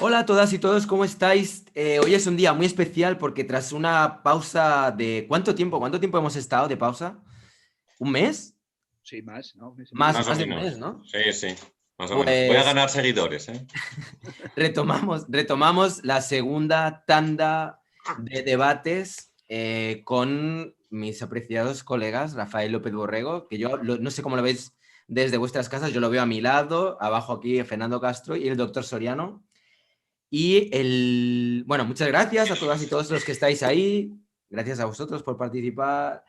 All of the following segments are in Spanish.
Hola a todas y todos, ¿cómo estáis? Hoy es un día muy especial porque tras una pausa de... ¿Cuánto tiempo? ¿Cuánto tiempo hemos estado de pausa? ¿Un mes? Sí, más, ¿no? Mes y medio. Más, Más o más de un mes, menos. ¿no? Sí, sí, más o menos. Voy a Pues ganar seguidores, ¿eh? retomamos la segunda tanda de debates con mis apreciados colegas, Rafael López Borrego, que no sé cómo lo veis desde vuestras casas, yo lo veo a mi lado, abajo aquí Fernando Castro y el doctor Soriano. Bueno, muchas gracias a todas y todos los que estáis ahí. Gracias a vosotros por participar.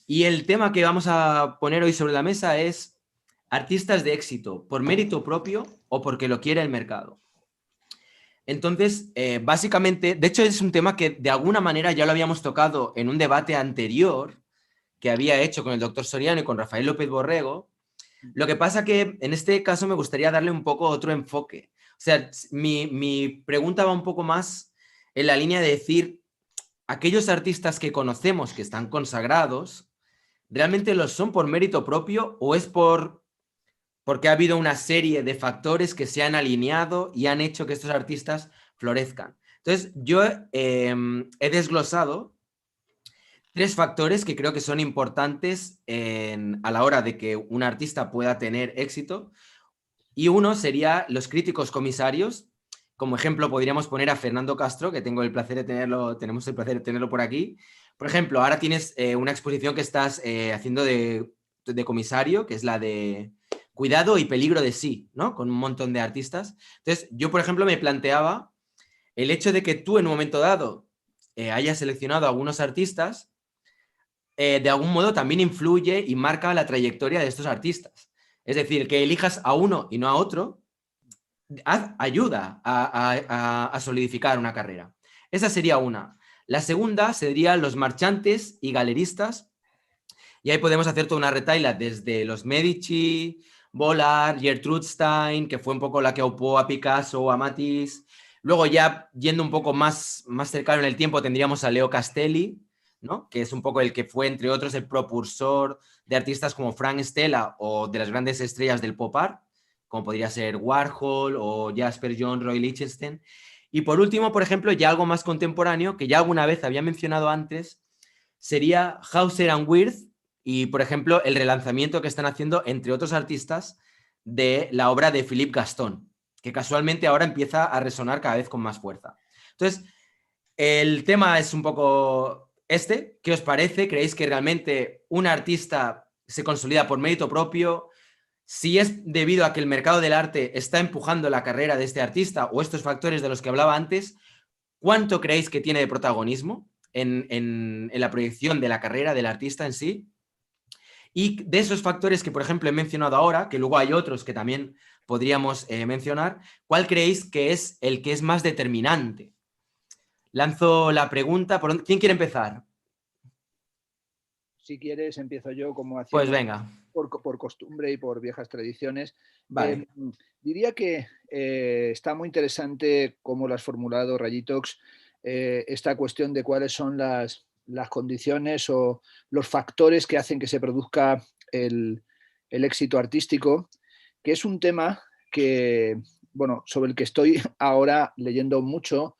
Y el tema que vamos a poner hoy sobre la mesa es artistas de éxito, por mérito propio o porque lo quiere el mercado. Entonces, básicamente, de hecho es un tema que de alguna manera ya lo habíamos tocado en un debate anterior que había hecho con el doctor Soriano y con Rafael López Borrego. Lo que pasa que en este caso me gustaría darle un poco otro enfoque. O sea, mi pregunta va un poco más en la línea de decir, aquellos artistas que conocemos que están consagrados, ¿realmente lo son por mérito propio o es porque ha habido una serie de factores que se han alineado y han hecho que estos artistas florezcan? Entonces, yo he desglosado tres factores que creo que son importantes a la hora de que un artista pueda tener éxito. Y uno sería los críticos comisarios. Como ejemplo, podríamos poner a Fernando Castro, que tenemos el placer de tenerlo por aquí. Por ejemplo, ahora tienes una exposición que estás haciendo de comisario, que es la de Cuidado y peligro de sí, ¿no? Con un montón de artistas. Entonces, yo, por ejemplo, me planteaba el hecho de que tú en un momento dado hayas seleccionado a algunos artistas, de algún modo también influye y marca la trayectoria de estos artistas. Es decir, que elijas a uno y no a otro, ayuda a solidificar una carrera. Esa sería una. La segunda serían los marchantes y galeristas, y ahí podemos hacer toda una retaila desde los Medici, Vollard, Gertrude Stein, que fue un poco la que aupó a Picasso o a Matisse. Luego ya yendo un poco más cercano en el tiempo tendríamos a Leo Castelli, ¿no? Que es un poco el que fue, entre otros, el propulsor de artistas como Frank Stella o de las grandes estrellas del pop art, como podría ser Warhol o Jasper John, Roy Lichtenstein. Y por último, por ejemplo, ya algo más contemporáneo, que ya alguna vez había mencionado antes, sería Hauser and Wirth y, por ejemplo, el relanzamiento que están haciendo, entre otros artistas, de la obra de Philippe Gaston, que casualmente ahora empieza a resonar cada vez con más fuerza. Entonces, el tema es un poco este. ¿Qué os parece? ¿Creéis que realmente un artista se consolida por mérito propio? Si es debido a que el mercado del arte está empujando la carrera de este artista o estos factores de los que hablaba antes, ¿cuánto creéis que tiene de protagonismo en la proyección de la carrera del artista en sí? Y de esos factores que, por ejemplo, he mencionado ahora, que luego hay otros que también podríamos mencionar, ¿cuál creéis que es el que es más determinante? Lanzo la pregunta. ¿Quién quiere empezar? Si quieres, empiezo yo como Pues hacíamos venga. por costumbre y por viejas tradiciones. Vale. Diría que está muy interesante cómo lo has formulado, Rayitox, esta cuestión de cuáles son las condiciones o los factores que hacen que se produzca el éxito artístico, que es un tema que, bueno, sobre el que estoy ahora leyendo mucho.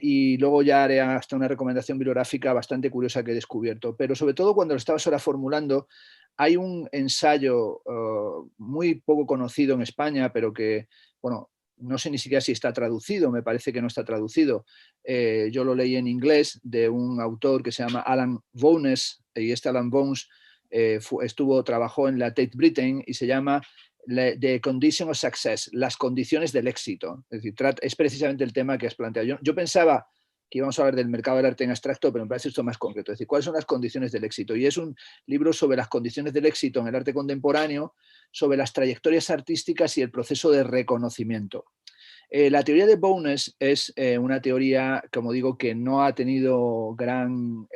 Y luego ya haré hasta una recomendación bibliográfica bastante curiosa que he descubierto. Pero sobre todo cuando lo estabas ahora formulando, hay un ensayo muy poco conocido en España, pero que, bueno, no sé ni siquiera si está traducido, me parece que no está traducido. Yo lo leí en inglés de un autor que se llama Alan Bowness, y este Alan Bowness trabajó en la Tate Britain y se llama The Condition of Success, las condiciones del éxito. Es decir, es precisamente el tema que has planteado. Yo pensaba que íbamos a hablar del mercado del arte en abstracto, pero me parece esto más concreto. Es decir, ¿cuáles son las condiciones del éxito? Y es un libro sobre las condiciones del éxito en el arte contemporáneo, sobre las trayectorias artísticas y el proceso de reconocimiento. La teoría de Bowness es una teoría, como digo, que no ha tenido gran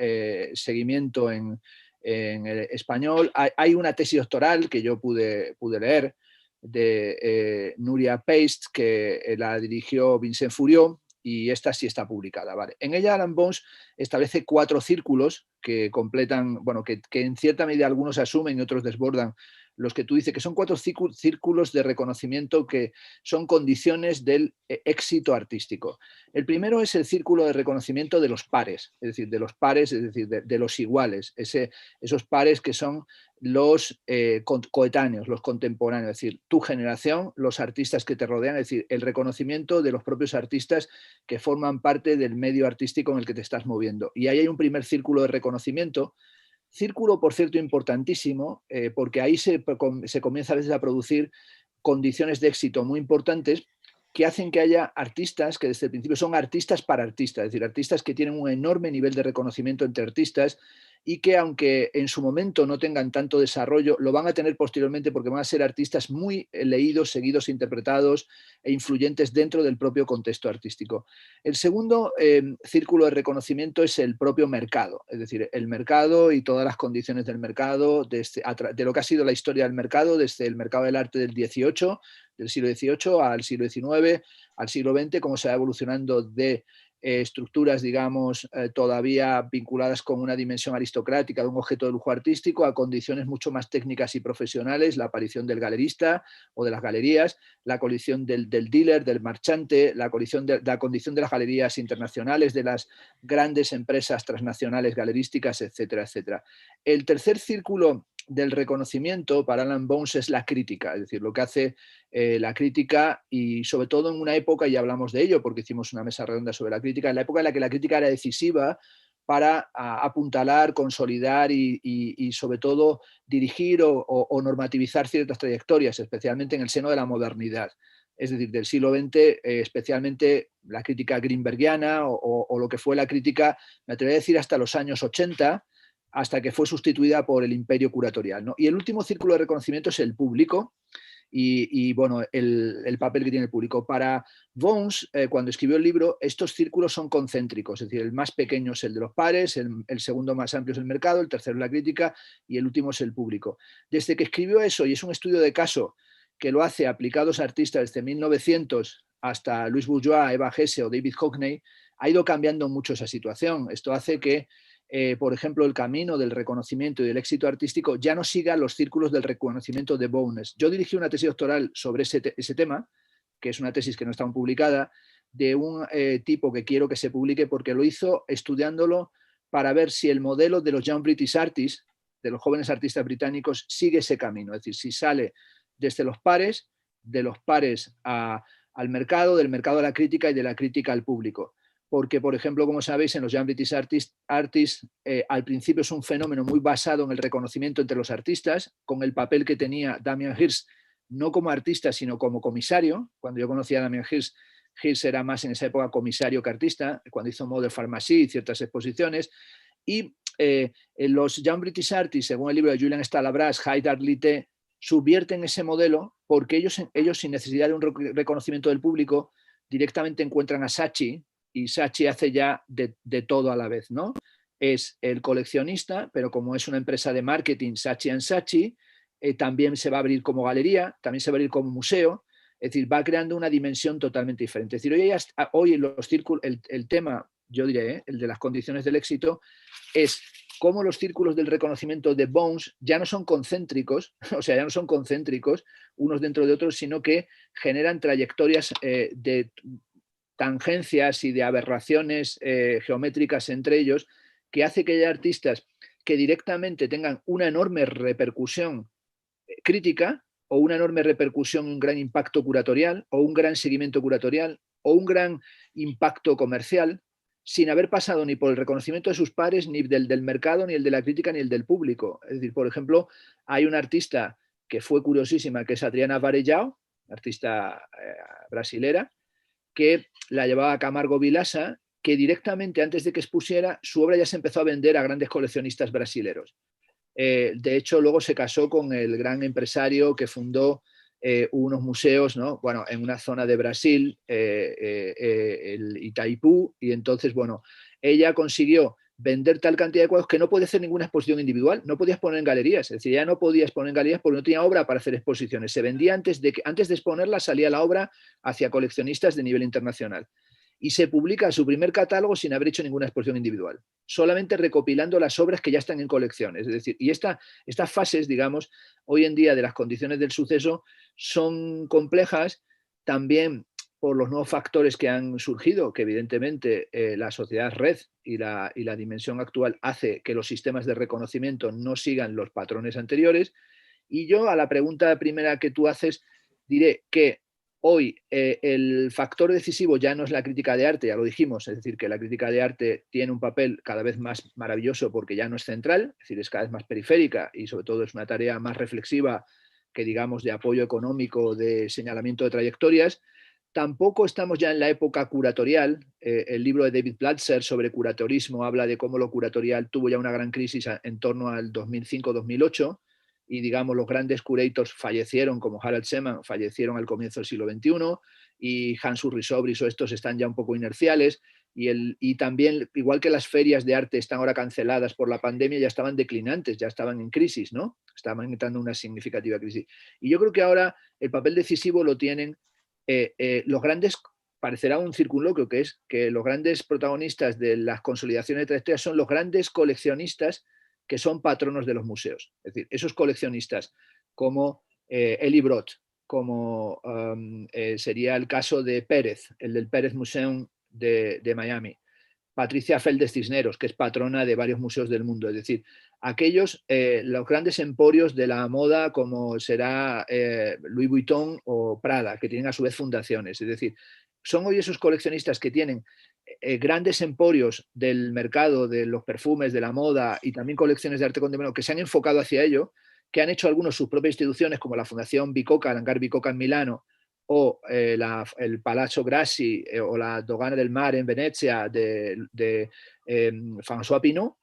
seguimiento en el español. Hay una tesis doctoral que yo pude leer de Nuria Paist, que la dirigió Vincent Furió, y esta sí está publicada. ¿Vale? En ella Alan Bones establece 4 círculos que completan, bueno, que en cierta medida algunos asumen y otros desbordan los que tú dices, que son 4 círculos de reconocimiento que son condiciones del éxito artístico. El primero es el círculo de reconocimiento de los pares, es decir, de los iguales, esos pares que son los coetáneos, los contemporáneos, es decir, tu generación, los artistas que te rodean, es decir, el reconocimiento de los propios artistas que forman parte del medio artístico en el que te estás moviendo. Y ahí hay un primer círculo de reconocimiento. Círculo, por cierto, importantísimo, porque ahí se comienza a veces a producir condiciones de éxito muy importantes que hacen que haya artistas que desde el principio son artistas para artistas, es decir, artistas que tienen un enorme nivel de reconocimiento entre artistas y que aunque en su momento no tengan tanto desarrollo, lo van a tener posteriormente porque van a ser artistas muy leídos, seguidos, interpretados e influyentes dentro del propio contexto artístico. El segundo círculo de reconocimiento es el propio mercado, es decir, el mercado y todas las condiciones del mercado, de lo que ha sido la historia del mercado, desde el mercado del arte del siglo XVIII al siglo XIX, al siglo XX, cómo se va evolucionando de estructuras, digamos, todavía vinculadas con una dimensión aristocrática de un objeto de lujo artístico a condiciones mucho más técnicas y profesionales, la aparición del galerista o de las galerías, la condición del dealer, del marchante, la condición de las galerías internacionales, de las grandes empresas transnacionales galerísticas, etcétera, etcétera. El tercer círculo del reconocimiento para Alan Bones es la crítica, es decir, lo que hace la crítica, y sobre todo en una época, y hablamos de ello porque hicimos una mesa redonda sobre la crítica, en la época en la que la crítica era decisiva para apuntalar, consolidar y sobre todo dirigir o normativizar ciertas trayectorias, especialmente en el seno de la modernidad. Es decir, del siglo XX, especialmente la crítica greenbergiana o lo que fue la crítica, me atrevería a decir, hasta los años 80, hasta que fue sustituida por el imperio curatorial, ¿no? Y el último círculo de reconocimiento es el público y bueno, el papel que tiene el público. Para Bones, cuando escribió el libro, estos círculos son concéntricos, es decir, el más pequeño es el de los pares, el segundo más amplio es el mercado, el tercero es la crítica y el último es el público. Desde que escribió eso, y es un estudio de caso que lo hace aplicados a artistas desde 1900 hasta Louis Bourgeois, Eva Hesse o David Hockney, ha ido cambiando mucho esa situación. Esto hace que por ejemplo, el camino del reconocimiento y del éxito artístico ya no siga los círculos del reconocimiento de Bones. Yo dirigí una tesis doctoral sobre ese tema, que es una tesis que no está aún publicada, de un tipo que quiero que se publique porque lo hizo estudiándolo para ver si el modelo de los Young British Artists, de los jóvenes artistas británicos, sigue ese camino. Es decir, si sale desde los pares, de los pares al mercado, del mercado a la crítica y de la crítica al público. Porque, por ejemplo, como sabéis, en los Young British Artists al principio es un fenómeno muy basado en el reconocimiento entre los artistas, con el papel que tenía Damien Hirst, no como artista, sino como comisario. Cuando yo conocía a Damien Hirst, Hirst era más en esa época comisario que artista, cuando hizo Modern Pharmacy y ciertas exposiciones. Y los Young British Artists, según el libro de Julian Stallabrass, Hyde Art Lite, subvierten ese modelo porque ellos sin necesidad de un reconocimiento del público, directamente encuentran a Saatchi, y Saatchi hace ya de todo a la vez, ¿no? Es el coleccionista, pero como es una empresa de marketing, Saatchi & Saatchi, también se va a abrir como galería, también se va a abrir como museo, es decir, va creando una dimensión totalmente diferente. Es decir, hoy los círculos, el tema, yo diré, el de las condiciones del éxito, es cómo los círculos del reconocimiento de Bones ya no son concéntricos, o sea, ya no son concéntricos unos dentro de otros, sino que generan trayectorias de tangencias y de aberraciones geométricas entre ellos, que hace que haya artistas que directamente tengan una enorme repercusión crítica o una enorme repercusión, un gran impacto curatorial o un gran seguimiento curatorial o un gran impacto comercial, sin haber pasado ni por el reconocimiento de sus pares, ni del mercado, ni el de la crítica, ni el del público. Es decir, por ejemplo, hay una artista que fue curiosísima, que es Adriana Varejão, artista brasilera, que la llevaba a Camargo Vilasa, que directamente antes de que expusiera, su obra ya se empezó a vender a grandes coleccionistas brasileros. De hecho, luego se casó con el gran empresario que fundó unos museos, ¿no? Bueno, en una zona de Brasil, el Itaipú, y entonces, bueno, ella consiguió vender tal cantidad de cuadros que no podía hacer ninguna exposición individual, no podías poner en galerías, es decir, ya no podías exponer en galerías porque no tenía obra para hacer exposiciones, se vendía antes de exponerla, salía la obra hacia coleccionistas de nivel internacional. y se publica su primer catálogo sin haber hecho ninguna exposición individual, solamente recopilando las obras que ya están en colecciones. Es decir, y estas fases, digamos, hoy en día de las condiciones del suceso son complejas también por los nuevos factores que han surgido, que evidentemente la sociedad red y la dimensión actual hace que los sistemas de reconocimiento no sigan los patrones anteriores. Y yo a la pregunta primera que tú haces diré que hoy el factor decisivo ya no es la crítica de arte, ya lo dijimos, es decir, que la crítica de arte tiene un papel cada vez más maravilloso porque ya no es central, es decir, es cada vez más periférica y sobre todo es una tarea más reflexiva que digamos de apoyo económico, de señalamiento de trayectorias. Tampoco estamos ya en la época curatorial. El libro de David Platzer sobre curatorismo habla de cómo lo curatorial tuvo ya una gran crisis en torno al 2005-2008 y digamos los grandes curators fallecieron, como Harald Seman, fallecieron al comienzo del siglo XXI y Hans Ulrich Sobris o estos están ya un poco inerciales y también, igual que las ferias de arte están ahora canceladas por la pandemia, ya estaban declinantes, ya estaban en crisis, ¿no? Estaban entrando en una significativa crisis. Y yo creo que ahora el papel decisivo lo tienen los grandes, parecerá un circunloquio, que es que los grandes protagonistas de las consolidaciones de trayectorias son los grandes coleccionistas que son patronos de los museos. Es decir, esos coleccionistas como Eli Brodt, como sería el caso de Pérez, el del Pérez Museum de Miami, Patricia Feldes Cisneros, que es patrona de varios museos del mundo. Es decir, aquellos, los grandes emporios de la moda como será Louis Vuitton o Prada, que tienen a su vez fundaciones. Es decir, son hoy esos coleccionistas que tienen grandes emporios del mercado, de los perfumes, de la moda y también colecciones de arte contemporáneo que se han enfocado hacia ello, que han hecho algunos sus propias instituciones como la Fundación Bicocca, l'Hangar Bicocca en Milano, o el Palazzo Grassi o la Dogana del Mar en Venecia de François Pinault,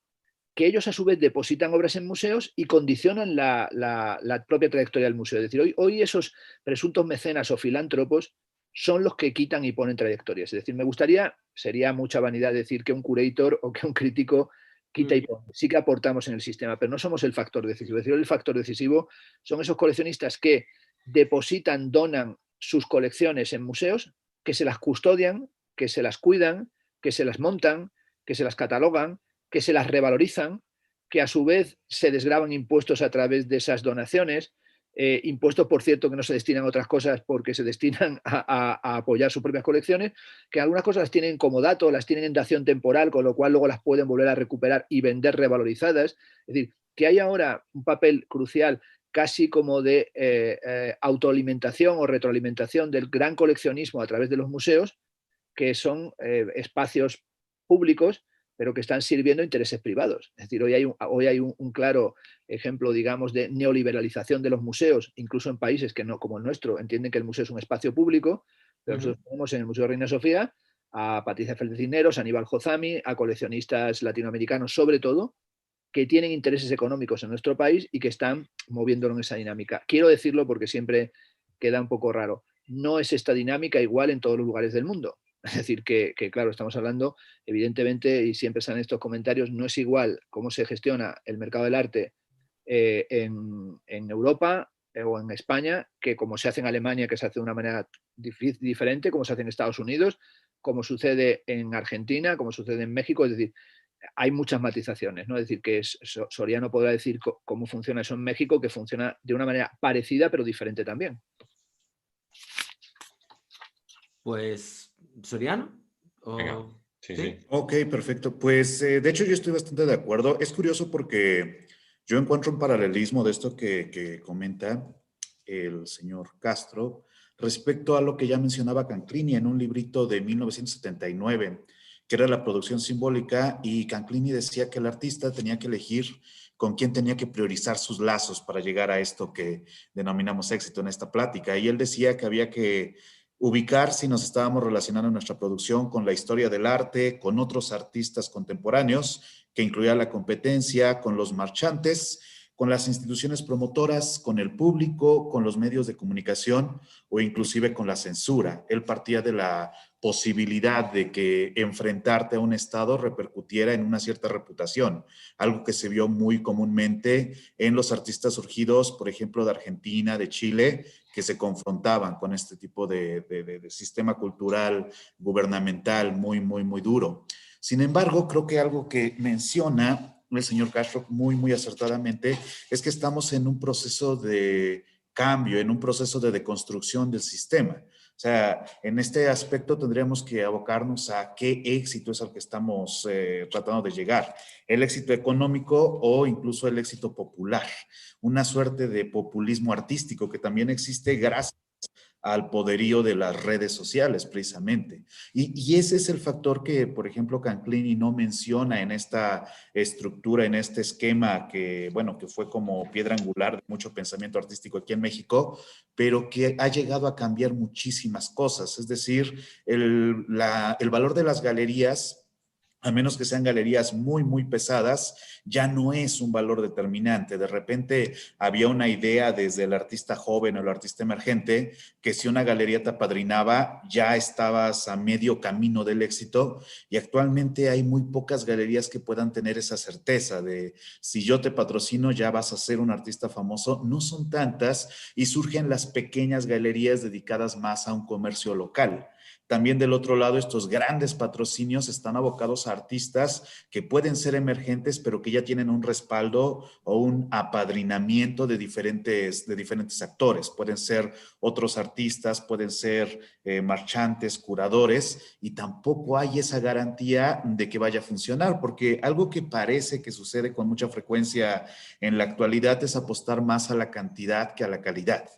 que ellos a su vez depositan obras en museos y condicionan la propia trayectoria del museo. Es decir, hoy esos presuntos mecenas o filántropos son los que quitan y ponen trayectorias. Es decir, me gustaría, sería mucha vanidad decir que un curator o que un crítico quita y pone. Sí que aportamos en el sistema, pero no somos el factor decisivo. Es decir, el factor decisivo son esos coleccionistas que depositan, donan sus colecciones en museos, que se las custodian, que se las cuidan, que se las montan, que se las catalogan, que se las revalorizan, que a su vez se desgravan impuestos a través de esas donaciones, impuestos, por cierto, que no se destinan a otras cosas porque se destinan a apoyar sus propias colecciones, que algunas cosas las tienen como dato, las tienen en dación temporal, con lo cual luego las pueden volver a recuperar y vender revalorizadas. Es decir, que hay ahora un papel crucial casi como de autoalimentación o retroalimentación del gran coleccionismo a través de los museos, que son espacios públicos, pero que están sirviendo intereses privados. Es decir, hoy hay un claro ejemplo, digamos, de neoliberalización de los museos, incluso en países que no, como el nuestro, entienden que el museo es un espacio público, pero nosotros tenemos en el Museo de Reina Sofía a Patricia Feldes Cisneros, a Aníbal Jozami, a coleccionistas latinoamericanos sobre todo, que tienen intereses económicos en nuestro país y que están moviéndolo en esa dinámica. Quiero decirlo porque siempre queda un poco raro. No es esta dinámica igual en todos los lugares del mundo. Es decir, que claro, estamos hablando, evidentemente, y siempre salen estos comentarios, no es igual cómo se gestiona el mercado del arte en Europa o en España que como se hace en Alemania, que se hace de una manera diferente, como se hace en Estados Unidos, como sucede en Argentina, como sucede en México. Es decir, hay muchas matizaciones, ¿no? Es decir, que Soriano podrá decir cómo funciona eso en México, que funciona de una manera parecida pero diferente también. Pues, ¿Soriano? Venga. Sí, ¿Sí? sí. Ok, perfecto. Pues de hecho yo estoy bastante de acuerdo. Es curioso porque yo encuentro un paralelismo de esto que comenta el señor Castro respecto a lo que ya mencionaba Canclini en un librito de 1979, que era la producción simbólica, y Canclini decía que el artista tenía que elegir con quién tenía que priorizar sus lazos para llegar a esto que denominamos éxito en esta plática. Y él decía que había que ubicar si nos estábamos relacionando en nuestra producción con la historia del arte, con otros artistas contemporáneos, que incluía la competencia, con los marchantes, con las instituciones promotoras, con el público, con los medios de comunicación o inclusive con la censura. Él partía de la posibilidad de que enfrentarte a un Estado repercutiera en una cierta reputación, algo que se vio muy comúnmente en los artistas surgidos, por ejemplo, de Argentina, de Chile, que se confrontaban con este tipo de sistema cultural gubernamental muy, muy, muy duro. Sin embargo, creo que algo que menciona el señor Castro muy, muy acertadamente es que estamos en un proceso de cambio, en un proceso de deconstrucción del sistema. O sea, en este aspecto tendríamos que abocarnos a qué éxito es al que estamos tratando de llegar. El éxito económico o incluso el éxito popular. Una suerte de populismo artístico que también existe gracias al poderío de las redes sociales, precisamente. Y ese es el factor que, por ejemplo, Canclini no menciona en esta estructura, en este esquema que, bueno, que fue como piedra angular de mucho pensamiento artístico aquí en México, pero que ha llegado a cambiar muchísimas cosas. Es decir, el valor de las galerías, a menos que sean galerías muy, muy pesadas, ya no es un valor determinante. De repente había una idea desde el artista joven o el artista emergente que si una galería te apadrinaba, ya estabas a medio camino del éxito, y actualmente hay muy pocas galerías que puedan tener esa certeza de si yo te patrocino ya vas a ser un artista famoso. No son tantas y surgen las pequeñas galerías dedicadas más a un comercio local. También del otro lado, estos grandes patrocinios están abocados a artistas que pueden ser emergentes, pero que ya tienen un respaldo o un apadrinamiento de diferentes actores. Pueden ser otros artistas, pueden ser marchantes, curadores, y tampoco hay esa garantía de que vaya a funcionar, porque algo que parece que sucede con mucha frecuencia en la actualidad es apostar más a la cantidad que a la calidad.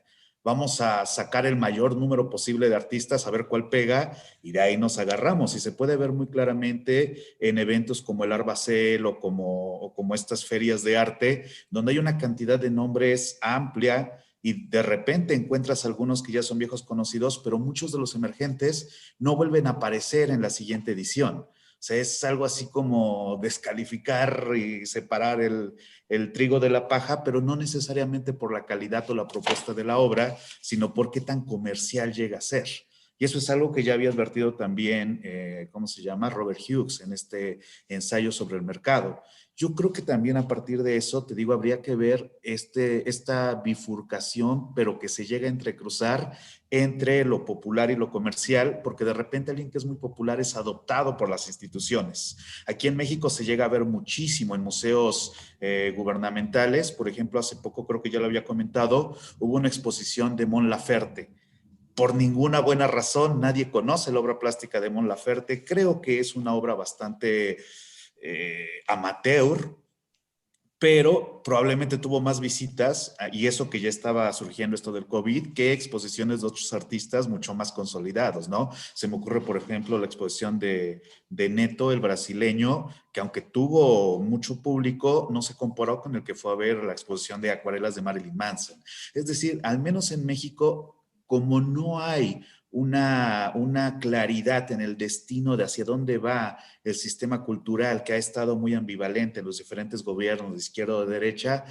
Vamos a sacar el mayor número posible de artistas, a ver cuál pega, y de ahí nos agarramos. Y se puede ver muy claramente en eventos como el Art Basel o como estas ferias de arte, donde hay una cantidad de nombres amplia y de repente encuentras algunos que ya son viejos conocidos, pero muchos de los emergentes no vuelven a aparecer en la siguiente edición. O sea, es algo así como descalificar y separar el trigo de la paja, pero no necesariamente por la calidad o la propuesta de la obra, sino por qué tan comercial llega a ser. Y eso es algo que ya había advertido también, ¿cómo se llama? Robert Hughes en este ensayo sobre el mercado. Yo creo que también a partir de eso, te digo, habría que ver esta bifurcación, pero que se llega a entrecruzar entre lo popular y lo comercial, porque de repente alguien que es muy popular es adoptado por las instituciones. Aquí en México se llega a ver muchísimo en museos gubernamentales. Por ejemplo, hace poco, creo que ya lo había comentado, hubo una exposición de Mon Laferte. Por ninguna buena razón, nadie conoce la obra plástica de Mon Laferte. Creo que es una obra bastante amateur, pero probablemente tuvo más visitas, y eso que ya estaba surgiendo esto del COVID, que exposiciones de otros artistas mucho más consolidados, ¿no? Se me ocurre, por ejemplo, la exposición de Neto, el brasileño, que aunque tuvo mucho público, no se comparó con el que fue a ver la exposición de acuarelas de Marilyn Manson. Es decir, al menos en México, como no hay una claridad en el destino de hacia dónde va el sistema cultural, que ha estado muy ambivalente en los diferentes gobiernos de izquierda o de derecha,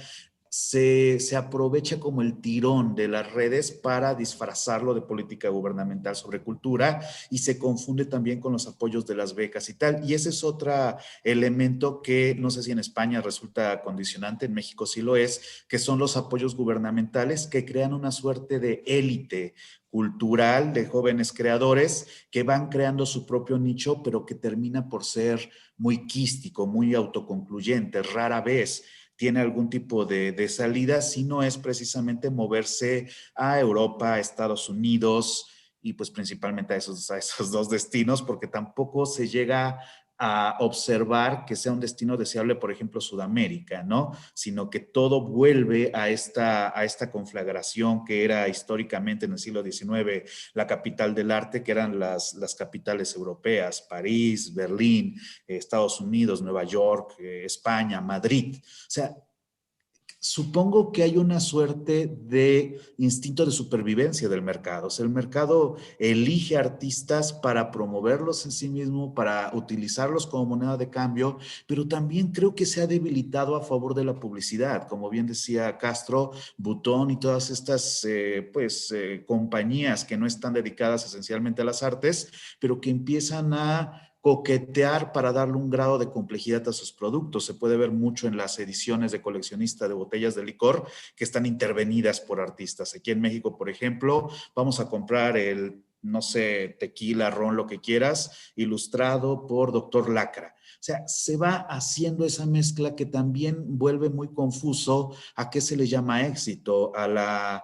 se aprovecha como el tirón de las redes para disfrazarlo de política gubernamental sobre cultura, y se confunde también con los apoyos de las becas y tal. Y ese es otro elemento que no sé si en España resulta condicionante, en México sí lo es, que son los apoyos gubernamentales que crean una suerte de élite cultural de jóvenes creadores que van creando su propio nicho, pero que termina por ser muy quístico, muy autoconcluyente. Rara vez tiene algún tipo de salida, si no es precisamente moverse a Europa, a Estados Unidos, y pues principalmente a esos dos destinos, porque tampoco se llega a observar que sea un destino deseable, por ejemplo, Sudamérica, ¿no? Sino que todo vuelve a esta conflagración que era históricamente en el siglo XIX la capital del arte, que eran las capitales europeas, París, Berlín, Estados Unidos, Nueva York, España, Madrid. O sea, supongo que hay una suerte de instinto de supervivencia del mercado. O sea, el mercado elige artistas para promoverlos en sí mismo, para utilizarlos como moneda de cambio, pero también creo que se ha debilitado a favor de la publicidad. Como bien decía Castro, Butón y todas estas compañías que no están dedicadas esencialmente a las artes, pero que empiezan a coquetear para darle un grado de complejidad a sus productos. Se puede ver mucho en las ediciones de coleccionista de botellas de licor que están intervenidas por artistas. Aquí en México, por ejemplo, vamos a comprar el, no sé, tequila, ron, lo que quieras, ilustrado por Dr. Lacra. O sea, se va haciendo esa mezcla que también vuelve muy confuso a qué se le llama éxito, a la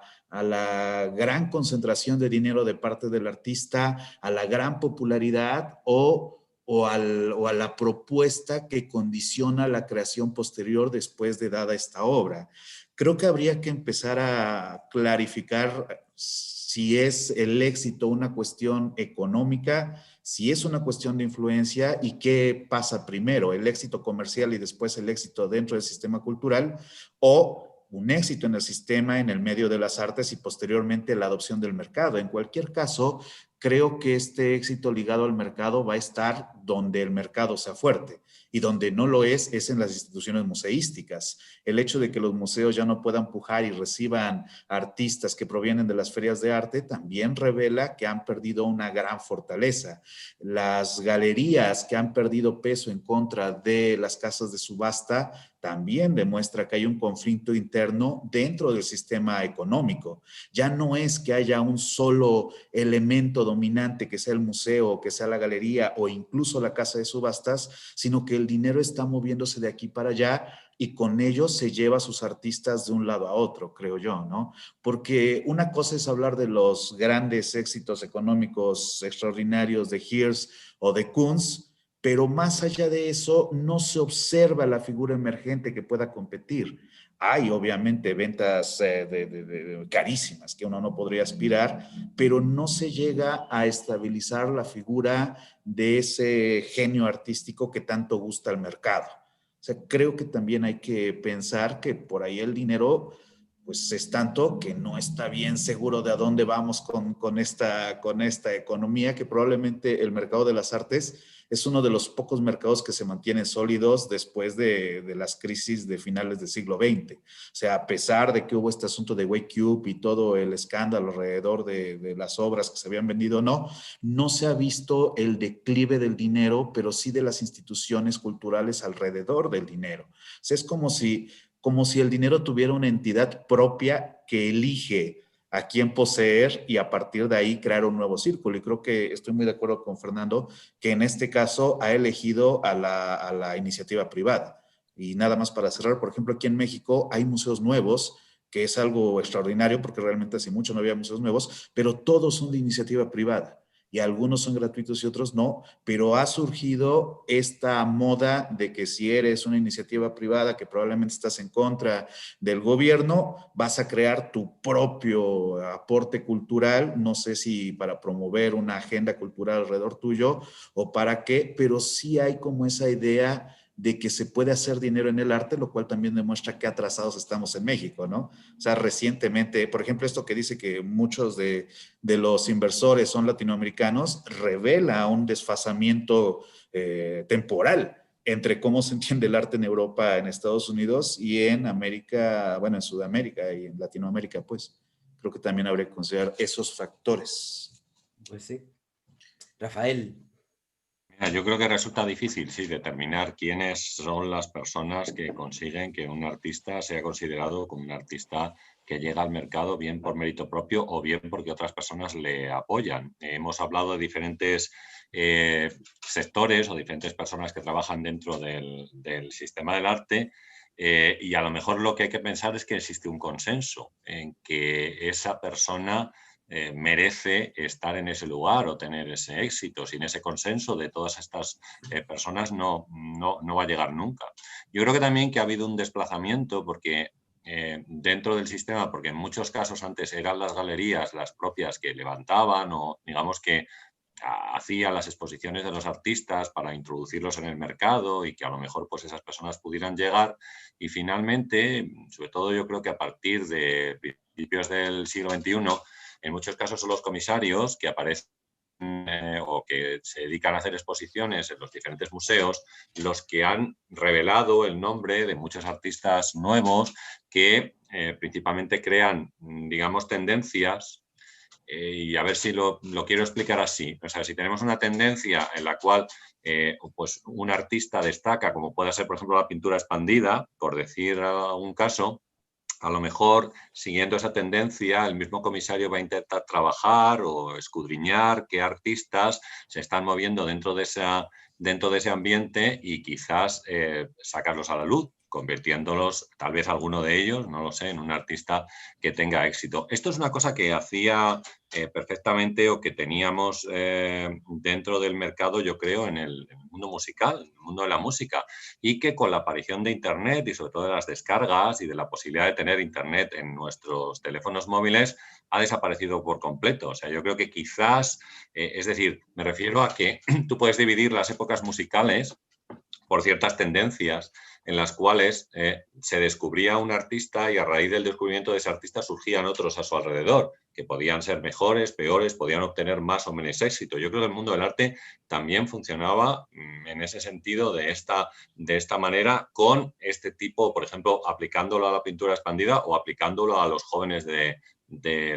gran concentración de dinero de parte del artista, a la gran popularidad o a la propuesta que condiciona la creación posterior después de dada esta obra. Creo que habría que empezar a clarificar si es el éxito una cuestión económica, si es una cuestión de influencia y qué pasa primero, el éxito comercial y después el éxito dentro del sistema cultural, o un éxito en el sistema, en el medio de las artes y posteriormente la adopción del mercado. En cualquier caso, creo que este éxito ligado al mercado va a estar donde el mercado sea fuerte y donde no lo es en las instituciones museísticas. El hecho de que los museos ya no puedan pujar y reciban artistas que provienen de las ferias de arte también revela que han perdido una gran fortaleza. Las galerías que han perdido peso en contra de las casas de subasta también demuestra que hay un conflicto interno dentro del sistema económico. Ya no es que haya un solo elemento dominante, que sea el museo, que sea la galería o incluso la casa de subastas, sino que el dinero está moviéndose de aquí para allá y con ello se lleva a sus artistas de un lado a otro, creo yo, ¿no? Porque una cosa es hablar de los grandes éxitos económicos extraordinarios de Hearst o de Kunz, pero más allá de eso no se observa la figura emergente que pueda competir. Hay obviamente ventas carísimas que uno no podría aspirar, pero no se llega a estabilizar la figura de ese genio artístico que tanto gusta al mercado. O sea, creo que también hay que pensar que por ahí el dinero pues es tanto que no está bien seguro de a dónde vamos con esta economía, que probablemente el mercado de las artes es uno de los pocos mercados que se mantienen sólidos después de las crisis de finales del siglo XX. O sea, a pesar de que hubo este asunto de Wake Up y todo el escándalo alrededor de las obras que se habían vendido, no se ha visto el declive del dinero, pero sí de las instituciones culturales alrededor del dinero. O sea, es como si el dinero tuviera una entidad propia que elige a quién poseer y a partir de ahí crear un nuevo círculo. Y creo que estoy muy de acuerdo con Fernando, que en este caso ha elegido a la iniciativa privada. Y nada más para cerrar, por ejemplo, aquí en México hay museos nuevos, que es algo extraordinario porque realmente hace mucho no había museos nuevos, pero todos son de iniciativa privada. Y algunos son gratuitos y otros no, pero ha surgido esta moda de que si eres una iniciativa privada que probablemente estás en contra del gobierno, vas a crear tu propio aporte cultural, no sé si para promover una agenda cultural alrededor tuyo o para qué, pero sí hay como esa idea de que se puede hacer dinero en el arte, lo cual también demuestra qué atrasados estamos en México, ¿no? O sea, recientemente, por ejemplo, esto que dice que muchos de los inversores son latinoamericanos, revela un desfasamiento temporal entre cómo se entiende el arte en Europa, en Estados Unidos y en América, bueno, en Sudamérica y en Latinoamérica, pues. Creo que también habría que considerar esos factores. Pues sí. Rafael. Mira, yo creo que resulta difícil, sí, determinar quiénes son las personas que consiguen que un artista sea considerado como un artista que llega al mercado bien por mérito propio o bien porque otras personas le apoyan. Hemos hablado de diferentes sectores o diferentes personas que trabajan dentro del sistema del arte y a lo mejor lo que hay que pensar es que existe un consenso en que esa persona merece estar en ese lugar o tener ese éxito. Sin ese consenso de todas estas personas no va a llegar nunca. Yo creo que también que ha habido un desplazamiento porque dentro del sistema, porque en muchos casos antes eran las galerías las propias que levantaban o digamos que hacían las exposiciones de los artistas para introducirlos en el mercado y que a lo mejor pues esas personas pudieran llegar y finalmente, sobre todo yo creo que a partir de principios del siglo XXI, en muchos casos son los comisarios que aparecen o que se dedican a hacer exposiciones en los diferentes museos los que han revelado el nombre de muchos artistas nuevos que principalmente crean, digamos, tendencias y a ver si lo quiero explicar así. O sea, si tenemos una tendencia en la cual pues un artista destaca, como puede ser, por ejemplo, la pintura expandida, por decir un caso, a lo mejor, siguiendo esa tendencia, el mismo comisario va a intentar trabajar o escudriñar qué artistas se están moviendo dentro de ese ambiente y quizás sacarlos a la luz, convirtiéndolos, tal vez alguno de ellos, no lo sé, en un artista que tenga éxito. Esto es una cosa que hacía perfectamente o que teníamos dentro del mercado, yo creo, en el mundo musical, en el mundo de la música, y que con la aparición de Internet y sobre todo de las descargas y de la posibilidad de tener Internet en nuestros teléfonos móviles, ha desaparecido por completo. O sea, yo creo que quizás, es decir, me refiero a que tú puedes dividir las épocas musicales por ciertas tendencias en las cuales se descubría un artista y a raíz del descubrimiento de ese artista surgían otros a su alrededor, que podían ser mejores, peores, podían obtener más o menos éxito. Yo creo que el mundo del arte también funcionaba en ese sentido de esta manera, con este tipo, por ejemplo, aplicándolo a la pintura expandida o aplicándolo a los jóvenes de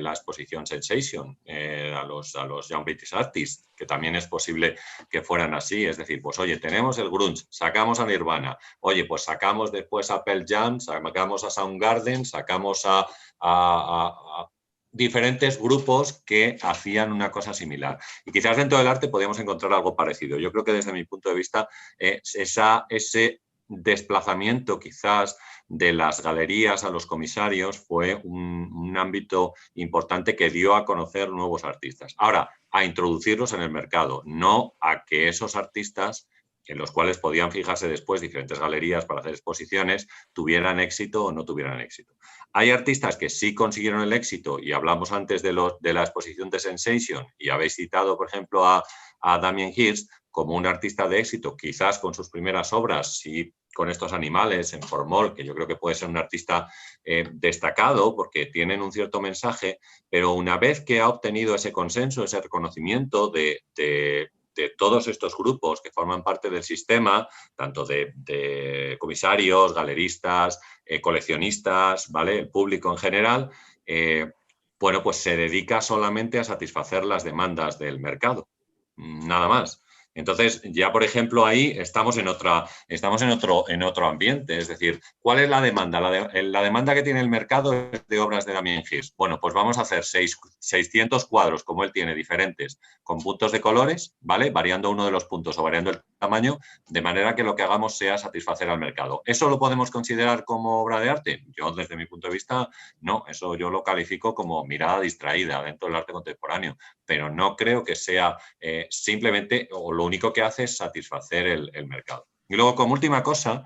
la exposición Sensation, a los Young British Artists, que también es posible que fueran así. Es decir, pues oye, tenemos el grunge, sacamos a Nirvana, oye, pues sacamos después a Pearl Jam, sacamos a Soundgarden, sacamos a diferentes grupos que hacían una cosa similar. Y quizás dentro del arte podíamos encontrar algo parecido. Yo creo que desde mi punto de vista ese desplazamiento quizás de las galerías a los comisarios fue un ámbito importante que dio a conocer nuevos artistas. Ahora, a introducirlos en el mercado, no a que esos artistas, en los cuales podían fijarse después diferentes galerías para hacer exposiciones, tuvieran éxito o no tuvieran éxito. Hay artistas que sí consiguieron el éxito, y hablamos antes de la exposición de Sensation, y habéis citado, por ejemplo, a Damien Hirst como un artista de éxito, quizás con sus primeras obras, sí, con estos animales en Formol, que yo creo que puede ser un artista destacado porque tienen un cierto mensaje, pero una vez que ha obtenido ese consenso, ese reconocimiento de todos estos grupos que forman parte del sistema, tanto de comisarios, galeristas, coleccionistas, ¿vale? El público en general, bueno, pues se dedica solamente a satisfacer las demandas del mercado, nada más. Entonces, ya por ejemplo, ahí estamos en otro ambiente. Es decir, ¿cuál es la demanda? La demanda que tiene el mercado es de obras de Damien Hirst. Bueno, pues vamos a hacer 600 cuadros, como él tiene, diferentes, con puntos de colores, ¿vale? Variando uno de los puntos o variando el tamaño, de manera que lo que hagamos sea satisfacer al mercado. ¿Eso lo podemos considerar como obra de arte? Yo, desde mi punto de vista, no. Eso yo lo califico como mirada distraída dentro del arte contemporáneo, pero no creo que sea simplemente, o lo único que hace es satisfacer el mercado. Y luego, como última cosa,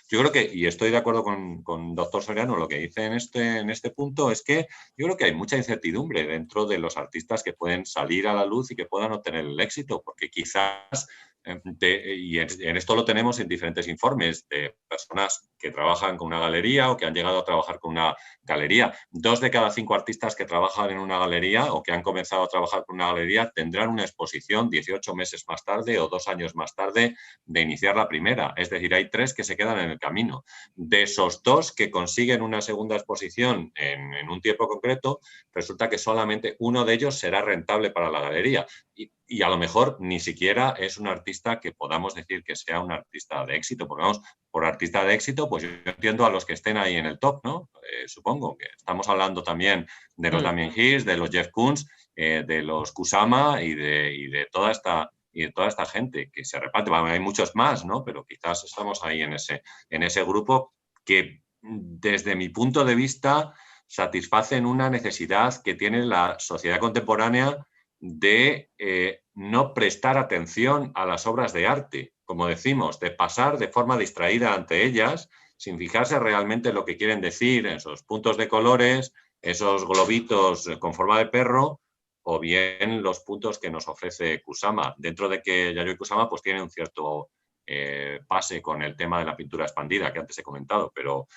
yo creo que, y estoy de acuerdo con doctor Soriano, lo que dice en este punto es que yo creo que hay mucha incertidumbre dentro de los artistas que pueden salir a la luz y que puedan obtener el éxito, porque quizás, y en esto lo tenemos en diferentes informes de personas que trabajan con una galería o que han llegado a trabajar con una galería. 2 de cada 5 artistas que trabajan en una galería o que han comenzado a trabajar con una galería tendrán una exposición 18 meses más tarde o 2 años más tarde de iniciar la primera. Es decir, hay 3 que se quedan en el camino. De esos 2 que consiguen una segunda exposición en un tiempo concreto, resulta que solamente uno de ellos será rentable para la galería. Y a lo mejor ni siquiera es un artista que podamos decir que sea un artista de éxito, porque vamos, por artista de éxito, pues yo entiendo a los que estén ahí en el top, ¿no? Supongo que estamos hablando también de los Damien Hirst, de los Jeff Koons, de los Kusama y de toda esta gente que se reparte. Bueno, hay muchos más, ¿no? Pero quizás estamos ahí en ese grupo que, desde mi punto de vista, satisfacen una necesidad que tiene la sociedad contemporánea de no prestar atención a las obras de arte, como decimos, de pasar de forma distraída ante ellas, sin fijarse realmente en lo que quieren decir, en esos puntos de colores, esos globitos con forma de perro, o bien los puntos que nos ofrece Kusama. Dentro de que Yayoi Kusama pues tiene un cierto pase con el tema de la pintura expandida que antes he comentado, pero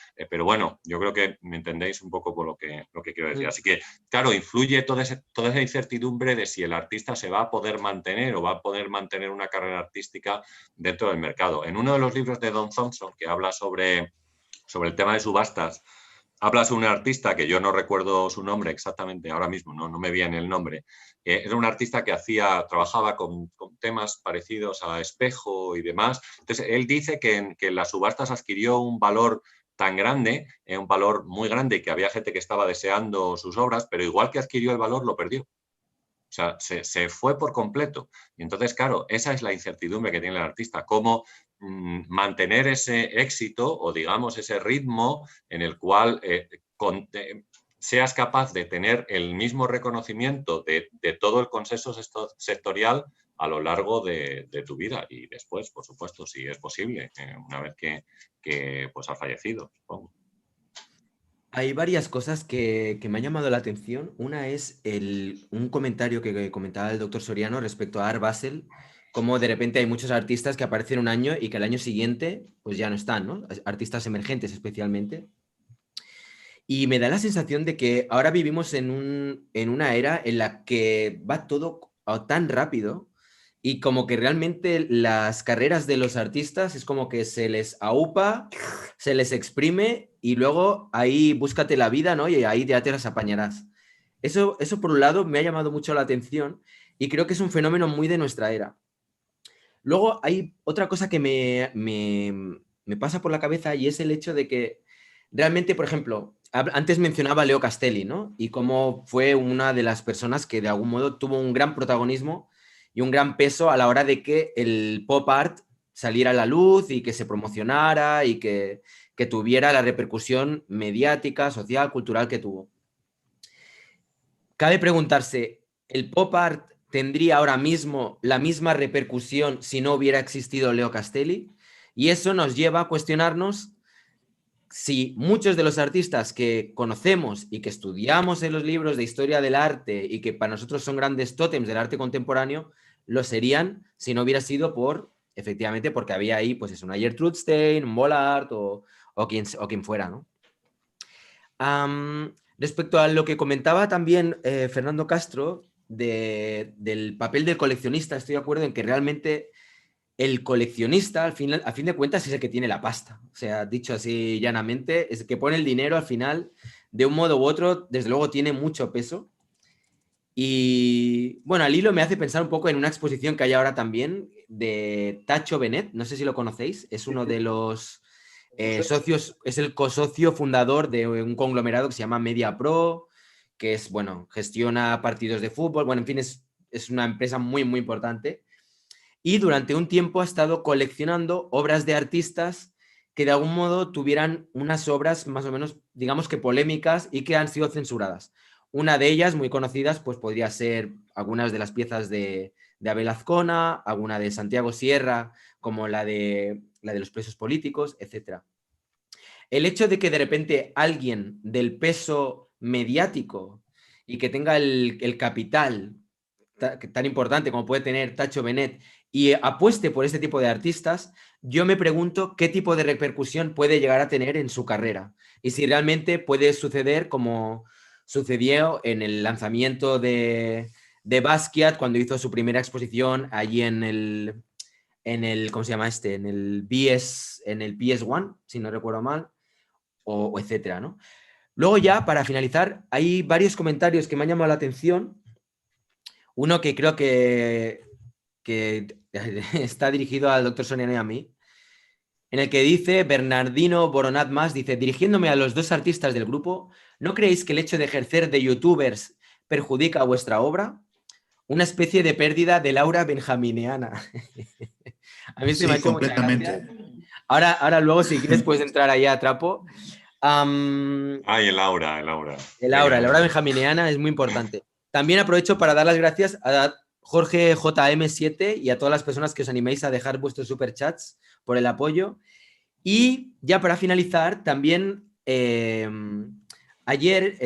bueno, yo creo que me entendéis un poco por lo que quiero decir. Así que, claro, influye toda esa incertidumbre de si el artista se va a poder mantener o va a poder mantener una carrera artística dentro del mercado. En uno de los libros de Don Thompson, que habla sobre el tema de subastas, hablas de un artista que yo no recuerdo su nombre exactamente ahora mismo, no me viene el nombre. Era un artista que trabajaba con temas parecidos a espejo y demás. Entonces, él dice que en las subastas adquirió un valor tan grande, un valor muy grande, que había gente que estaba deseando sus obras, pero igual que adquirió el valor, lo perdió. O sea, se fue por completo. Y entonces, claro, esa es la incertidumbre que tiene el artista, cómo mantener ese éxito o, digamos, ese ritmo en el cual seas capaz de tener el mismo reconocimiento de todo el consenso sectorial a lo largo de tu vida y después, por supuesto, si es posible, una vez que pues, ha fallecido, supongo. Hay varias cosas que me han llamado la atención. Una es un comentario que comentaba el doctor Soriano respecto a Art Basel, como de repente hay muchos artistas que aparecen un año y que al año siguiente pues ya no están, ¿no? Artistas emergentes especialmente. Y me da la sensación de que ahora vivimos en una era en la que va todo tan rápido y como que realmente las carreras de los artistas es como que se les aupa, se les exprime y luego ahí búscate la vida, ¿no? Y ahí ya te las apañarás. Eso por un lado me ha llamado mucho la atención y creo que es un fenómeno muy de nuestra era. Luego hay otra cosa que me pasa por la cabeza y es el hecho de que realmente, por ejemplo, antes mencionaba a Leo Castelli, ¿no? Y cómo fue una de las personas que de algún modo tuvo un gran protagonismo y un gran peso a la hora de que el pop art saliera a la luz y que se promocionara y que tuviera la repercusión mediática, social, cultural que tuvo. Cabe preguntarse, ¿el pop art tendría ahora mismo la misma repercusión si no hubiera existido Leo Castelli? Y eso nos lleva a cuestionarnos si muchos de los artistas que conocemos y que estudiamos en los libros de historia del arte y que para nosotros son grandes tótems del arte contemporáneo, lo serían si no hubiera sido efectivamente, porque había ahí, pues es una Gertrude Stein, un Bollard o quien fuera, ¿no? Respecto a lo que comentaba también Fernando Castro del papel del coleccionista, estoy de acuerdo en que realmente el coleccionista, a fin de cuentas, es el que tiene la pasta. O sea, dicho así llanamente, es el que pone el dinero al final, de un modo u otro, desde luego tiene mucho peso. Y bueno, al hilo me hace pensar un poco en una exposición que hay ahora también de Tacho Benet, no sé si lo conocéis, es uno de los socios, es el cosocio fundador de un conglomerado que se llama Media Pro, que es, bueno, gestiona partidos de fútbol, bueno, en fin, es una empresa muy, muy importante. Y durante un tiempo ha estado coleccionando obras de artistas que de algún modo tuvieran unas obras más o menos, digamos que polémicas y que han sido censuradas. Una de ellas, muy conocidas, pues podría ser algunas de las piezas de Abel Azcona, alguna de Santiago Sierra, como la de los presos políticos, etc. El hecho de que de repente alguien del peso mediático y que tenga el capital tan importante como puede tener Tacho Benet y apueste por este tipo de artistas, yo me pregunto qué tipo de repercusión puede llegar a tener en su carrera y si realmente puede suceder como sucedió en el lanzamiento de Basquiat cuando hizo su primera exposición allí en el ¿cómo se llama este? En el PS1, si no recuerdo mal, o etcétera, ¿no? Luego ya, para finalizar, hay varios comentarios que me han llamado la atención. Uno que creo que está dirigido al doctor Soriano y a mí, en el que dice Bernardino Boronat Más, dice, dirigiéndome a los dos artistas del grupo, ¿no creéis que el hecho de ejercer de youtubers perjudica vuestra obra? Una especie de pérdida del aura benjamineana. A mí se me ha hecho mucha gracia. Ahora luego, si quieres, puedes entrar ahí a trapo. El aura. El aura benjamineana es muy importante. También aprovecho para dar las gracias a Jorge JM7 y a todas las personas que os animéis a dejar vuestros superchats por el apoyo. Y ya para finalizar, también ayer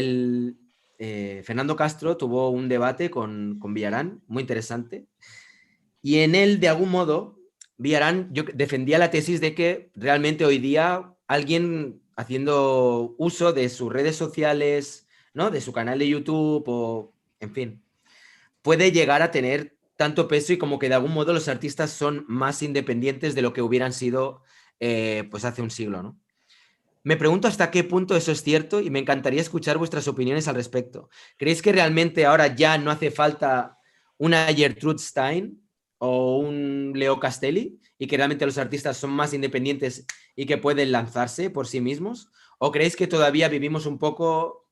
Fernando Castro tuvo un debate con Villarán, muy interesante. Y en él, de algún modo, Villarán defendía la tesis de que realmente hoy día alguien haciendo uso de sus redes sociales, ¿no? De su canal de YouTube o, en fin, puede llegar a tener tanto peso y como que de algún modo los artistas son más independientes de lo que hubieran sido pues hace un siglo, ¿no? Me pregunto hasta qué punto eso es cierto y me encantaría escuchar vuestras opiniones al respecto. ¿Creéis que realmente ahora ya no hace falta una Gertrude Stein o un Leo Castelli y que realmente los artistas son más independientes y que pueden lanzarse por sí mismos? ¿O creéis que todavía vivimos un poco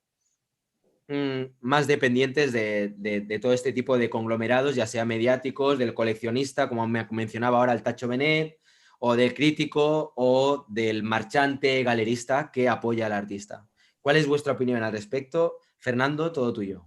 más dependientes de todo este tipo de conglomerados, ya sea mediáticos, del coleccionista, como me mencionaba ahora el Tacho Benet, o del crítico o del marchante galerista que apoya al artista? ¿Cuál es vuestra opinión al respecto? Fernando, todo tuyo.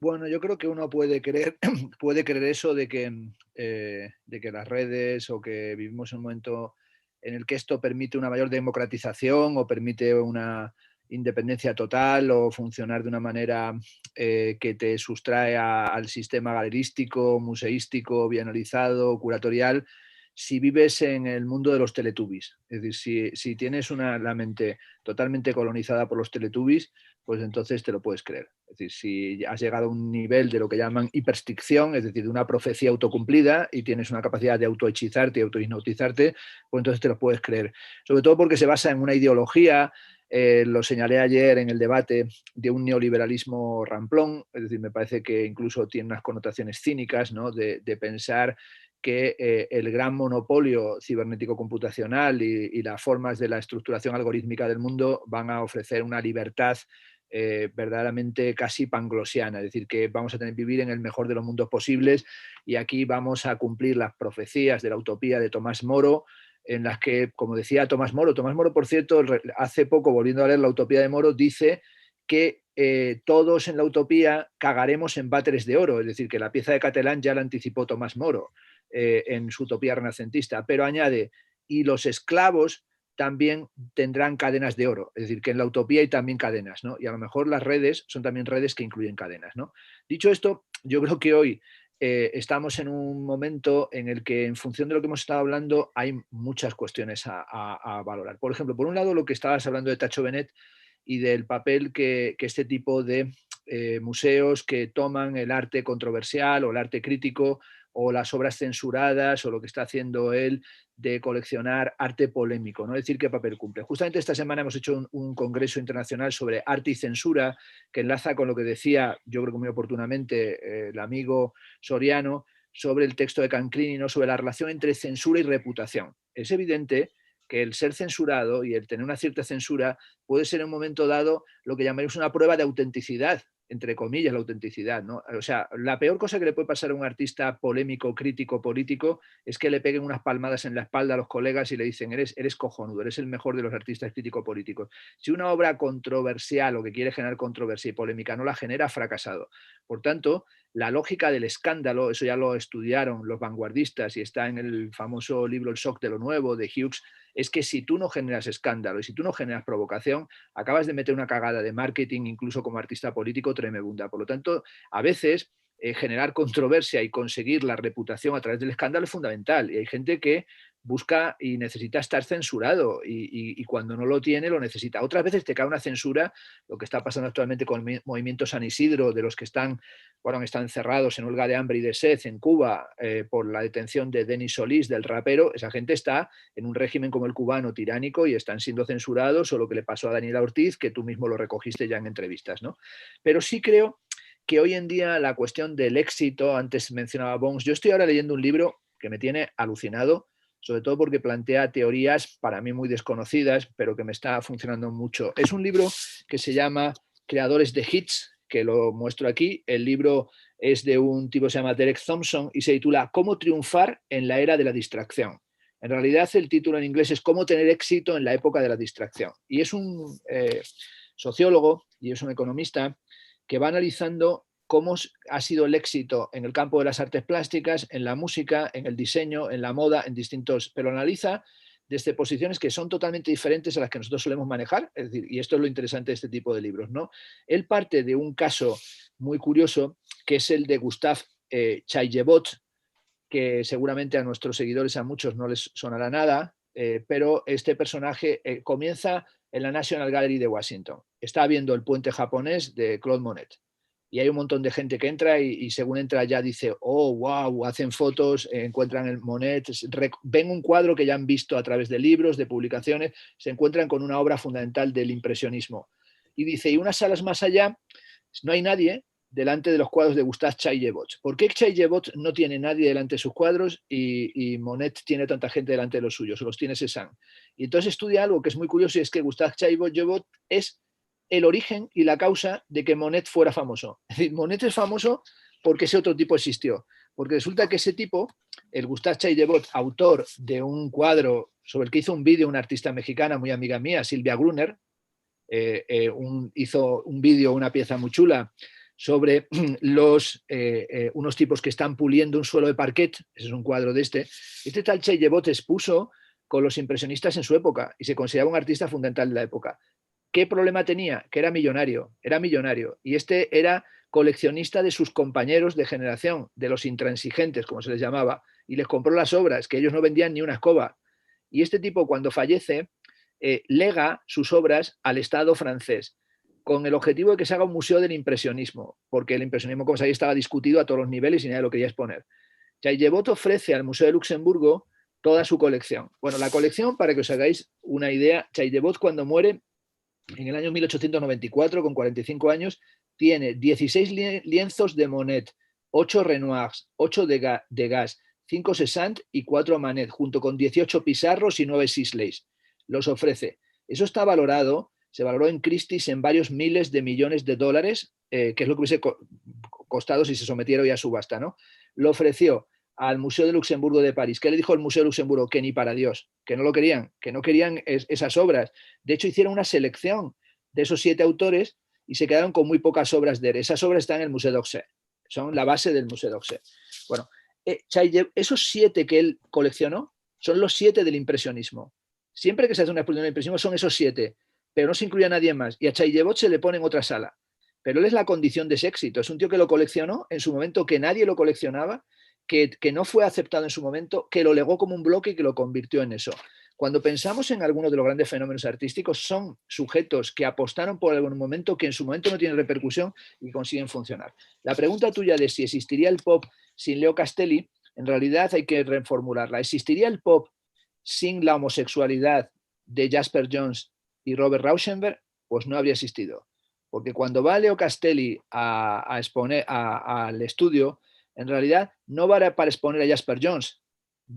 Bueno, yo creo que uno puede creer, puede creer eso de que las redes o que vivimos en un momento en el que esto permite una mayor democratización o permite una independencia total o funcionar de una manera que te sustrae al sistema galerístico, museístico, bienalizado, curatorial, si vives en el mundo de los teletubbies. Es decir, si tienes la mente totalmente colonizada por los teletubbies, pues entonces te lo puedes creer. Es decir, si has llegado a un nivel de lo que llaman hiperstición, es decir, de una profecía autocumplida y tienes una capacidad de autohechizarte y autohipnotizarte, pues entonces te lo puedes creer. Sobre todo porque se basa en una ideología, lo señalé ayer en el debate, de un neoliberalismo ramplón, es decir, me parece que incluso tiene unas connotaciones cínicas, ¿no? de pensar que el gran monopolio cibernético computacional y las formas de la estructuración algorítmica del mundo van a ofrecer una libertad verdaderamente casi panglosiana, es decir, que vamos a tener que vivir en el mejor de los mundos posibles y aquí vamos a cumplir las profecías de la utopía de Tomás Moro, en las que, como decía Tomás Moro, por cierto, hace poco, volviendo a leer la utopía de Moro, dice que todos en la utopía cagaremos en váteres de oro, es decir, que la pieza de Catalán ya la anticipó Tomás Moro en su utopía renacentista, pero añade, y los esclavos también tendrán cadenas de oro, es decir, que en la utopía hay también cadenas, ¿no? Y a lo mejor las redes son también redes que incluyen cadenas, ¿no? Dicho esto, yo creo que hoy estamos en un momento en el que, en función de lo que hemos estado hablando, hay muchas cuestiones a valorar. Por ejemplo, por un lado, lo que estabas hablando de Tacho Benet y del papel que este tipo de museos que toman el arte controversial o el arte crítico o las obras censuradas o lo que está haciendo él de coleccionar arte polémico, ¿no? Es decir, qué papel cumple. Justamente esta semana hemos hecho un congreso internacional sobre arte y censura que enlaza con lo que decía, yo creo que muy oportunamente, el amigo Soriano sobre el texto de Canclini, ¿no? Sobre la relación entre censura y reputación. Es evidente que el ser censurado y el tener una cierta censura puede ser en un momento dado lo que llamaríamos una prueba de autenticidad, entre comillas, la autenticidad, ¿no? O sea, la peor cosa que le puede pasar a un artista polémico, crítico, político, es que le peguen unas palmadas en la espalda a los colegas y le dicen, eres cojonudo, eres el mejor de los artistas crítico-políticos. Si una obra controversial o que quiere generar controversia y polémica no la genera, ha fracasado. Por tanto, la lógica del escándalo, eso ya lo estudiaron los vanguardistas y está en el famoso libro El shock de lo nuevo de Hughes, es que si tú no generas escándalo y si tú no generas provocación, acabas de meter una cagada de marketing, incluso como artista político, tremenda. Por lo tanto, a veces generar controversia y conseguir la reputación a través del escándalo es fundamental. Y hay gente que busca y necesita estar censurado y cuando no lo tiene lo necesita. Otras veces te cae una censura, lo que está pasando actualmente con el movimiento San Isidro, de los que están encerrados en huelga de hambre y de sed en Cuba por la detención de Denis Solís, del rapero. Esa gente está en un régimen como el cubano tiránico y están siendo censurados, o lo que le pasó a Daniela Ortiz, que tú mismo lo recogiste ya en entrevistas, ¿no? Pero sí creo que hoy en día la cuestión del éxito, antes mencionaba Bones, yo estoy ahora leyendo un libro que me tiene alucinado, sobre todo porque plantea teorías para mí muy desconocidas, pero que me está funcionando mucho. Es un libro que se llama Creadores de Hits, que lo muestro aquí. El libro es de un tipo que se llama Derek Thompson y se titula Cómo triunfar en la era de la distracción. En realidad el título en inglés es Cómo tener éxito en la época de la distracción. Y es un sociólogo y es un economista que va analizando cómo ha sido el éxito en el campo de las artes plásticas, en la música, en el diseño, en la moda, en distintos, pero analiza desde posiciones que son totalmente diferentes a las que nosotros solemos manejar, es decir, y esto es lo interesante de este tipo de libros, ¿no? Él parte de un caso muy curioso, que es el de Gustav Chaillebot, que seguramente a nuestros seguidores, a muchos, no les sonará nada, pero este personaje comienza en la National Gallery de Washington. Está viendo el puente japonés de Claude Monet y hay un montón de gente que entra y según entra ya dice, oh, wow, hacen fotos, encuentran el Monet, ven un cuadro que ya han visto a través de libros, de publicaciones, se encuentran con una obra fundamental del impresionismo. Y dice, y unas salas más allá, no hay nadie delante de los cuadros de Gustave Chaillevot. ¿Por qué Chaillevot no tiene nadie delante de sus cuadros y Monet tiene tanta gente delante de los suyos? O los tiene Cézanne. Y entonces estudia algo que es muy curioso, y es que Gustave Chaillevot es el origen y la causa de que Monet fuera famoso. Es decir, Monet es famoso porque ese otro tipo existió. Porque resulta que ese tipo, el Gustave Chaillevot, autor de un cuadro sobre el que hizo un vídeo una artista mexicana muy amiga mía, Silvia Gruner, hizo un vídeo, una pieza muy chula sobre unos tipos que están puliendo un suelo de parquet. Ese es un cuadro de este tal Chaillevot expuso con los impresionistas en su época y se consideraba un artista fundamental de la época. ¿Qué problema tenía? Que era millonario, y este era coleccionista de sus compañeros de generación, de los intransigentes, como se les llamaba, y les compró las obras, que ellos no vendían ni una escoba. Y este tipo, cuando fallece, lega sus obras al Estado francés, con el objetivo de que se haga un museo del impresionismo, porque el impresionismo, como sabéis, estaba discutido a todos los niveles y nadie lo quería exponer. Chaillevot ofrece al Museo de Luxemburgo toda su colección. Bueno, la colección, para que os hagáis una idea, Chaillevot cuando muere en el año 1894, con 45 años, tiene 16 lienzos de Monet, 8 Renoirs, 8 Degas, 5 Cézanne y 4 Manet, junto con 18 Pissarros y 9 Sisleys. Los ofrece. Eso está valorado, se valoró en Christie's en varios miles de millones de dólares, que es lo que hubiese costado si se sometiera hoy a subasta, ¿no? Lo ofreció al Museo de Luxemburgo de París. ¿Qué le dijo el Museo de Luxemburgo? Que ni para Dios, que no lo querían, que no querían esas obras. De hecho, hicieron una selección de esos 7 autores y se quedaron con muy pocas obras de él. Esas obras están en el Museo d'Orsay, son la base del Museo d'Orsay. Bueno, esos 7 que él coleccionó son los 7 del impresionismo. Siempre que se hace una exposición del impresionismo son esos 7, pero no se incluye a nadie más. Y a Chaillevot se le pone en otra sala. Pero él es la condición de ese éxito. Es un tío que lo coleccionó en su momento, que nadie lo coleccionaba, que no fue aceptado en su momento, que lo legó como un bloque y que lo convirtió en eso. Cuando pensamos en algunos de los grandes fenómenos artísticos, son sujetos que apostaron por algún momento, que en su momento no tienen repercusión y consiguen funcionar. La pregunta tuya de si existiría el pop sin Leo Castelli, en realidad hay que reformularla. ¿Existiría el pop sin la homosexualidad de Jasper Johns y Robert Rauschenberg? Pues no habría existido. Porque cuando va Leo Castelli a exponer al estudio, en realidad no va para exponer a Jasper Johns,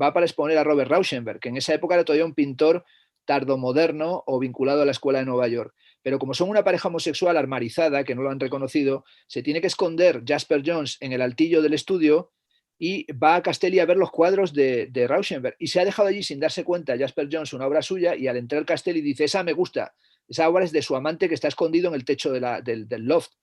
va para exponer a Robert Rauschenberg, que en esa época era todavía un pintor tardomoderno o vinculado a la escuela de Nueva York. Pero como son una pareja homosexual armarizada, que no lo han reconocido, se tiene que esconder Jasper Johns en el altillo del estudio y va a Castelli a ver los cuadros de Rauschenberg. Y se ha dejado allí sin darse cuenta Jasper Johns una obra suya, y al entrar Castelli dice, esa me gusta, esa obra es de su amante que está escondido en el techo del loft.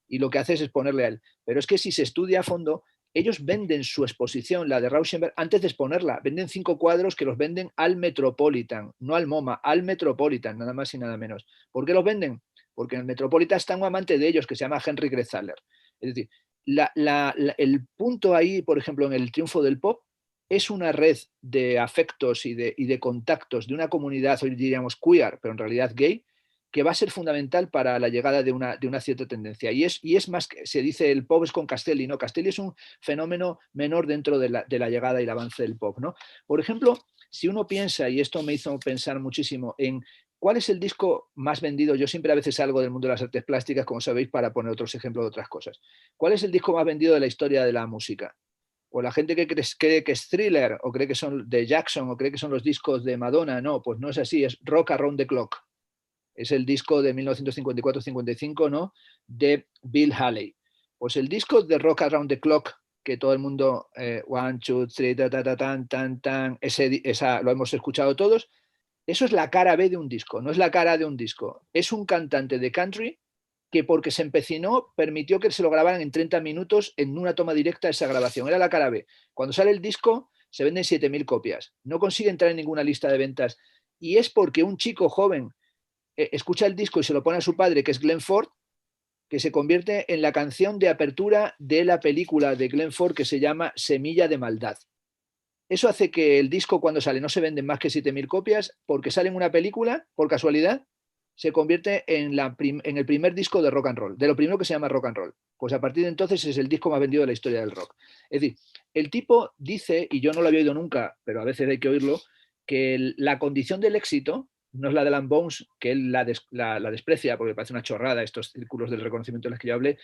Y lo que hace es exponerle a él. Pero es que si se estudia a fondo, ellos venden su exposición, la de Rauschenberg, antes de exponerla. Venden 5 cuadros que los venden al Metropolitan, no al MoMA, al Metropolitan, nada más y nada menos. ¿Por qué los venden? Porque en el Metropolitan está un amante de ellos que se llama Henry Grethaler. Es decir, el punto ahí, por ejemplo, en el triunfo del pop, es una red de afectos y de contactos de una comunidad, hoy diríamos queer, pero en realidad gay, que va a ser fundamental para la llegada de una cierta tendencia. Y es más, que se dice el pop es con Castelli, ¿no? Castelli es un fenómeno menor dentro de la llegada y el avance del pop, ¿no? Por ejemplo, si uno piensa, y esto me hizo pensar muchísimo, en cuál es el disco más vendido. Yo siempre a veces salgo del mundo de las artes plásticas, como sabéis, para poner otros ejemplos de otras cosas. ¿Cuál es el disco más vendido de la historia de la música? Pues la gente que cree que es Thriller, o cree que son de Jackson, o cree que son los discos de Madonna. No, pues no es así, es Rock Around the Clock. Es el disco de 1954-55, ¿no? De Bill Haley. Pues el disco de Rock Around the Clock, que todo el mundo, 1, 2, 3, tan, esa lo hemos escuchado todos, eso es la cara B de un disco, no es la cara de un disco. Es un cantante de country que, porque se empecinó, permitió que se lo grabaran en 30 minutos en una toma directa esa grabación. Era la cara B. Cuando sale el disco, se venden 7.000 copias. No consigue entrar en ninguna lista de ventas. Y es porque un chico joven escucha el disco y se lo pone a su padre, que es Glenn Ford, que se convierte en la canción de apertura de la película de Glenn Ford que se llama Semilla de Maldad. Eso hace que el disco, cuando sale, no se venden más que 7.000 copias, porque sale en una película, por casualidad, se convierte en el primer disco de rock and roll, de lo primero que se llama rock and roll. Pues a partir de entonces es el disco más vendido de la historia del rock. Es decir, el tipo dice, y yo no lo había oído nunca, pero a veces hay que oírlo, que la condición del éxito no es la de Alan Bones, que él la desprecia porque parece una chorrada, estos círculos del reconocimiento de los que yo hablé,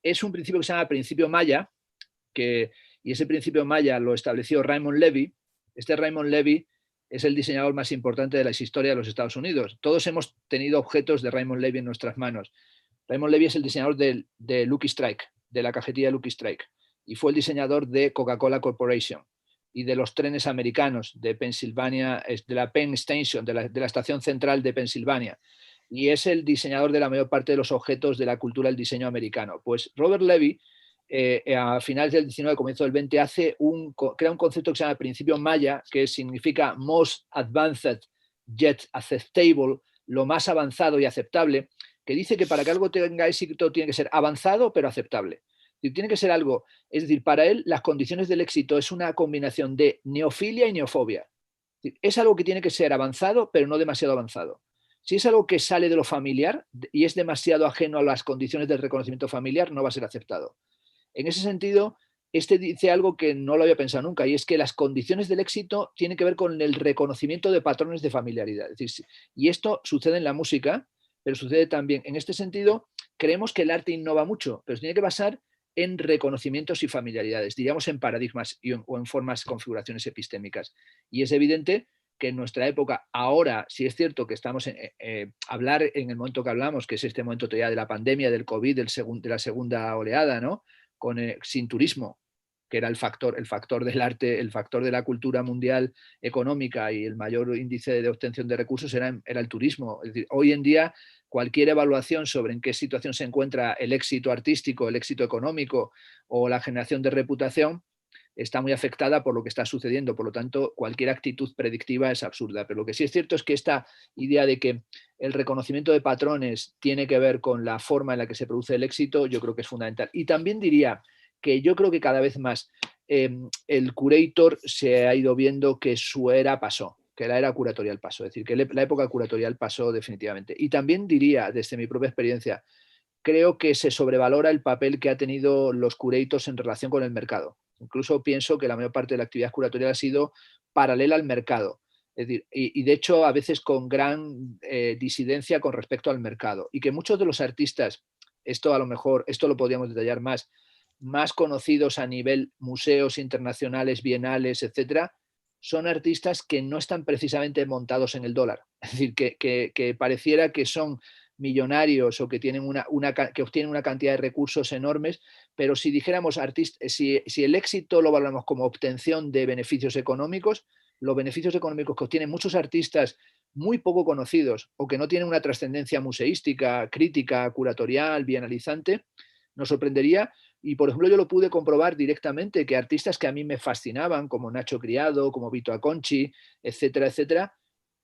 es un principio que se llama principio Maya, y ese principio Maya lo estableció Raymond Levy. Este Raymond Levy es el diseñador más importante de la historia de los Estados Unidos. Todos hemos tenido objetos de Raymond Levy en nuestras manos. Raymond Levy es el diseñador de Lucky Strike, de la cajetilla Lucky Strike, y fue el diseñador de Coca-Cola Corporation y de los trenes americanos de Pensilvania, de la Penn Station, de la estación central de Pensilvania, y es el diseñador de la mayor parte de los objetos de la cultura del diseño americano. Pues Robert Levy, a finales del 19, comienzo del 20, crea un concepto que se llama principio Maya, que significa Most Advanced Yet Acceptable, lo más avanzado y aceptable, que dice que para que algo tenga éxito tiene que ser avanzado pero aceptable. Tiene que ser algo, es decir, para él las condiciones del éxito es una combinación de neofilia y neofobia. Es algo que tiene que ser avanzado pero no demasiado avanzado. Si es algo que sale de lo familiar y es demasiado ajeno a las condiciones del reconocimiento familiar, no va a ser aceptado. En ese sentido, este dice algo que no lo había pensado nunca, y es que las condiciones del éxito tienen que ver con el reconocimiento de patrones de familiaridad. Es decir, y esto sucede en la música, pero sucede también. En este sentido, creemos que el arte innova mucho, pero se tiene que basar en reconocimientos y familiaridades, diríamos en paradigmas o en formas, configuraciones epistémicas. Y es evidente que en nuestra época, ahora, sí es cierto que estamos hablar en el momento que hablamos, que es este momento todavía de la pandemia, del COVID, de la segunda oleada, ¿no? Sin turismo, que era el factor del arte, el factor de la cultura mundial económica y el mayor índice de obtención de recursos era el turismo. Es decir, hoy en día cualquier evaluación sobre en qué situación se encuentra el éxito artístico, el éxito económico o la generación de reputación está muy afectada por lo que está sucediendo. Por lo tanto, cualquier actitud predictiva es absurda. Pero lo que sí es cierto es que esta idea de que el reconocimiento de patrones tiene que ver con la forma en la que se produce el éxito, yo creo que es fundamental. Y también diría que yo creo que cada vez más el curator se ha ido viendo que su era pasó, que la era curatorial pasó, es decir, que la época curatorial pasó definitivamente. Y también diría, desde mi propia experiencia, creo que se sobrevalora el papel que ha tenido los curators en relación con el mercado. Incluso pienso que la mayor parte de la actividad curatorial ha sido paralela al mercado. Es decir, y de hecho a veces con gran disidencia con respecto al mercado. Y que muchos de los artistas, esto a lo mejor, esto lo podríamos detallar más conocidos a nivel museos internacionales, bienales, etcétera, son artistas que no están precisamente montados en el dólar. Es decir, que pareciera que son millonarios o que tienen que obtienen una cantidad de recursos enormes, pero si dijéramos si el éxito lo valoramos como obtención de beneficios económicos, los beneficios económicos que obtienen muchos artistas muy poco conocidos o que no tienen una trascendencia museística, crítica, curatorial, bienalizante, nos sorprendería. Y, por ejemplo, yo lo pude comprobar directamente que artistas que a mí me fascinaban, como Nacho Criado, como Vito Acconci, etcétera, etcétera,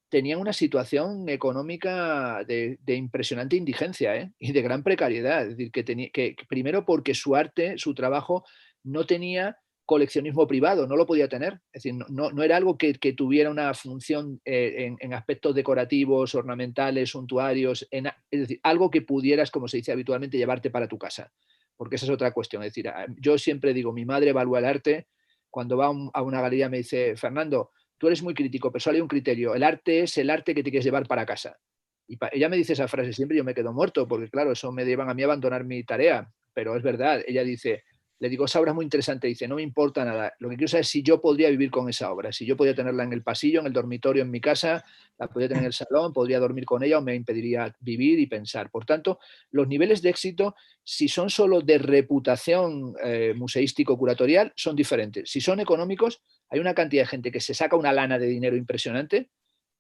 tenían una situación económica de impresionante indigencia y de gran precariedad. Es decir, que primero porque su arte, su trabajo, no tenía coleccionismo privado, no lo podía tener. Es decir, no era algo que tuviera una función en aspectos decorativos, ornamentales, suntuarios, es decir, algo que pudieras, como se dice habitualmente, llevarte para tu casa. Porque esa es otra cuestión. Es decir, yo siempre digo, mi madre evalúa el arte. Cuando va a una galería me dice, Fernando, tú eres muy crítico, pero solo hay un criterio. El arte es el arte que te quieres llevar para casa. Y ella me dice esa frase siempre y yo me quedo muerto, porque claro, eso me llevan a mí a abandonar mi tarea. Pero es verdad, ella dice, le digo, esa obra es muy interesante, dice, no me importa nada. Lo que quiero saber es si yo podría vivir con esa obra, si yo podría tenerla en el pasillo, en el dormitorio, en mi casa, la podría tener en el salón, podría dormir con ella o me impediría vivir y pensar. Por tanto, los niveles de éxito, si son solo de reputación museístico-curatorial, son diferentes. Si son económicos, hay una cantidad de gente que se saca una lana de dinero impresionante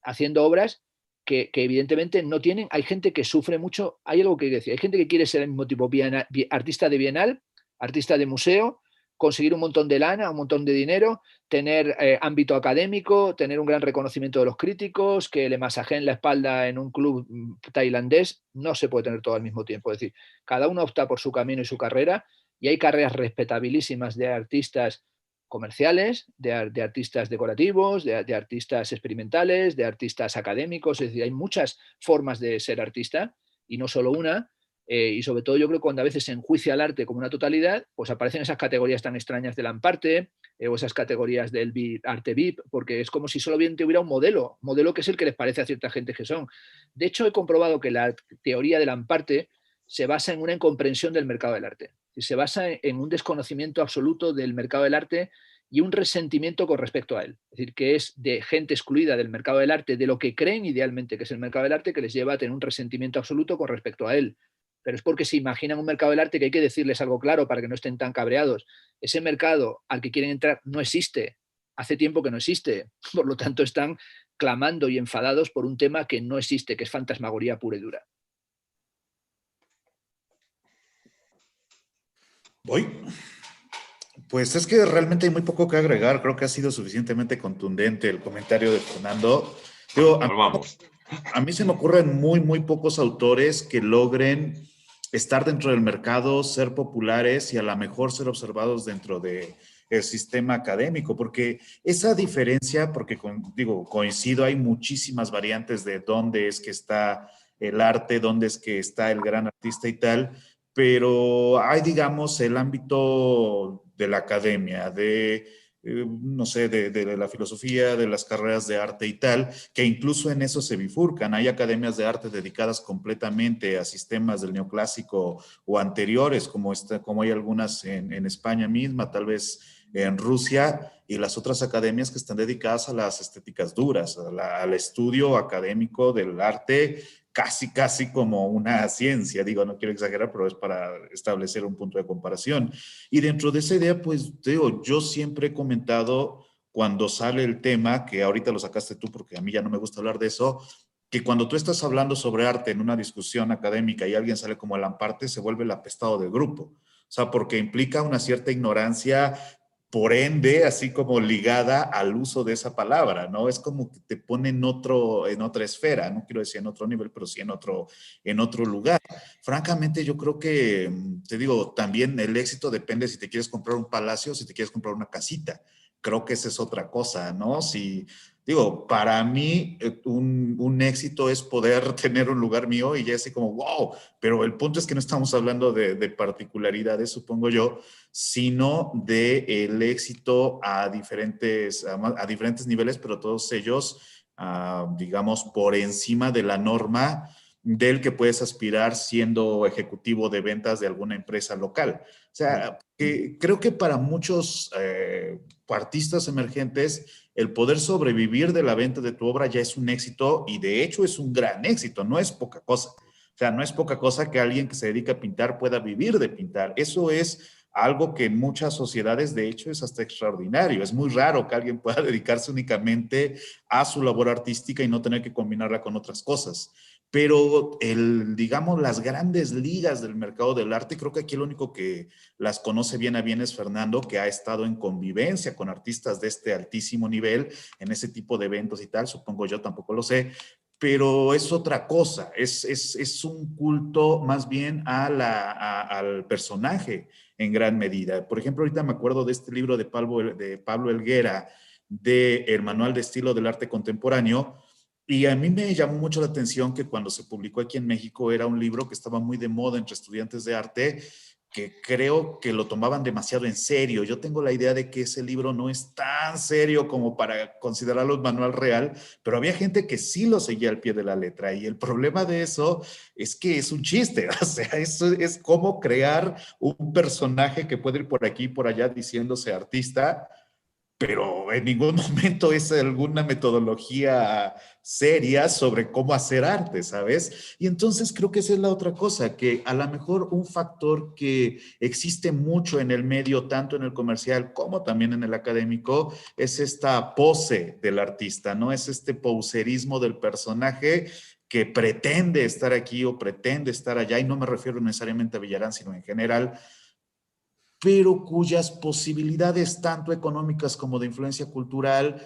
haciendo obras que evidentemente no tienen. Hay gente que sufre mucho. Hay algo que decir. Hay gente que quiere ser el mismo tipo artista de bienal, artista de museo, conseguir un montón de lana, un montón de dinero, tener ámbito académico, tener un gran reconocimiento de los críticos, que le masajeen la espalda en un club tailandés. No se puede tener todo al mismo tiempo. Es decir, cada uno opta por su camino y su carrera, y hay carreras respetabilísimas de artistas comerciales, de artistas decorativos, de artistas experimentales, de artistas académicos. Es decir, hay muchas formas de ser artista y no solo una. Y sobre todo yo creo que cuando a veces se enjuicia el arte como una totalidad, pues aparecen esas categorías tan extrañas del Lamparte o esas categorías del arte VIP, porque es como si solamente hubiera un modelo que es el que les parece a cierta gente que son. De hecho, he comprobado que la teoría del Lamparte se basa en una incomprensión del mercado del arte. Se basa en un desconocimiento absoluto del mercado del arte y un resentimiento con respecto a él. Es decir, que es de gente excluida del mercado del arte, de lo que creen idealmente que es el mercado del arte, que les lleva a tener un resentimiento absoluto con respecto a él. Pero es porque se imaginan un mercado del arte que hay que decirles algo claro para que no estén tan cabreados. Ese mercado al que quieren entrar no existe. Hace tiempo que no existe. Por lo tanto, están clamando y enfadados por un tema que no existe, que es fantasmagoría pura y dura. Voy. Pues es que realmente hay muy poco que agregar. Creo que ha sido suficientemente contundente el comentario de Fernando. Digo, a mí se me ocurren muy pocos autores que logren estar dentro del mercado, ser populares y a lo mejor ser observados dentro del sistema académico, porque esa diferencia, porque coincido, hay muchísimas variantes de dónde es que está el arte, dónde es que está el gran artista y tal, pero hay, digamos, el ámbito de la academia, no sé, de la filosofía, de las carreras de arte y tal, que incluso en eso se bifurcan. Hay academias de arte dedicadas completamente a sistemas del neoclásico o anteriores, como hay algunas en España misma, tal vez en Rusia, y las otras academias que están dedicadas a las estéticas duras, al estudio académico del arte, casi como una ciencia. Digo, no quiero exagerar, pero es para establecer un punto de comparación. Y dentro de esa idea, pues, digo, yo siempre he comentado cuando sale el tema, que ahorita lo sacaste tú porque a mí ya no me gusta hablar de eso, que cuando tú estás hablando sobre arte en una discusión académica y alguien sale como el Lamparte, se vuelve el apestado del grupo. O sea, porque implica una cierta ignorancia, por ende, así como ligada al uso de esa palabra, ¿no? Es como que te pone en otra esfera, no quiero decir en otro nivel, pero sí en otro lugar. Francamente, yo creo que, te digo, también el éxito depende si te quieres comprar un palacio o si te quieres comprar una casita. Creo que esa es otra cosa, ¿no? Digo, para mí un éxito es poder tener un lugar mío y ya así como, wow, pero el punto es que no estamos hablando de particularidades, supongo yo, sino del éxito a diferentes niveles, pero todos ellos, digamos, por encima de la norma del que puedes aspirar siendo ejecutivo de ventas de alguna empresa local. O sea, creo que para muchos artistas emergentes, el poder sobrevivir de la venta de tu obra ya es un éxito y de hecho es un gran éxito, no es poca cosa. O sea, no es poca cosa que alguien que se dedica a pintar pueda vivir de pintar. Eso es algo que en muchas sociedades, de hecho, es hasta extraordinario. Es muy raro que alguien pueda dedicarse únicamente a su labor artística y no tener que combinarla con otras cosas. Pero digamos, las grandes ligas del mercado del arte, creo que aquí el único que las conoce bien a bien es Fernando, que ha estado en convivencia con artistas de este altísimo nivel, en ese tipo de eventos y tal, supongo yo, tampoco lo sé, pero es otra cosa, es un culto más bien al personaje en gran medida. Por ejemplo, ahorita me acuerdo de este libro de Pablo Helguera, de El Manual de Estilo del Arte Contemporáneo, y a mí me llamó mucho la atención que cuando se publicó aquí en México era un libro que estaba muy de moda entre estudiantes de arte, que creo que lo tomaban demasiado en serio. Yo tengo la idea de que ese libro no es tan serio como para considerarlo un manual real, pero había gente que sí lo seguía al pie de la letra y el problema de eso es que es un chiste, o sea, eso es como crear un personaje que puede ir por aquí y por allá diciéndose artista, pero en ningún momento es alguna metodología seria sobre cómo hacer arte, ¿sabes? Y entonces creo que esa es la otra cosa, que a lo mejor un factor que existe mucho en el medio, tanto en el comercial como también en el académico, es esta pose del artista, ¿no? Es este poserismo del personaje que pretende estar aquí o pretende estar allá, y no me refiero necesariamente a Villarán, sino en general, pero cuyas posibilidades tanto económicas como de influencia cultural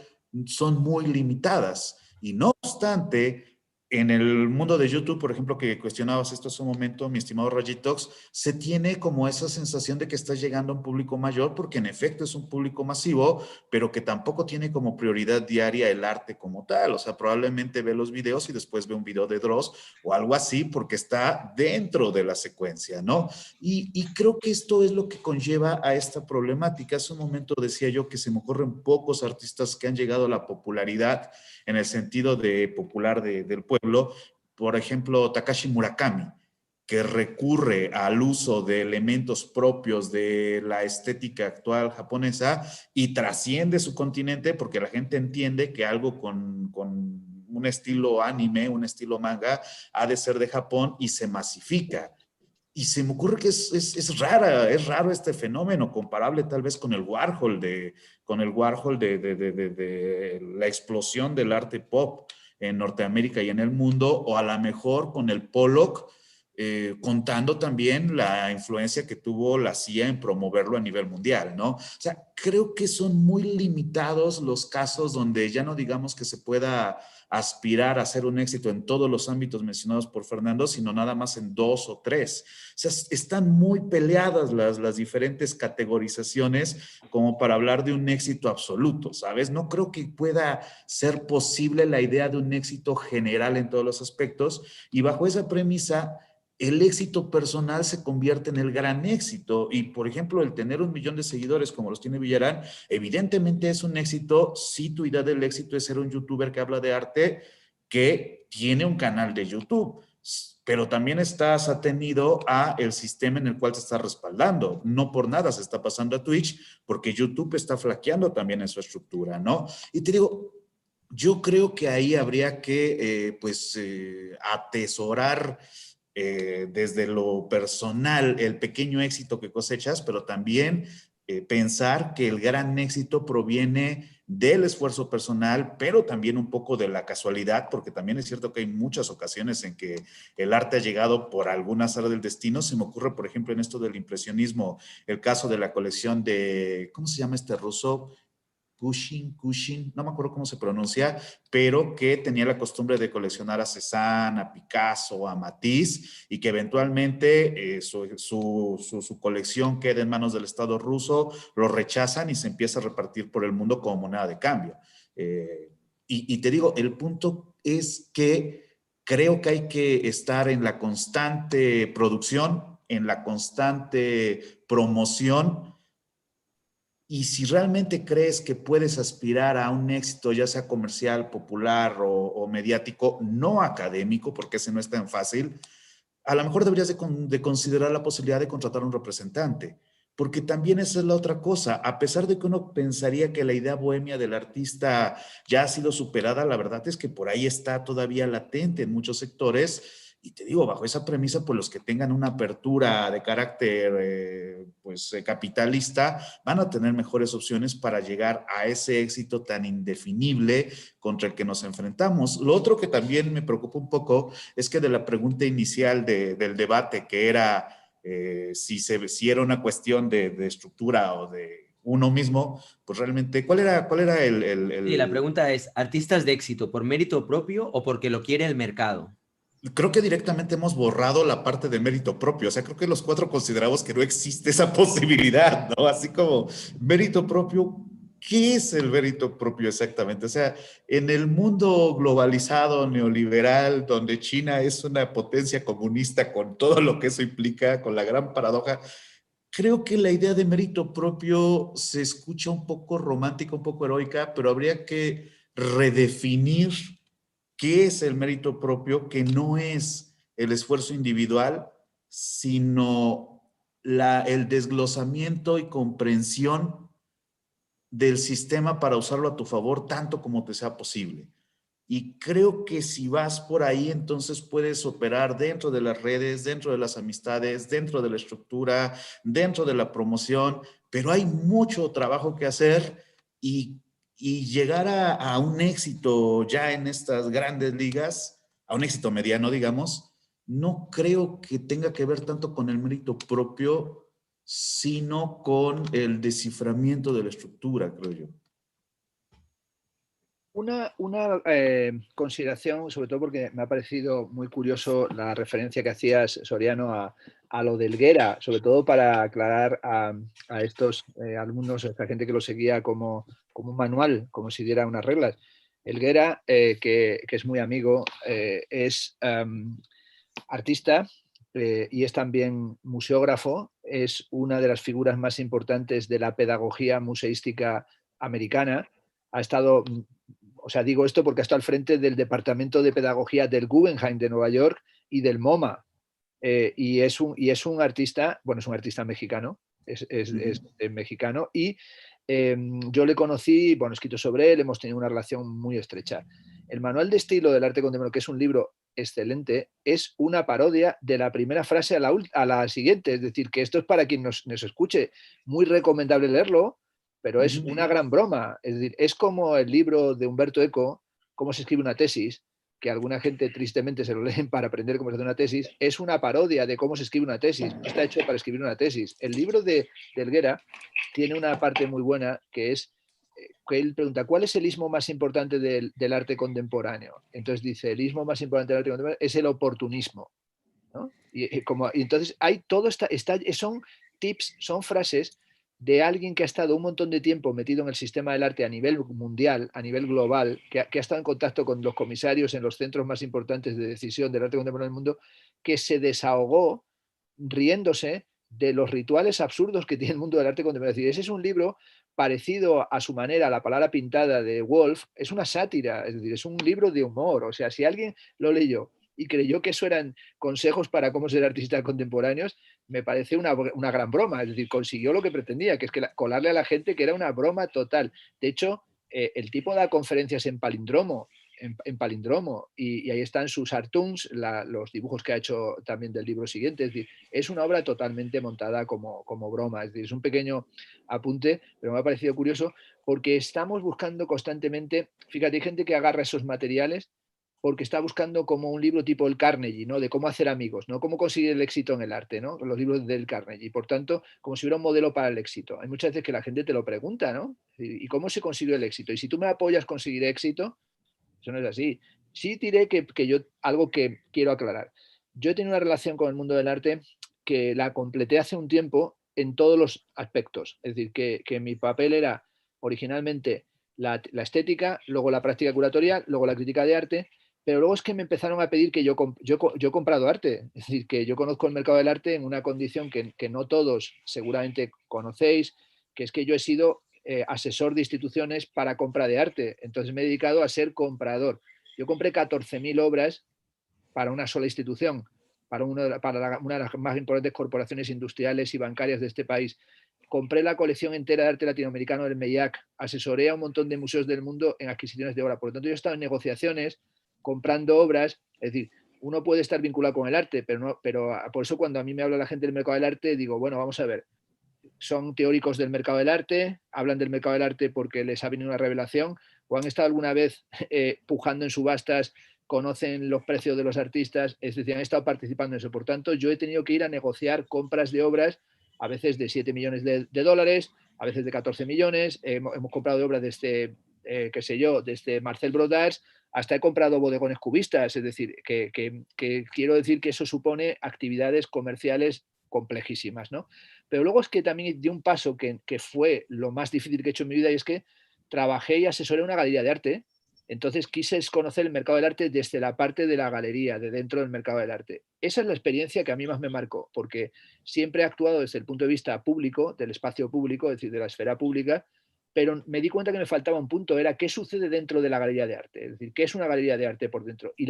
son muy limitadas. Y no obstante, en el mundo de YouTube, por ejemplo, que cuestionabas esto hace un momento, mi estimado Rayitox, se tiene como esa sensación de que estás llegando a un público mayor, porque en efecto es un público masivo, pero que tampoco tiene como prioridad diaria el arte como tal. O sea, probablemente ve los videos y después ve un video de Dross o algo así, porque está dentro de la secuencia, ¿no? Y creo que esto es lo que conlleva a esta problemática. Hace un momento decía yo que se me ocurren pocos artistas que han llegado a la popularidad en el sentido de popular del pueblo. Por ejemplo, Takashi Murakami, que recurre al uso de elementos propios de la estética actual japonesa y trasciende su continente porque la gente entiende que algo con un estilo anime, un estilo manga, ha de ser de Japón y se masifica. Y se me ocurre que es raro este fenómeno, comparable tal vez con el Warhol, de la explosión del arte pop en Norteamérica y en el mundo, o a lo mejor con el Pollock, contando también la influencia que tuvo la CIA en promoverlo a nivel mundial, ¿no? O sea, creo que son muy limitados los casos donde ya no digamos que se pueda aspirar a hacer un éxito en todos los ámbitos mencionados por Fernando, sino nada más en 2 o 3. O sea, están muy peleadas las diferentes categorizaciones como para hablar de un éxito absoluto, ¿sabes? No creo que pueda ser posible la idea de un éxito general en todos los aspectos, y bajo esa premisa el éxito personal se convierte en el gran éxito. Y, por ejemplo, el tener 1 millón de seguidores como los tiene Villarán, evidentemente es un éxito si tu idea del éxito es ser un youtuber que habla de arte, que tiene un canal de YouTube, pero también estás atenido a el sistema en el cual se está respaldando. No por nada se está pasando a Twitch, porque YouTube está flaqueando también en su estructura, ¿no? Y te digo, yo creo que ahí habría que, atesorar desde lo personal el pequeño éxito que cosechas, pero también pensar que el gran éxito proviene del esfuerzo personal, pero también un poco de la casualidad, porque también es cierto que hay muchas ocasiones en que el arte ha llegado por algún azar del destino. Se me ocurre, por ejemplo, en esto del impresionismo, el caso de la colección de, ¿cómo se llama este ruso? Cushing, no me acuerdo cómo se pronuncia, pero que tenía la costumbre de coleccionar a Cézanne, a Picasso, a Matisse, y que eventualmente su colección queda en manos del Estado ruso, lo rechazan y se empieza a repartir por el mundo como moneda de cambio. Y te digo, el punto es que creo que hay que estar en la constante producción, en la constante promoción. Y si realmente crees que puedes aspirar a un éxito, ya sea comercial, popular o mediático, no académico, porque ese no es tan fácil, a lo mejor deberías de considerar la posibilidad de contratar a un representante. Porque también esa es la otra cosa. A pesar de que uno pensaría que la idea bohemia del artista ya ha sido superada, la verdad es que por ahí está todavía latente en muchos sectores. Y te digo, bajo esa premisa, pues los que tengan una apertura de carácter capitalista van a tener mejores opciones para llegar a ese éxito tan indefinible contra el que nos enfrentamos. Lo otro que también me preocupa un poco es que de la pregunta inicial del debate, que era si era una cuestión de estructura o de uno mismo, pues realmente, ¿cuál era Sí, la pregunta es, ¿artistas de éxito por mérito propio o porque lo quiere el mercado? Creo que directamente hemos borrado la parte de mérito propio. O sea, creo que los 4 consideramos que no existe esa posibilidad, ¿no? Así como mérito propio, ¿qué es el mérito propio exactamente? O sea, en el mundo globalizado, neoliberal, donde China es una potencia comunista con todo lo que eso implica, con la gran paradoja, creo que la idea de mérito propio se escucha un poco romántica, un poco heroica, pero habría que redefinir qué es el mérito propio, que no es el esfuerzo individual, sino el desglosamiento y comprensión del sistema para usarlo a tu favor tanto como te sea posible. Y creo que si vas por ahí, entonces puedes operar dentro de las redes, dentro de las amistades, dentro de la estructura, dentro de la promoción, pero hay mucho trabajo que hacer, y llegar a un éxito ya en estas grandes ligas, a un éxito mediano, digamos, no creo que tenga que ver tanto con el mérito propio, sino con el desciframiento de la estructura, creo yo. Una consideración, sobre todo porque me ha parecido muy curioso la referencia que hacías, Soriano, a lo del Gera, sobre todo para aclarar a estos alumnos, a esta gente que lo seguía como un manual, como si diera unas reglas. El Gera, que es muy amigo, es artista y es también museógrafo, es una de las figuras más importantes de la pedagogía museística americana. Ha estado, o sea, digo esto porque ha estado al frente del Departamento de Pedagogía del Guggenheim de Nueva York y del MoMA. Y es un artista, bueno, es un artista mexicano, es mexicano, y yo le conocí, bueno, he escrito sobre él, hemos tenido una relación muy estrecha. El Manual de Estilo del Arte Contemporáneo, que es un libro excelente, es una parodia de la primera frase a la siguiente, es decir, que esto es para quien nos escuche, muy recomendable leerlo, pero es una gran broma, es decir, es como el libro de Humberto Eco, Cómo se escribe una tesis, que alguna gente tristemente se lo leen para aprender cómo se hace una tesis, es una parodia de cómo se escribe una tesis, no está hecho para escribir una tesis. El libro de Helguera tiene una parte muy buena que es que él pregunta, ¿cuál es el ismo más importante del arte contemporáneo? Entonces dice, el ismo más importante del arte contemporáneo es el oportunismo, ¿no? Y entonces hay todo son tips, son frases de alguien que ha estado un montón de tiempo metido en el sistema del arte a nivel mundial, a nivel global, que ha estado en contacto con los comisarios en los centros más importantes de decisión del arte contemporáneo del mundo, que se desahogó riéndose de los rituales absurdos que tiene el mundo del arte contemporáneo. Es decir, ese es un libro parecido a su manera a La palabra pintada de Woolf, es una sátira, es decir, es un libro de humor. O sea, si alguien lo leyó y creyó que eso eran consejos para cómo ser artistas contemporáneos, me parece una gran broma. Es decir, consiguió lo que pretendía, que es que colarle a la gente que era una broma total. De hecho, el tipo da conferencias en palindromo, y ahí están sus cartoons, los dibujos que ha hecho también del libro siguiente. Es decir, es una obra totalmente montada como broma. Es decir, es un pequeño apunte, pero me ha parecido curioso porque estamos buscando constantemente, fíjate, hay gente que agarra esos materiales porque está buscando como un libro tipo el Carnegie, ¿no? De cómo hacer amigos, ¿no? Cómo conseguir el éxito en el arte, ¿no? Los libros del Carnegie. Y por tanto, como si hubiera un modelo para el éxito. Hay muchas veces que la gente te lo pregunta, ¿no? ¿Y cómo se consigue el éxito? Y si tú me apoyas a conseguir éxito, eso no es así. Sí diré que algo que quiero aclarar. Yo he tenido una relación con el mundo del arte que la completé hace un tiempo en todos los aspectos. Es decir, que mi papel era originalmente la estética, luego la práctica curatorial, luego la crítica de arte, pero luego es que me empezaron a pedir que yo he comprado arte. Es decir, que yo conozco el mercado del arte en una condición que no todos seguramente conocéis, que es que yo he sido asesor de instituciones para compra de arte. Entonces me he dedicado a ser comprador. Yo compré 14.000 obras para una sola institución, para una de las más importantes corporaciones industriales y bancarias de este país. Compré la colección entera de arte latinoamericano del MEIAC, asesoré a un montón de museos del mundo en adquisiciones de obra. Por lo tanto, yo he estado en negociaciones, comprando obras, es decir, uno puede estar vinculado con el arte, pero por eso cuando a mí me habla la gente del mercado del arte, digo, bueno, vamos a ver, son teóricos del mercado del arte, hablan del mercado del arte porque les ha venido una revelación, o han estado alguna vez pujando en subastas, conocen los precios de los artistas, es decir, han estado participando en eso. Por tanto, yo he tenido que ir a negociar compras de obras, a veces de 7 millones de dólares, a veces de 14 millones, hemos comprado obras desde, qué sé yo, desde Marcel Brodars hasta he comprado bodegones cubistas, es decir, que quiero decir que eso supone actividades comerciales complejísimas, ¿no? Pero luego es que también di un paso que fue lo más difícil que he hecho en mi vida, y es que trabajé y asesoré una galería de arte. Entonces quise conocer el mercado del arte desde la parte de la galería, de dentro del mercado del arte. Esa es la experiencia que a mí más me marcó, porque siempre he actuado desde el punto de vista público, del espacio público, es decir, de la esfera pública, pero me di cuenta que me faltaba un punto, era qué sucede dentro de la galería de arte, es decir, qué es una galería de arte por dentro. Y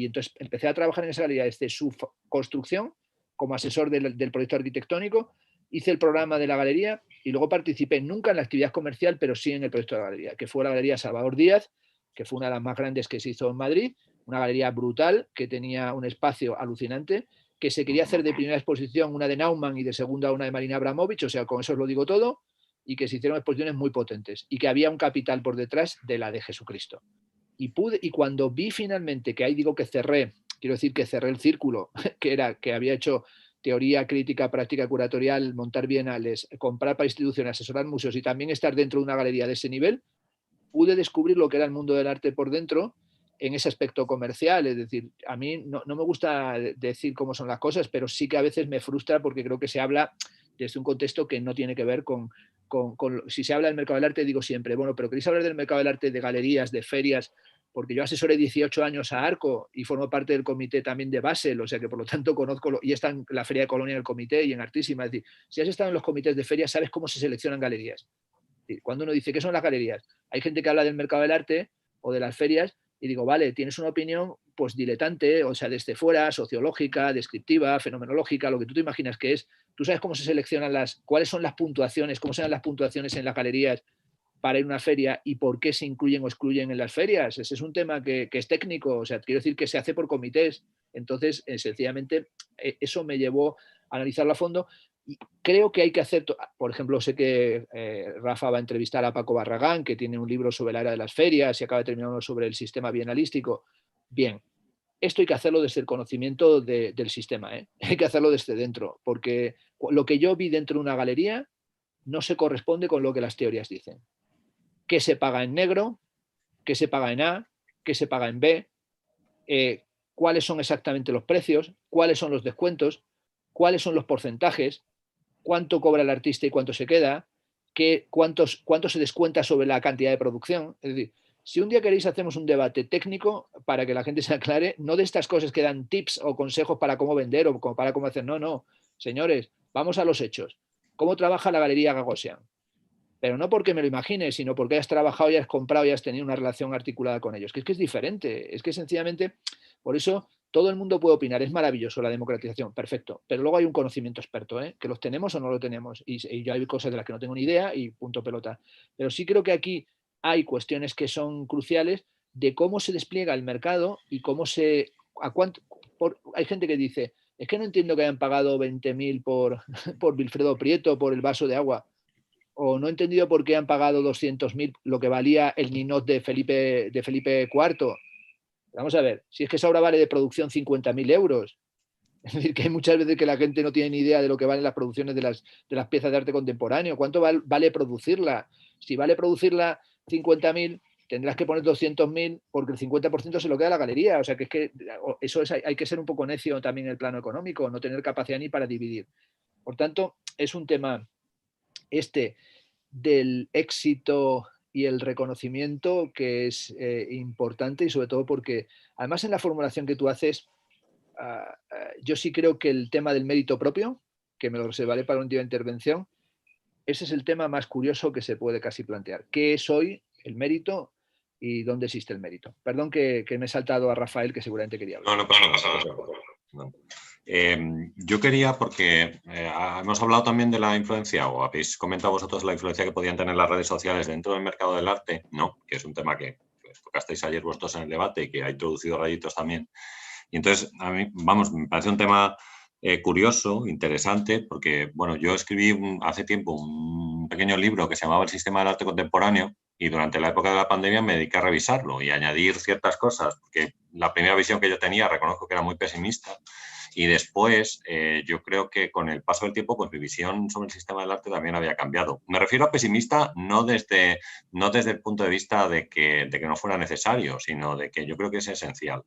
entonces empecé a trabajar en esa galería desde su construcción, como asesor del proyecto arquitectónico, hice el programa de la galería y luego participé nunca en la actividad comercial, pero sí en el proyecto de la galería, que fue la Galería Salvador Díaz, que fue una de las más grandes que se hizo en Madrid, una galería brutal, que tenía un espacio alucinante, que se quería hacer de primera exposición una de Naumann y de segunda una de Marina Abramovich, o sea, con eso os lo digo todo, y que se hicieron exposiciones muy potentes, y que había un capital por detrás de la de Jesucristo. Y cuando vi finalmente, que ahí digo que quiero decir que cerré el círculo, que había hecho teoría, crítica, práctica curatorial, montar bienales, comprar para instituciones, asesorar museos y también estar dentro de una galería de ese nivel, pude descubrir lo que era el mundo del arte por dentro en ese aspecto comercial. Es decir, a mí no me gusta decir cómo son las cosas, pero sí que a veces me frustra porque creo que se habla desde un contexto que no tiene que ver con si se habla del mercado del arte, digo siempre, bueno, pero ¿queréis hablar del mercado del arte, de galerías, de ferias? Porque yo asesoré 18 años a Arco y formo parte del comité también de Basel, o sea que por lo tanto conozco, y está en la Feria de Colonia del comité y en Artísima. Es decir, si has estado en los comités de ferias, sabes cómo se seleccionan galerías. Es decir, cuando uno dice, ¿qué son las galerías? Hay gente que habla del mercado del arte o de las ferias y digo, vale, tienes una opinión pues diletante, o sea, desde fuera, sociológica, descriptiva, fenomenológica, lo que tú te imaginas que es. Tú sabes cómo se seleccionan cuáles son las puntuaciones, cómo se dan las puntuaciones en las galerías para ir a una feria y por qué se incluyen o excluyen en las ferias. Ese es un tema que es técnico, o sea, quiero decir que se hace por comités. Entonces, sencillamente, eso me llevó a analizarlo a fondo. Y creo que hay que hacer, por ejemplo, sé que Rafa va a entrevistar a Paco Barragán, que tiene un libro sobre la era de las ferias y acaba de terminar uno sobre el sistema bienalístico. Bien, esto hay que hacerlo desde el conocimiento del sistema, ¿eh? Hay que hacerlo desde dentro, porque lo que yo vi dentro de una galería no se corresponde con lo que las teorías dicen. ¿Qué se paga en negro? ¿Qué se paga en A? ¿Qué se paga en B? ¿Cuáles son exactamente los precios? ¿Cuáles son los descuentos? ¿Cuáles son los porcentajes? ¿Cuánto cobra el artista y cuánto se queda? ¿Cuánto se descuenta sobre la cantidad de producción? Es decir, si un día queréis hacemos un debate técnico para que la gente se aclare, no de estas cosas que dan tips o consejos para cómo vender o para cómo hacer, no, señores, vamos a los hechos. ¿Cómo trabaja la Galería Gagosian? Pero no porque me lo imagine, sino porque hayas trabajado y has comprado y has tenido una relación articulada con ellos. Que es diferente, es que sencillamente, por eso todo el mundo puede opinar, es maravilloso la democratización, perfecto, pero luego hay un conocimiento experto, ¿eh? Que los tenemos o no lo tenemos, y yo hay cosas de las que no tengo ni idea y punto pelota. Pero sí creo que aquí hay cuestiones que son cruciales de cómo se despliega el mercado y cómo hay gente que dice, es que no entiendo que hayan pagado 20.000 por Wilfredo Prieto, por el vaso de agua, o no he entendido por qué han pagado 200.000 lo que valía el ninot de Felipe IV. Vamos a ver, si es que esa obra vale de producción 50.000 euros. Es decir, que hay muchas veces que la gente no tiene ni idea de lo que valen las producciones de las piezas de arte contemporáneo. ¿Cuánto vale producirla? Si vale producirla 50.000, tendrás que poner 200.000 porque el 50% se lo queda a la galería. O sea, que es que eso hay que ser un poco necio también en el plano económico, no tener capacidad ni para dividir. Por tanto, es un tema del éxito y el reconocimiento que es importante, y sobre todo porque además en la formulación que tú haces, yo sí creo que el tema del mérito propio, que me lo reservaré para un día de intervención, ese es el tema más curioso que se puede casi plantear. ¿Qué es hoy el mérito y dónde existe el mérito? Perdón que me he saltado a Rafael, que seguramente quería hablar. No pasa nada. No. Yo quería, porque hemos hablado también de la influencia, o habéis comentado vosotros la influencia que podían tener las redes sociales dentro del mercado del arte, ¿no? Que es un tema que tocasteis ayer vosotros en el debate y que ha introducido Rayitos también. Y entonces, a mí, me parece un tema curioso, interesante, porque, bueno, yo escribí hace tiempo un pequeño libro que se llamaba El sistema del arte contemporáneo, y durante la época de la pandemia me dediqué a revisarlo y a añadir ciertas cosas, porque la primera visión que yo tenía, reconozco que era muy pesimista, y después yo creo que con el paso del tiempo, pues mi visión sobre el sistema del arte también había cambiado. Me refiero a pesimista no desde el punto de vista de que no fuera necesario, sino de que yo creo que es esencial.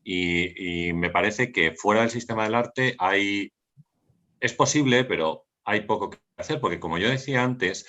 Y me parece que fuera del sistema del arte es posible, pero hay poco que hacer, porque como yo decía antes,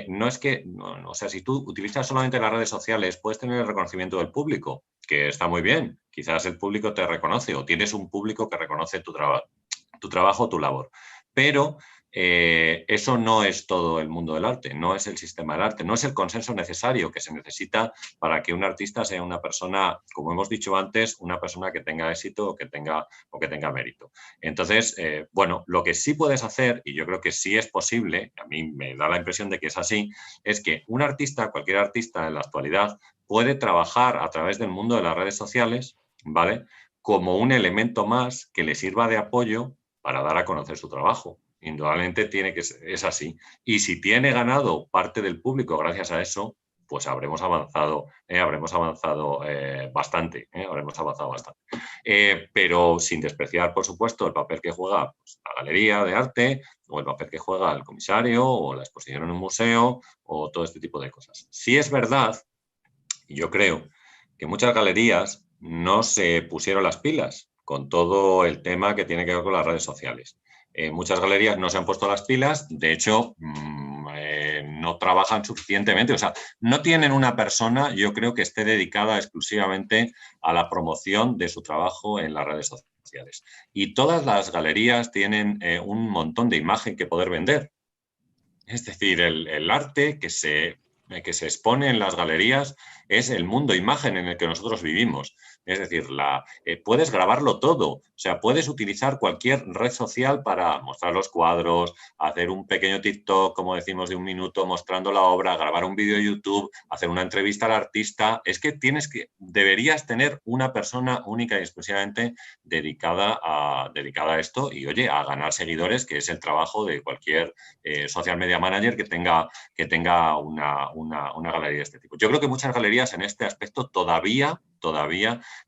no es que, o sea, si tú utilizas solamente las redes sociales, puedes tener el reconocimiento del público, que está muy bien. Quizás el público te reconoce o tienes un público que reconoce tu trabajo, tu labor. Pero eso no es todo el mundo del arte, no es el sistema del arte, no es el consenso necesario que se necesita para que un artista sea una persona, como hemos dicho antes, una persona que tenga éxito o que tenga mérito. Entonces, bueno, lo que sí puedes hacer, y yo creo que sí es posible, a mí me da la impresión de que es así, es que un artista, cualquier artista en la actualidad, puede trabajar a través del mundo de las redes sociales, ¿vale?, como un elemento más que le sirva de apoyo para dar a conocer su trabajo. Indudablemente es así. Y si tiene ganado parte del público gracias a eso, pues habremos avanzado bastante. Pero sin despreciar, por supuesto, el papel que juega pues, la galería de arte, o el papel que juega el comisario, o la exposición en un museo, o todo este tipo de cosas. Sí es verdad Y yo creo que muchas galerías no se pusieron las pilas con todo el tema que tiene que ver con las redes sociales. Muchas galerías no se han puesto las pilas, de hecho, no trabajan suficientemente, o sea, no tienen una persona, yo creo, que esté dedicada exclusivamente a la promoción de su trabajo en las redes sociales. Y todas las galerías tienen un montón de imagen que poder vender. Es decir, el arte que se expone en las galerías es el mundo imagen en el que nosotros vivimos. Es decir, puedes grabarlo todo. O sea, puedes utilizar cualquier red social para mostrar los cuadros, hacer un pequeño TikTok, como decimos, de 1 minuto mostrando la obra, grabar un vídeo de YouTube, hacer una entrevista al artista. Es que deberías tener una persona única y exclusivamente dedicada a esto y, oye, a ganar seguidores, que es el trabajo de cualquier social media manager que tenga una galería de este tipo. Yo creo que muchas galerías en este aspecto todavía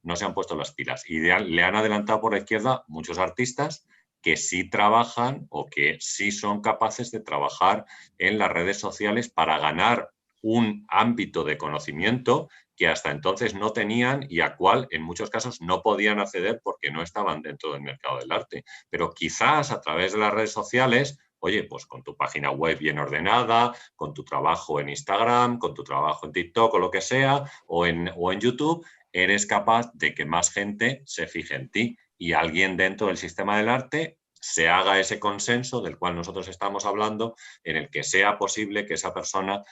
no se han puesto las pilas y le han adelantado por la izquierda muchos artistas que sí trabajan o que sí son capaces de trabajar en las redes sociales para ganar un ámbito de conocimiento que hasta entonces no tenían y a cual en muchos casos no podían acceder porque no estaban dentro del mercado del arte. Pero quizás a través de las redes sociales, oye, pues con tu página web bien ordenada, con tu trabajo en Instagram, con tu trabajo en TikTok o lo que sea, o en YouTube, eres capaz de que más gente se fije en ti y alguien dentro del sistema del arte se haga ese consenso del cual nosotros estamos hablando, en el que sea posible que esa persona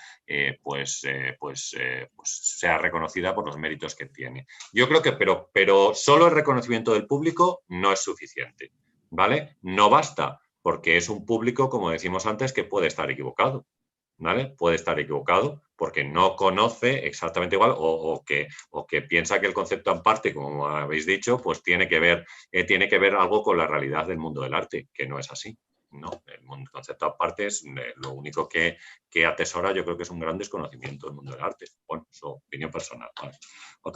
sea reconocida por los méritos que tiene. Yo creo que, pero solo el reconocimiento del público no es suficiente, ¿vale? No basta, porque es un público, como decimos antes, que puede estar equivocado, ¿vale? Puede estar equivocado porque no conoce exactamente igual o que piensa que el concepto en parte, como habéis dicho, pues tiene que ver algo con la realidad del mundo del arte, que no es así. No, el concepto aparte es lo único que atesora, yo creo que es un gran desconocimiento del mundo del arte. Bueno, su opinión personal. ¿Vale?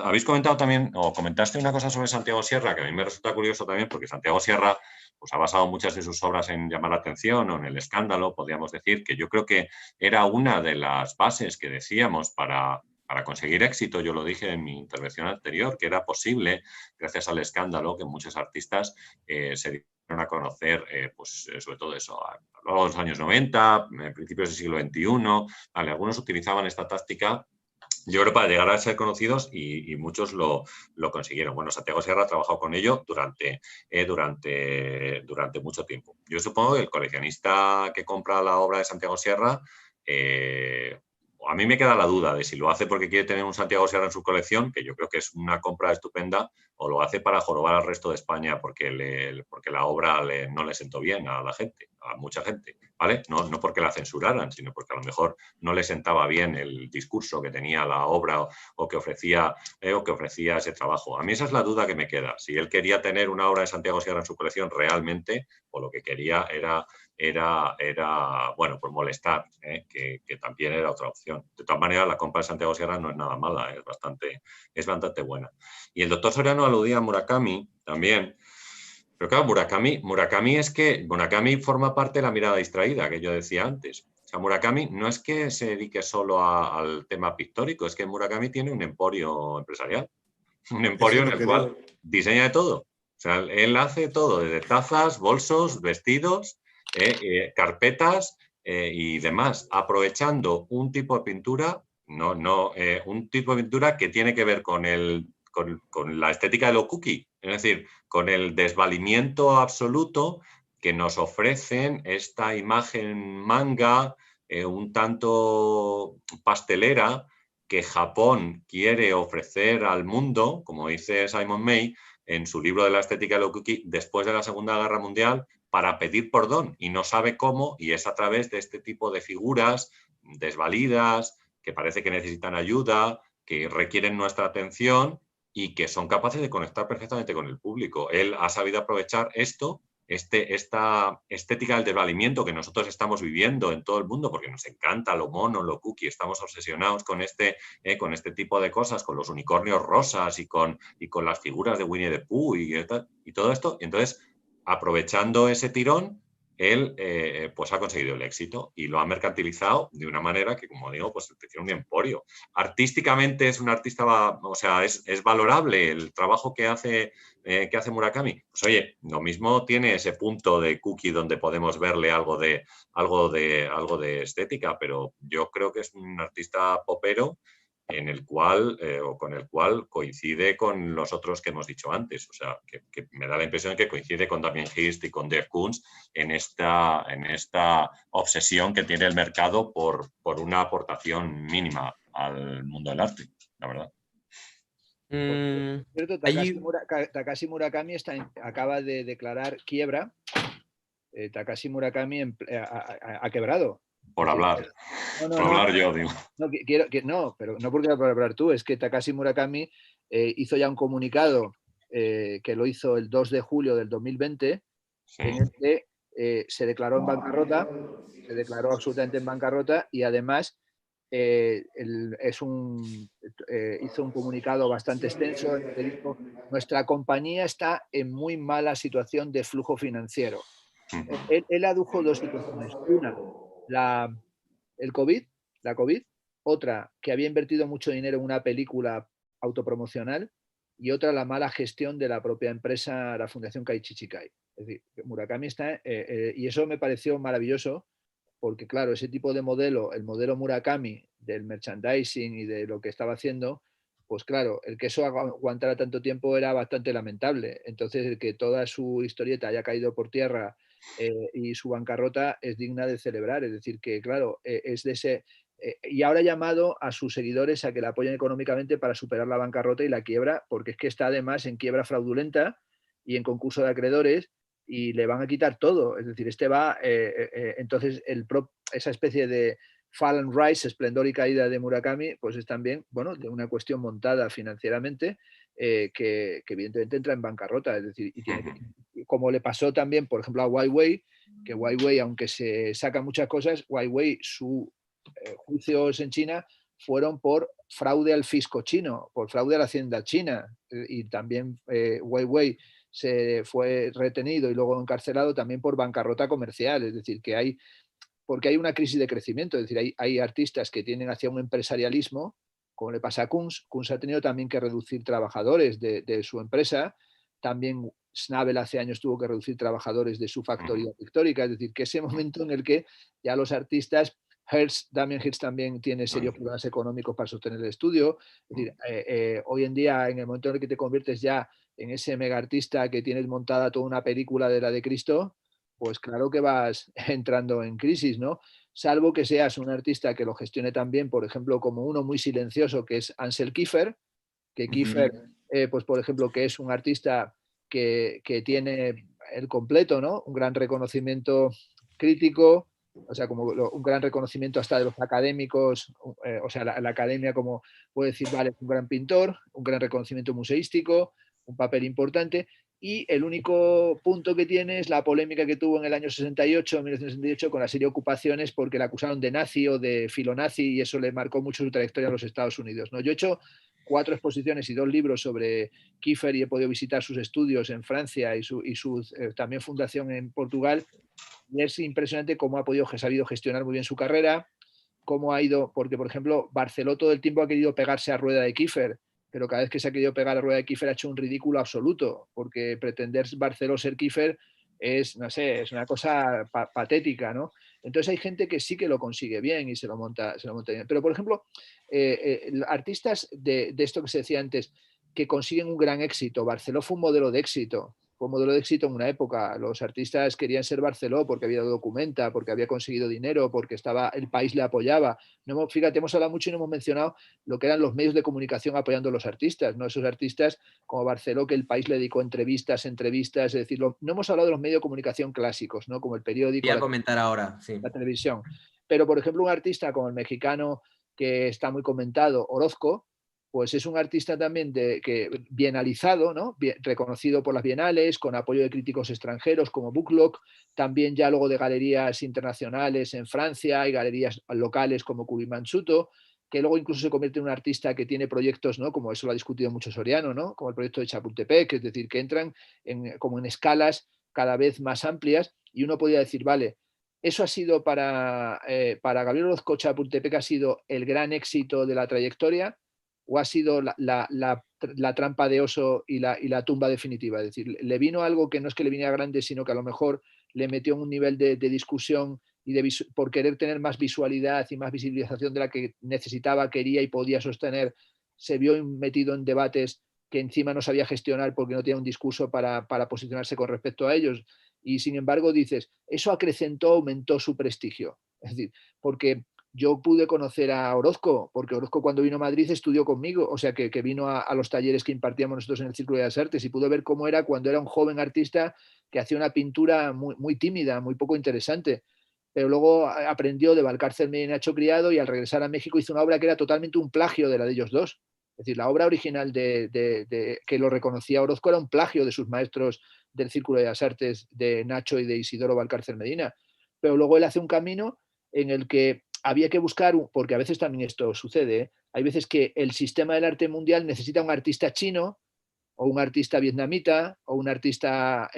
Habéis comentado también, o comentaste una cosa sobre Santiago Sierra, que a mí me resulta curioso también, porque Santiago Sierra pues, ha basado muchas de sus obras en llamar la atención o en el escándalo, podríamos decir, que yo creo que era una de las bases que decíamos para conseguir éxito. Yo lo dije en mi intervención anterior, que era posible, gracias al escándalo, que muchos artistas se dieron a conocer, sobre todo eso, a lo largo de los años 90, principios del siglo XXI. Vale, algunos utilizaban esta táctica, yo creo, para llegar a ser conocidos y muchos lo consiguieron. Bueno, Santiago Sierra ha trabajado con ello durante mucho tiempo. Yo supongo que el coleccionista que compra la obra de Santiago Sierra, a mí me queda la duda de si lo hace porque quiere tener un Santiago Sierra en su colección, que yo creo que es una compra estupenda, o lo hace para jorobar al resto de España porque la obra no le sentó bien a la gente, a mucha gente, ¿vale? No porque la censuraran, sino porque a lo mejor no le sentaba bien el discurso que tenía la obra o que ofrecía ese trabajo. A mí esa es la duda que me queda. Si él quería tener una obra de Santiago Sierra en su colección realmente, o lo que quería era bueno, pues molestar, que también era otra opción. De todas maneras, la compra de Santiago Sierra no es nada mala, es bastante buena. Y el doctor Soriano aludía a Murakami también. Pero claro, Murakami forma parte de la mirada distraída que yo decía antes. O sea, Murakami no es que se dedique solo al tema pictórico, es que Murakami tiene un emporio empresarial. Un emporio en el cual diseña de todo. O sea, él hace todo, desde tazas, bolsos, vestidos, carpetas y demás, aprovechando un tipo de pintura, un tipo de pintura que tiene que ver con la estética de lo cookie, es decir, con el desvalimiento absoluto que nos ofrecen esta imagen manga, un tanto pastelera, que Japón quiere ofrecer al mundo, como dice Simon May en su libro de la estética de lo cookie, después de la Segunda Guerra Mundial, para pedir perdón y no sabe cómo, y es a través de este tipo de figuras desvalidas, que parece que necesitan ayuda, que requieren nuestra atención y que son capaces de conectar perfectamente con el público. Él ha sabido aprovechar esta estética del desvalimiento que nosotros estamos viviendo en todo el mundo, porque nos encanta lo mono, lo cookie, estamos obsesionados con este tipo de cosas, con los unicornios rosas y con las figuras de Winnie the Pooh y todo esto. Y entonces, aprovechando ese tirón, él pues ha conseguido el éxito y lo ha mercantilizado de una manera que, como digo, pues tiene un emporio. Artísticamente es un artista, o sea, es valorable el trabajo que hace Murakami. Pues oye, lo mismo tiene ese punto de cookie donde podemos verle algo de estética, pero yo creo que es un artista popero en el cual, o con el cual coincide con los otros que hemos dicho antes. O sea, que me da la impresión de que coincide con Damien Hirst y con Jeff Koons en esta obsesión que tiene el mercado por una aportación mínima al mundo del arte, la verdad. Cierto, Takashi Murakami acaba de declarar quiebra. Takashi Murakami ha quebrado. Por hablar. Hablar yo, digo. No, pero no porque por hablar tú, es que Takashi Murakami hizo ya un comunicado que lo hizo el 2 de julio del 2020, sí, en el que se declaró en bancarrota, se declaró absolutamente en bancarrota y además hizo un comunicado bastante extenso en el que dijo: nuestra compañía está en muy mala situación de flujo financiero. Él adujo dos situaciones. Una, la COVID, otra, que había invertido mucho dinero en una película autopromocional, y otra, la mala gestión de la propia empresa, la Fundación Kai-Chichikai. Es decir, Murakami está, y eso me pareció maravilloso, porque claro, ese tipo de modelo, el modelo Murakami del merchandising y de lo que estaba haciendo, pues claro, el que eso aguantara tanto tiempo era bastante lamentable. Entonces, el que toda su historieta haya caído por tierra y su bancarrota es digna de celebrar. Es decir, que claro, es de ese... y ahora ha llamado a sus seguidores a que la apoyen económicamente para superar la bancarrota y la quiebra, porque es que está además en quiebra fraudulenta y en concurso de acreedores, y le van a quitar todo. Es decir, entonces esa especie de fall and rise, esplendor y caída de Murakami, pues es también, bueno, de una cuestión montada financieramente que evidentemente entra en bancarrota. Es decir, como le pasó también, por ejemplo, a Huawei, que Huawei, aunque se sacan muchas cosas, Huawei, sus juicios en China fueron por fraude al fisco chino, por fraude a la hacienda china, y también Huawei se fue retenido y luego encarcelado también por bancarrota comercial. Es decir, que porque hay una crisis de crecimiento. Es decir, hay artistas que tienden hacia un empresarialismo, como le pasa a Kunz. Kunz ha tenido también que reducir trabajadores de su empresa. También Schnabel hace años tuvo que reducir trabajadores de su factoría pictórica. Es decir, que ese momento en el que ya los artistas... Damien Hirst también tiene serios problemas económicos para sostener el estudio. Es decir, hoy en día, en el momento en el que te conviertes ya en ese mega artista que tienes montada toda una película de la de Cristo, pues claro que vas entrando en crisis, ¿no? Salvo que seas un artista que lo gestione también, por ejemplo, como uno muy silencioso, que es Ansel Kiefer, que Kiefer, pues por ejemplo, que es un artista que tiene el completo, ¿no? Un gran reconocimiento crítico, o sea, como un gran reconocimiento hasta de los académicos, o sea, la academia, como puede decir, vale, es un gran pintor, un gran reconocimiento museístico, un papel importante, y el único punto que tiene es la polémica que tuvo en el año 68, 1968, con la serie Ocupaciones, porque le acusaron de nazi o de filonazi, y eso le marcó mucho su trayectoria en los Estados Unidos, ¿no? Yo he hecho 4 exposiciones y 2 libros sobre Kiefer y he podido visitar sus estudios en Francia y su también fundación en Portugal. Y es impresionante cómo ha sabido gestionar muy bien su carrera, cómo ha ido, porque por ejemplo, Barceló todo el tiempo ha querido pegarse a rueda de Kiefer, pero cada vez que se ha querido pegar a rueda de Kiefer ha hecho un ridículo absoluto, porque pretender Barceló ser Kiefer es, no sé, es una cosa patética, ¿no? Entonces hay gente que sí que lo consigue bien y se lo monta bien. Pero por ejemplo, artistas de esto que se decía antes, que consiguen un gran éxito. Barceló fue un modelo de éxito. Fue un modelo de éxito en una época. Los artistas querían ser Barceló porque había dado documenta, porque había conseguido dinero, porque el país le apoyaba. Fíjate, hemos hablado mucho y no hemos mencionado lo que eran los medios de comunicación apoyando a los artistas, ¿no? Esos artistas como Barceló, que el país le dedicó entrevistas, es decir, no hemos hablado de los medios de comunicación clásicos, ¿no? Como el periódico, voy a comentar ahora, sí, la televisión. Pero, por ejemplo, un artista como el mexicano que está muy comentado, Orozco, pues es un artista también bienalizado, ¿no? Reconocido por las bienales, con apoyo de críticos extranjeros como Booklock, también ya luego de galerías internacionales en Francia y galerías locales como Kurimansuto, que luego incluso se convierte en un artista que tiene proyectos, ¿no? Como eso lo ha discutido mucho Soriano, ¿no? Como el proyecto de Chapultepec, es decir, que entran como en escalas cada vez más amplias, y uno podía decir, vale, eso ha sido para Gabriel Orozco Chapultepec, ha sido el gran éxito de la trayectoria, o ha sido la trampa de oso y la tumba definitiva. Es decir, le vino algo que no es que le viniera grande, sino que a lo mejor le metió en un nivel de discusión y por querer tener más visualidad y más visibilización de la que necesitaba, quería y podía sostener, se vio metido en debates que encima no sabía gestionar porque no tenía un discurso para posicionarse con respecto a ellos. Y sin embargo dices, eso acrecentó, aumentó su prestigio. Es decir, porque yo pude conocer a Orozco, porque Orozco cuando vino a Madrid estudió conmigo, o sea que vino a los talleres que impartíamos nosotros en el Círculo de las Artes, y pude ver cómo era cuando era un joven artista que hacía una pintura muy, muy tímida, muy poco interesante. Pero luego aprendió de Valcárcel y Nacho Criado, y al regresar a México hizo una obra que era totalmente un plagio de la de ellos dos. Es decir, la obra original que lo reconocía Orozco era un plagio de sus maestros del Círculo de las Artes, de Nacho y de Isidoro Valcárcel Medina. Pero luego él hace un camino en el que había que buscar, porque a veces también esto sucede, hay veces que el sistema del arte mundial necesita un artista chino, o un artista vietnamita, o un artista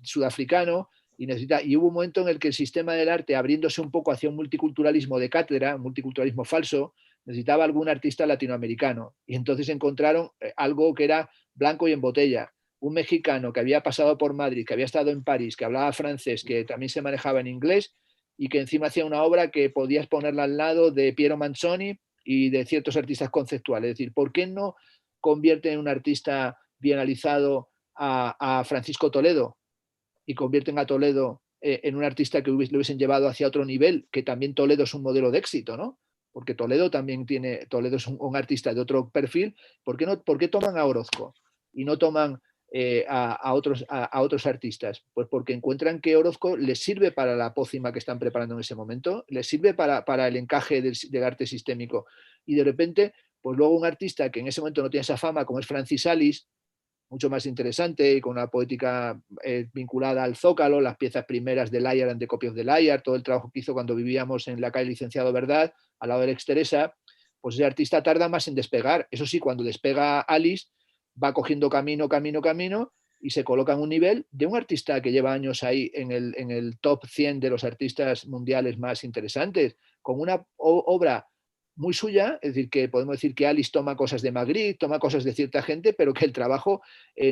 sudafricano, y hubo un momento en el que el sistema del arte, abriéndose un poco hacia un multiculturalismo de cátedra, un multiculturalismo falso, necesitaba algún artista latinoamericano. Y entonces encontraron algo que era blanco y en botella. Un mexicano que había pasado por Madrid, que había estado en París, que hablaba francés, que también se manejaba en inglés, y que encima hacía una obra que podías ponerla al lado de Piero Manzoni y de ciertos artistas conceptuales. Es decir, ¿por qué no convierte en un artista bienalizado a Francisco Toledo, y convierten a Toledo en un artista que lo hubiesen llevado hacia otro nivel? Que también Toledo es un modelo de éxito, ¿no? Porque Toledo es un artista de otro perfil. ¿Por qué toman a Orozco y no toman a otros artistas? Pues porque encuentran que Orozco les sirve para la pócima que están preparando en ese momento, les sirve para el encaje del arte sistémico. Y de repente, pues luego un artista que en ese momento no tiene esa fama, como es Francis Alice, mucho más interesante y con una poética vinculada al Zócalo, las piezas primeras de Layard and the Copy of the Layard, todo el trabajo que hizo cuando vivíamos en la calle Licenciado Verdad, al lado del Ex Teresa, pues ese artista tarda más en despegar. Eso sí, cuando despega Alice, va cogiendo camino, y se coloca en un nivel de un artista que lleva años ahí en el top 100 de los artistas mundiales más interesantes, con una obra muy suya. Es decir, que podemos decir que Alice toma cosas de Magritte, toma cosas de cierta gente, pero que el trabajo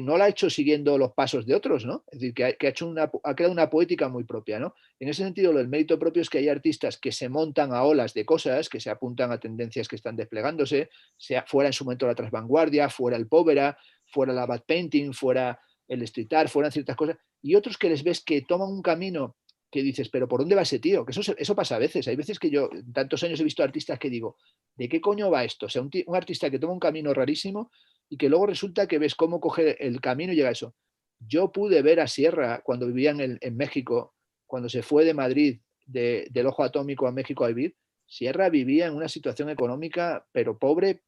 no lo ha hecho siguiendo los pasos de otros, ¿no? Es decir, que ha creado una poética muy propia, ¿no? En ese sentido, el mérito propio es que hay artistas que se montan a olas de cosas, que se apuntan a tendencias que están desplegándose, sea fuera en su momento la transvanguardia, fuera el povera, fuera la bad painting, fuera el street art, fueran ciertas cosas, y otros que les ves que toman un camino que dices, pero ¿por dónde va ese tío? Que eso pasa a veces. Hay veces que yo, tantos años he visto artistas que digo, ¿de qué coño va esto? O sea, un artista que toma un camino rarísimo y que luego resulta que ves cómo coge el camino y llega a eso. Yo pude ver a Sierra cuando vivía en México, cuando se fue de Madrid, del Ojo Atómico a México a vivir. Sierra vivía en una situación económica, pero pobre.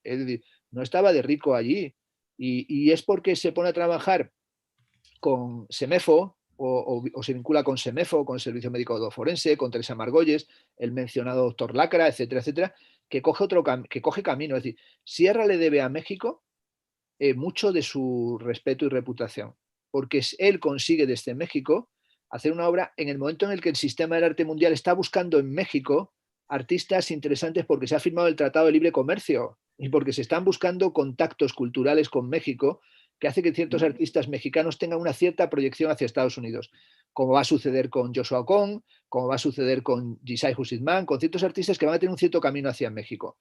Es decir, no estaba de rico allí. Y es porque se pone a trabajar con Semefo, o se vincula con Semefo, con el Servicio Médico Forense, con Teresa Margolles, el mencionado doctor Lacra, etcétera, que coge camino. Es decir, Sierra le debe a México mucho de su respeto y reputación, porque él consigue desde México hacer una obra en el momento en el que el sistema del arte mundial está buscando en México artistas interesantes, porque se ha firmado el Tratado de Libre Comercio y porque se están buscando contactos culturales con México, que hace que ciertos artistas mexicanos tengan una cierta proyección hacia Estados Unidos, como va a suceder con Joshua Ocon, como va a suceder con Jisai Husitman, con ciertos artistas que van a tener un cierto camino hacia México,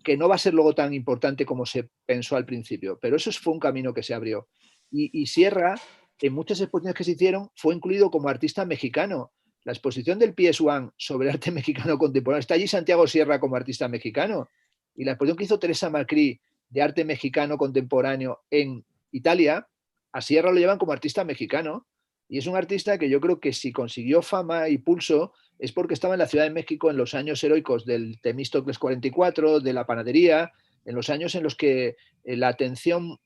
que no va a ser luego tan importante como se pensó al principio, pero eso fue un camino que se abrió. Y Sierra, en muchas exposiciones que se hicieron, fue incluido como artista mexicano. La exposición del PS1 sobre arte mexicano contemporáneo, está allí Santiago Sierra como artista mexicano, y la exposición que hizo Teresa Macri de arte mexicano contemporáneo en Italia, a Sierra lo llevan como artista mexicano, y es un artista que yo creo que si consiguió fama y pulso es porque estaba en la Ciudad de México en los años heroicos del Temístocles 44, de la panadería, en los años en los que la atención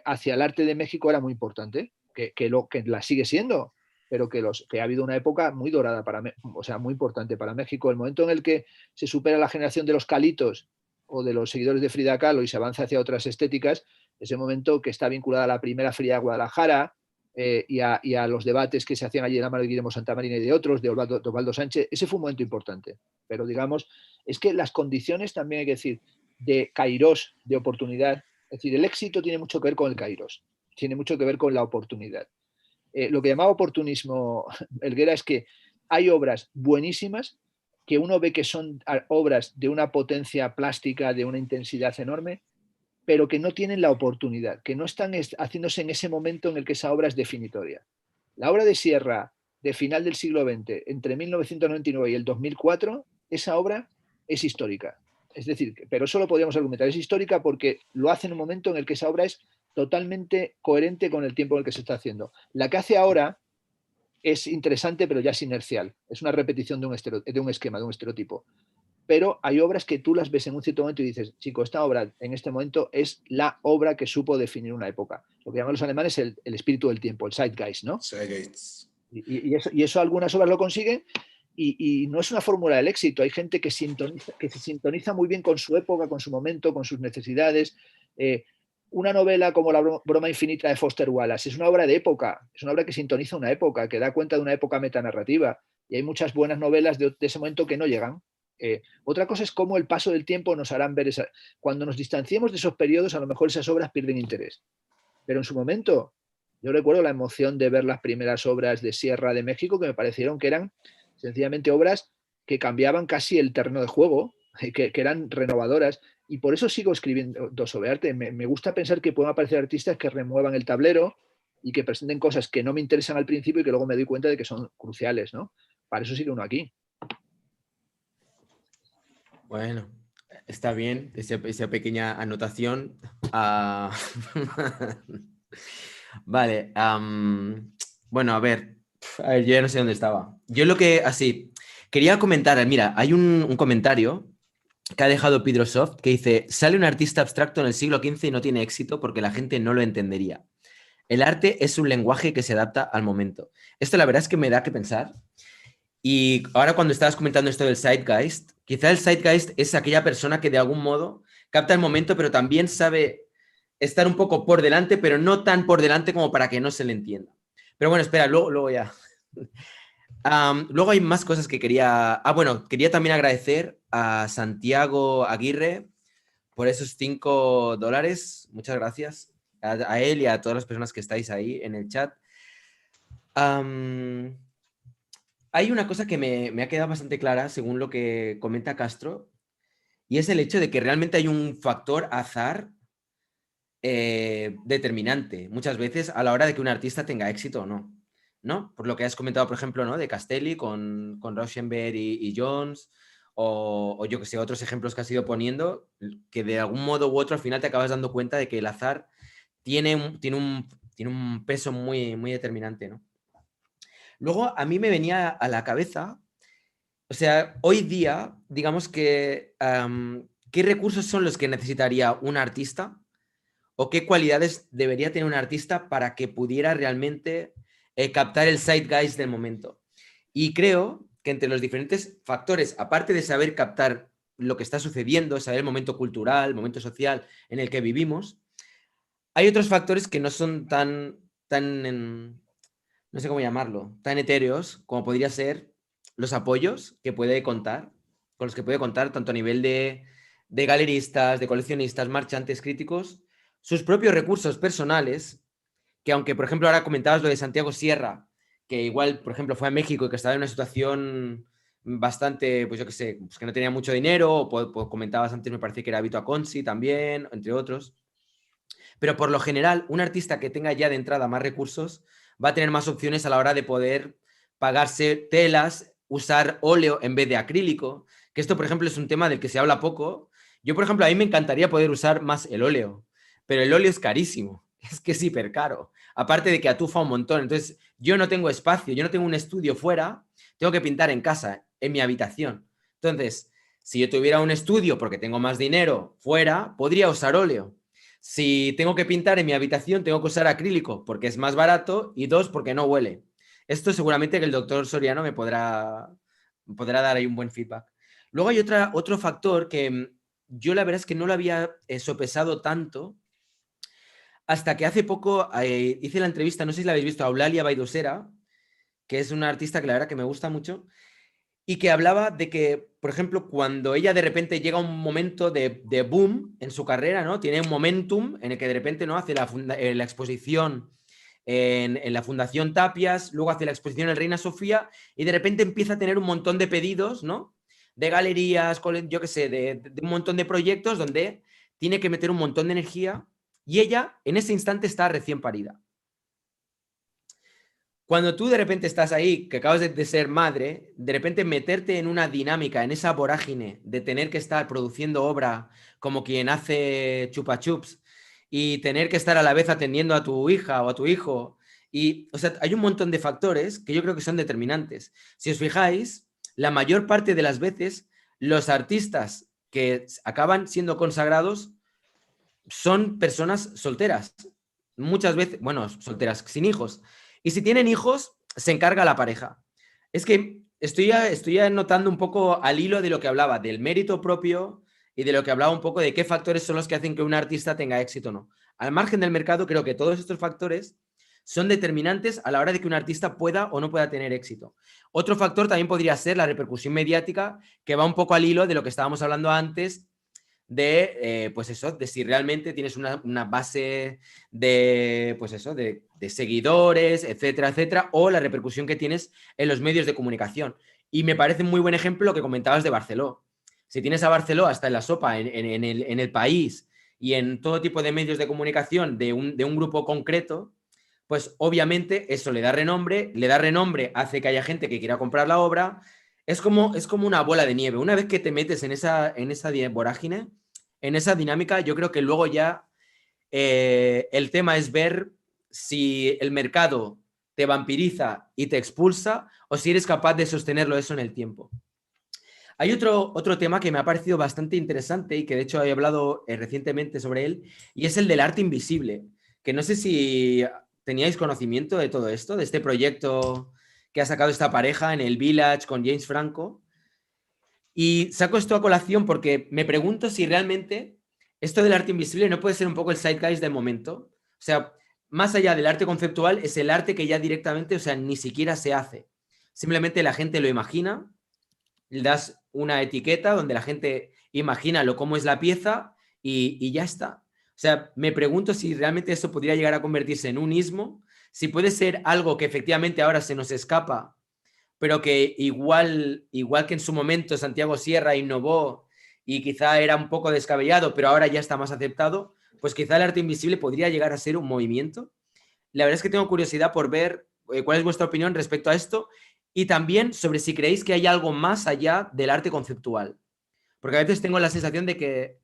hacia el arte de México era muy importante, que la sigue siendo, pero que ha habido una época muy dorada, o sea, muy importante para México. El momento en el que se supera la generación de los calitos o de los seguidores de Frida Kahlo y se avanza hacia otras estéticas, ese momento que está vinculada a la primera Feria de Guadalajara, y a los debates que se hacían allí en la mano de Guillermo Santamarina y de otros, de Osvaldo Sánchez, ese fue un momento importante. Pero digamos, es que las condiciones también hay que decir, de kairos, de oportunidad, es decir, el éxito tiene mucho que ver con el kairos, tiene mucho que ver con la oportunidad. Lo que llamaba oportunismo Helguera es que hay obras buenísimas que uno ve que son obras de una potencia plástica, de una intensidad enorme, pero que no tienen la oportunidad, que no están haciéndose en ese momento en el que esa obra es definitoria. La obra de Sierra de final del siglo XX, entre 1999 y el 2004, esa obra es histórica. Es decir, pero eso lo podríamos argumentar, es histórica porque lo hace en un momento en el que esa obra es totalmente coherente con el tiempo en el que se está haciendo. La que hace ahora es interesante, pero ya es inercial. Es una repetición de un esquema, de un estereotipo. Pero hay obras que tú las ves en un cierto momento y dices, chico, esta obra en este momento es la obra que supo definir una época. Lo que llaman los alemanes el espíritu del tiempo, el Zeitgeist, ¿no? Zeitgeist. Y eso algunas obras lo consiguen y no es una fórmula del éxito. Hay gente que se sintoniza muy bien con su época, con su momento, con sus necesidades. Una novela como La broma infinita de Foster Wallace es una obra de época, es una obra que sintoniza una época, que da cuenta de una época metanarrativa. Y hay muchas buenas novelas de ese momento que no llegan. Otra cosa es cómo el paso del tiempo nos harán ver esa. Cuando nos distanciemos de esos periodos, a lo mejor esas obras pierden interés. Pero en su momento, yo recuerdo la emoción de ver las primeras obras de Sierra de México, que me parecieron que eran sencillamente obras que cambiaban casi el terreno de juego, que eran renovadoras. Y por eso sigo escribiendo sobre arte. Me gusta pensar que pueden aparecer artistas que remuevan el tablero y que presenten cosas que no me interesan al principio y que luego me doy cuenta de que son cruciales, ¿no? Para eso sigue uno aquí. Bueno, está bien esa pequeña anotación. Vale. Bueno, a ver, yo ya no sé dónde estaba. Yo lo que, así, quería comentar, mira, hay un comentario que ha dejado Pedro Soft que dice, sale un artista abstracto en el siglo XV y no tiene éxito porque la gente no lo entendería. El arte es un lenguaje que se adapta al momento. Esto la verdad es que me da que pensar. Y ahora cuando estabas comentando esto del Zeitgeist, quizá el Zeitgeist es aquella persona que de algún modo capta el momento, pero también sabe estar un poco por delante, pero no tan por delante como para que no se le entienda. Pero bueno, espera, luego ya. Luego hay más cosas que quería... bueno, quería también agradecer a Santiago Aguirre por esos $5. Muchas gracias a él y a todas las personas que estáis ahí en el chat. Hay una cosa que me ha quedado bastante clara según lo que comenta Castro, y es el hecho de que realmente hay un factor azar determinante muchas veces a la hora de que un artista tenga éxito o no, ¿no? Por lo que has comentado, por ejemplo, ¿no? De Castelli con Rauschenberg y Jones, o yo que sé, otros ejemplos que has ido poniendo, que de algún modo u otro al final te acabas dando cuenta de que el azar tiene un peso muy, muy determinante, ¿no? Luego a mí me venía a la cabeza, o sea, hoy día, digamos que, ¿qué recursos son los que necesitaría un artista? ¿O qué cualidades debería tener un artista para que pudiera realmente captar el zeitgeist del momento? Y creo que entre los diferentes factores, aparte de saber captar lo que está sucediendo, saber el momento cultural, el momento social en el que vivimos, hay otros factores que no son tan no sé cómo llamarlo, tan etéreos como podría ser los apoyos que puede contar, con los que puede contar tanto a nivel de galeristas, de coleccionistas, marchantes, críticos, sus propios recursos personales, que aunque, por ejemplo, ahora comentabas lo de Santiago Sierra, que igual, por ejemplo, fue a México y que estaba en una situación bastante, pues yo qué sé, pues que no tenía mucho dinero, o comentabas antes, me parece que era Vito Aconci también, entre otros. Pero por lo general, un artista que tenga ya de entrada más recursos va a tener más opciones a la hora de poder pagarse telas, usar óleo en vez de acrílico, que esto, por ejemplo, es un tema del que se habla poco. Yo, por ejemplo, a mí me encantaría poder usar más el óleo, pero el óleo es carísimo, es que es hiper caro. Aparte de que atufa un montón. Entonces, yo no tengo espacio, yo no tengo un estudio fuera, tengo que pintar en casa, en mi habitación. Entonces, si yo tuviera un estudio porque tengo más dinero fuera, podría usar óleo. Si tengo que pintar en mi habitación, tengo que usar acrílico porque es más barato y 2, porque no huele. Esto seguramente que el doctor Soriano me podrá dar ahí un buen feedback. Luego hay otro factor que yo la verdad es que no lo había sopesado tanto hasta que hace poco hice la entrevista, no sé si la habéis visto, a Eulalia Baidosera, que es una artista que la verdad que me gusta mucho, y que hablaba de que, por ejemplo, cuando ella de repente llega a un momento de boom en su carrera, ¿no? Tiene un momentum en el que de repente, ¿no?, hace la exposición en la Fundación Tapias, luego hace la exposición en Reina Sofía y de repente empieza a tener un montón de pedidos, ¿no?, de galerías, yo qué sé, de un montón de proyectos donde tiene que meter un montón de energía y ella en ese instante está recién parida. Cuando tú de repente estás ahí, que acabas de ser madre, de repente meterte en una dinámica, en esa vorágine de tener que estar produciendo obra como quien hace chupa chups y tener que estar a la vez atendiendo a tu hija o a tu hijo. Y, o sea, hay un montón de factores que yo creo que son determinantes. Si os fijáis, la mayor parte de las veces los artistas que acaban siendo consagrados son personas solteras. Muchas veces, bueno, solteras, sin hijos. Y si tienen hijos, se encarga la pareja. Es que estoy notando un poco al hilo de lo que hablaba, del mérito propio y de lo que hablaba un poco de qué factores son los que hacen que un artista tenga éxito o no. Al margen del mercado, creo que todos estos factores son determinantes a la hora de que un artista pueda o no pueda tener éxito. Otro factor también podría ser la repercusión mediática, que va un poco al hilo de lo que estábamos hablando antes, de, pues eso, de si realmente tienes una base de, pues eso, de seguidores, etcétera, etcétera, o la repercusión que tienes en los medios de comunicación. Y me parece un muy buen ejemplo lo que comentabas de Barceló. Si tienes a Barceló hasta en la sopa, en el país y en todo tipo de medios de comunicación de un grupo concreto, pues obviamente eso le da renombre, hace que haya gente que quiera comprar la obra. Es como una bola de nieve. Una vez que te metes en esa vorágine, en esa dinámica, yo creo que luego ya el tema es ver si el mercado te vampiriza y te expulsa o si eres capaz de sostenerlo eso en el tiempo. Hay otro tema que me ha parecido bastante interesante y que de hecho he hablado recientemente sobre él, y es el del arte invisible, que no sé si teníais conocimiento de todo esto, de este proyecto que ha sacado esta pareja en el Village con James Franco. Y saco esto a colación porque me pregunto si realmente esto del arte invisible no puede ser un poco el zeitgeist del momento. O sea, más allá del arte conceptual, es el arte que ya directamente, o sea, ni siquiera se hace. Simplemente la gente lo imagina, le das una etiqueta donde la gente imagina cómo es la pieza y ya está. O sea, me pregunto si realmente eso podría llegar a convertirse en un ismo, si puede ser algo que efectivamente ahora se nos escapa, pero que igual que en su momento Santiago Sierra innovó y quizá era un poco descabellado, pero ahora ya está más aceptado, pues quizá el arte invisible podría llegar a ser un movimiento. La verdad es que tengo curiosidad por ver cuál es vuestra opinión respecto a esto y también sobre si creéis que hay algo más allá del arte conceptual. Porque a veces tengo la sensación de que,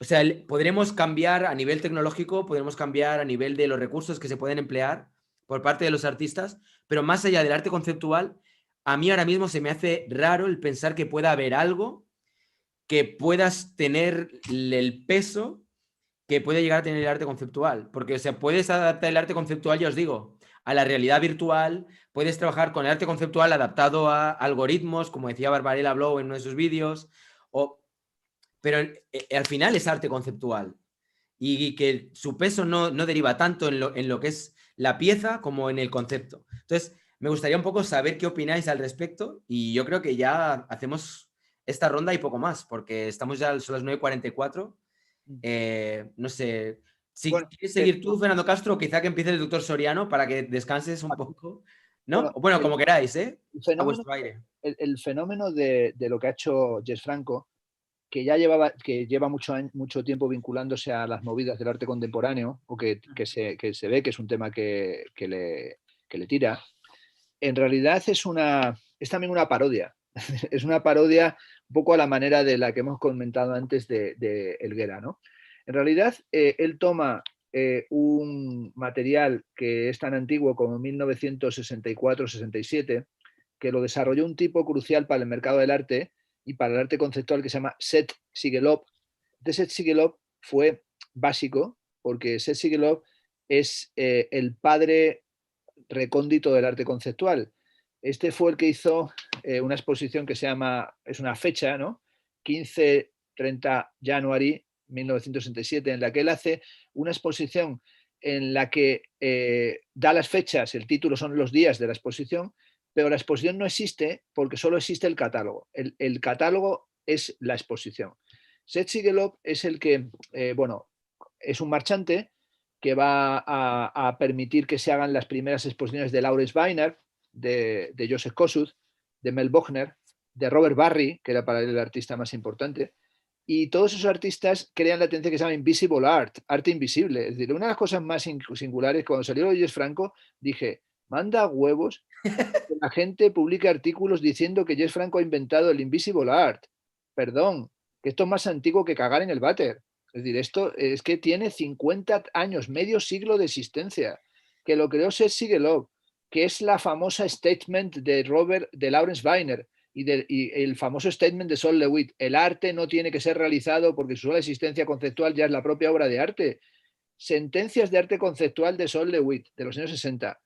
o sea, podremos cambiar a nivel tecnológico, podremos cambiar a nivel de los recursos que se pueden emplear por parte de los artistas, pero más allá del arte conceptual, a mí ahora mismo se me hace raro el pensar que pueda haber algo que puedas tener el peso que puede llegar a tener el arte conceptual. Porque, o sea, puedes adaptar el arte conceptual, ya os digo, a la realidad virtual, puedes trabajar con el arte conceptual adaptado a algoritmos, como decía Barbarella Blow en uno de sus vídeos, pero al final es arte conceptual. Y que su peso no deriva tanto en lo que es la pieza como en el concepto. Entonces, me gustaría un poco saber qué opináis al respecto y yo creo que ya hacemos esta ronda y poco más, porque estamos ya, son las 9:44. No sé, si Bueno, quieres seguir tú, Fernando Castro, quizá que empiece el doctor Soriano para que descanses un poco, ¿no? Bueno, Como queráis, ¿eh? A fenómeno, vuestro aire. el fenómeno de lo que ha hecho Jess Franco, que ya lleva mucho tiempo vinculándose a las movidas del arte contemporáneo, o que se ve que es un tema que le tira, en realidad es también una parodia. Es una parodia un poco a la manera de la que hemos comentado antes de Helguera, ¿no? En realidad, él toma un material que es tan antiguo como 1964-67, que lo desarrolló un tipo crucial para el mercado del arte y para el arte conceptual que se llama Seth Sigelov. Seth Sigelov fue básico porque Seth Sigelov es el padre recóndito del arte conceptual. Este fue el que hizo una exposición que se llama, es una fecha, ¿no? 15-30 January 1967, en la que él hace una exposición en la que da las fechas, el título son los días de la exposición, pero la exposición no existe porque solo existe el catálogo. El catálogo es la exposición. Seth Sigelov es el que, bueno, es un marchante que va a permitir que se hagan las primeras exposiciones de Lawrence Weiner, de Joseph Kosuth, de Mel Bochner, de Robert Barry, que era para él el artista más importante, y todos esos artistas crean la tendencia que se llama Invisible Art, arte invisible. Es decir, una de las cosas más singulares, cuando salió Jess Franco, dije, manda huevos que la gente publique artículos diciendo que Jess Franco ha inventado el Invisible Art. Perdón, que esto es más antiguo que cagar en el váter. Es decir, esto es que tiene 50 años, medio siglo de existencia, que lo creó Seth Sigelov, que es la famosa statement de Lawrence Weiner, y el famoso statement de Sol LeWitt: el arte no tiene que ser realizado porque su sola existencia conceptual ya es la propia obra de arte. Sentencias de arte conceptual de Sol LeWitt, de los años 60.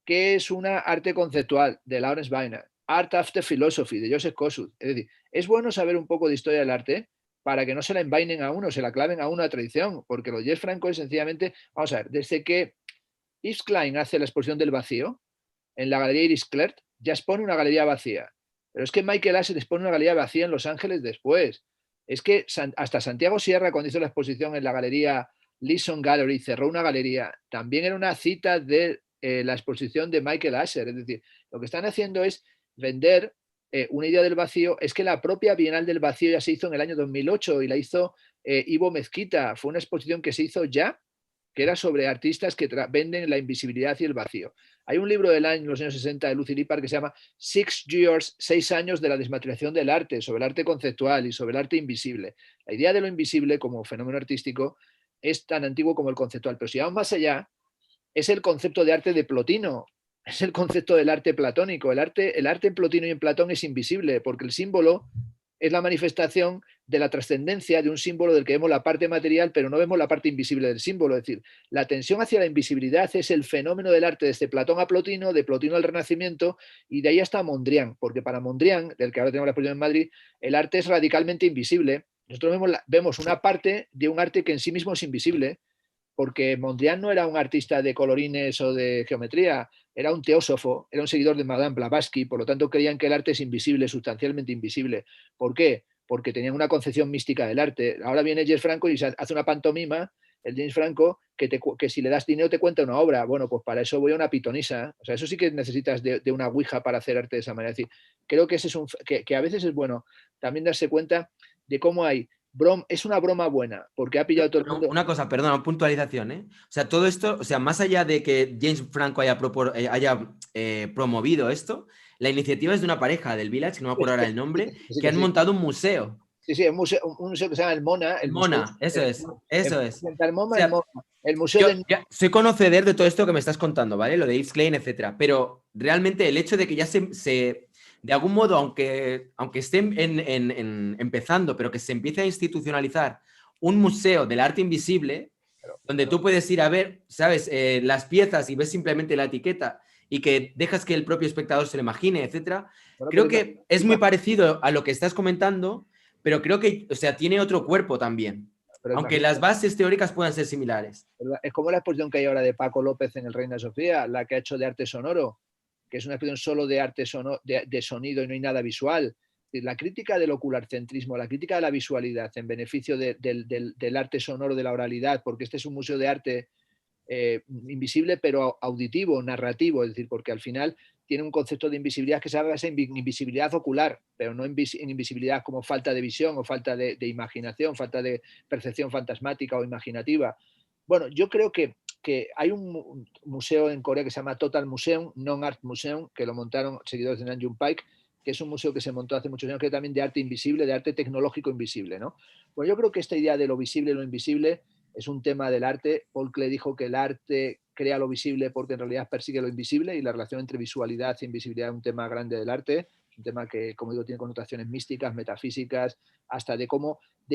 ¿Qué es una arte conceptual? De Lawrence Weiner. Art After Philosophy, de Joseph Kosuth. Es decir, es bueno saber un poco de historia del arte para que no se la envainen a uno, se la claven a uno a tradición, porque lo de Jess Franco es sencillamente, vamos a ver, desde que Yves Klein hace la exposición del vacío en la galería Iris Clert, ya expone una galería vacía. Pero es que Michael Asher expone una galería vacía en Los Ángeles después. Es que hasta Santiago Sierra, cuando hizo la exposición en la galería Leeson Gallery, cerró una galería, también era una cita de la exposición de Michael Asher. Es decir, lo que están haciendo es vender una idea del vacío. Es que la propia Bienal del Vacío ya se hizo en el año 2008 y la hizo Ivo Mezquita. Fue una exposición que se hizo ya, que era sobre artistas que venden la invisibilidad y el vacío. Hay un libro del año, los años 60, de Lucy Lippard, que se llama 6 años de la desmaterialización del arte, sobre el arte conceptual y sobre el arte invisible. La idea de lo invisible como fenómeno artístico es tan antiguo como el conceptual, pero si vamos más allá, es el concepto de arte de Plotino, es el concepto del arte platónico. El arte en Plotino y en Platón es invisible, porque el símbolo es la manifestación de la trascendencia de un símbolo del que vemos la parte material, pero no vemos la parte invisible del símbolo. Es decir, la tensión hacia la invisibilidad es el fenómeno del arte desde Platón a Plotino, de Plotino al Renacimiento, y de ahí hasta Mondrian, porque para Mondrian, del que ahora tenemos la exposición en Madrid, el arte es radicalmente invisible. Nosotros vemos una parte de un arte que en sí mismo es invisible, porque Mondrian no era un artista de colorines o de geometría, era un teósofo, era un seguidor de Madame Blavatsky, por lo tanto creían que el arte es invisible, sustancialmente invisible. ¿Por qué? Porque tenían una concepción mística del arte. Ahora viene James Franco y hace una pantomima, el James Franco, que si le das dinero te cuenta una obra. Bueno, pues para eso voy a una pitonisa. O sea, eso sí que necesitas de una ouija para hacer arte de esa manera. Es decir, creo que, que a veces es bueno también darse cuenta de cómo hay es una broma buena, porque ha pillado todo el mundo. Una cosa, perdona, puntualización, ¿eh? O sea, todo esto, o sea, más allá de que James Franco haya promovido esto, la iniciativa es de una pareja del Village, que no me acuerdo ahora el nombre, que han montado un museo. Sí, un museo que se llama el MoNA. El MoNA, eso es. El MoMA, O sea, el museo soy conocedor de todo esto que me estás contando, ¿vale? Lo de Yves Klein, etcétera. Pero realmente el hecho de que ya de algún modo, aunque estén empezando, pero que se empiece a institucionalizar un museo del arte invisible, donde tú puedes ir a ver, ¿sabes? Las piezas y ves simplemente la etiqueta y que dejas que el propio espectador se lo imagine, etcétera. Creo que es muy parecido a lo que estás comentando, pero creo que, o sea, tiene otro cuerpo también. Aunque las bases teóricas puedan ser similares. Es como la exposición que hay ahora de Paco López en el Reina Sofía, la que ha hecho de arte sonoro, que es una exposición solo de arte de sonido y no hay nada visual. La crítica del ocularcentrismo, la crítica de la visualidad en beneficio del arte sonoro, de la oralidad, porque este es un museo de arte invisible pero auditivo, narrativo, es decir, porque al final tiene un concepto de invisibilidad que se basa en invisibilidad ocular, pero no en invisibilidad como falta de visión o falta de imaginación, falta de percepción fantasmática o imaginativa. Bueno, yo creo que hay un museo en Corea que se llama Total Museum, Non-Art Museum, que lo montaron seguidores de Nam June Paik, que es un museo que se montó hace muchos años, que es también de arte invisible, de arte tecnológico invisible, ¿no? Pues yo creo que esta idea de lo visible y lo invisible es un tema del arte. Paul Klee dijo que el arte crea lo visible porque en realidad persigue lo invisible, y la relación entre visualidad e invisibilidad es un tema grande del arte. Es un tema que, como digo, tiene connotaciones místicas, metafísicas, hasta de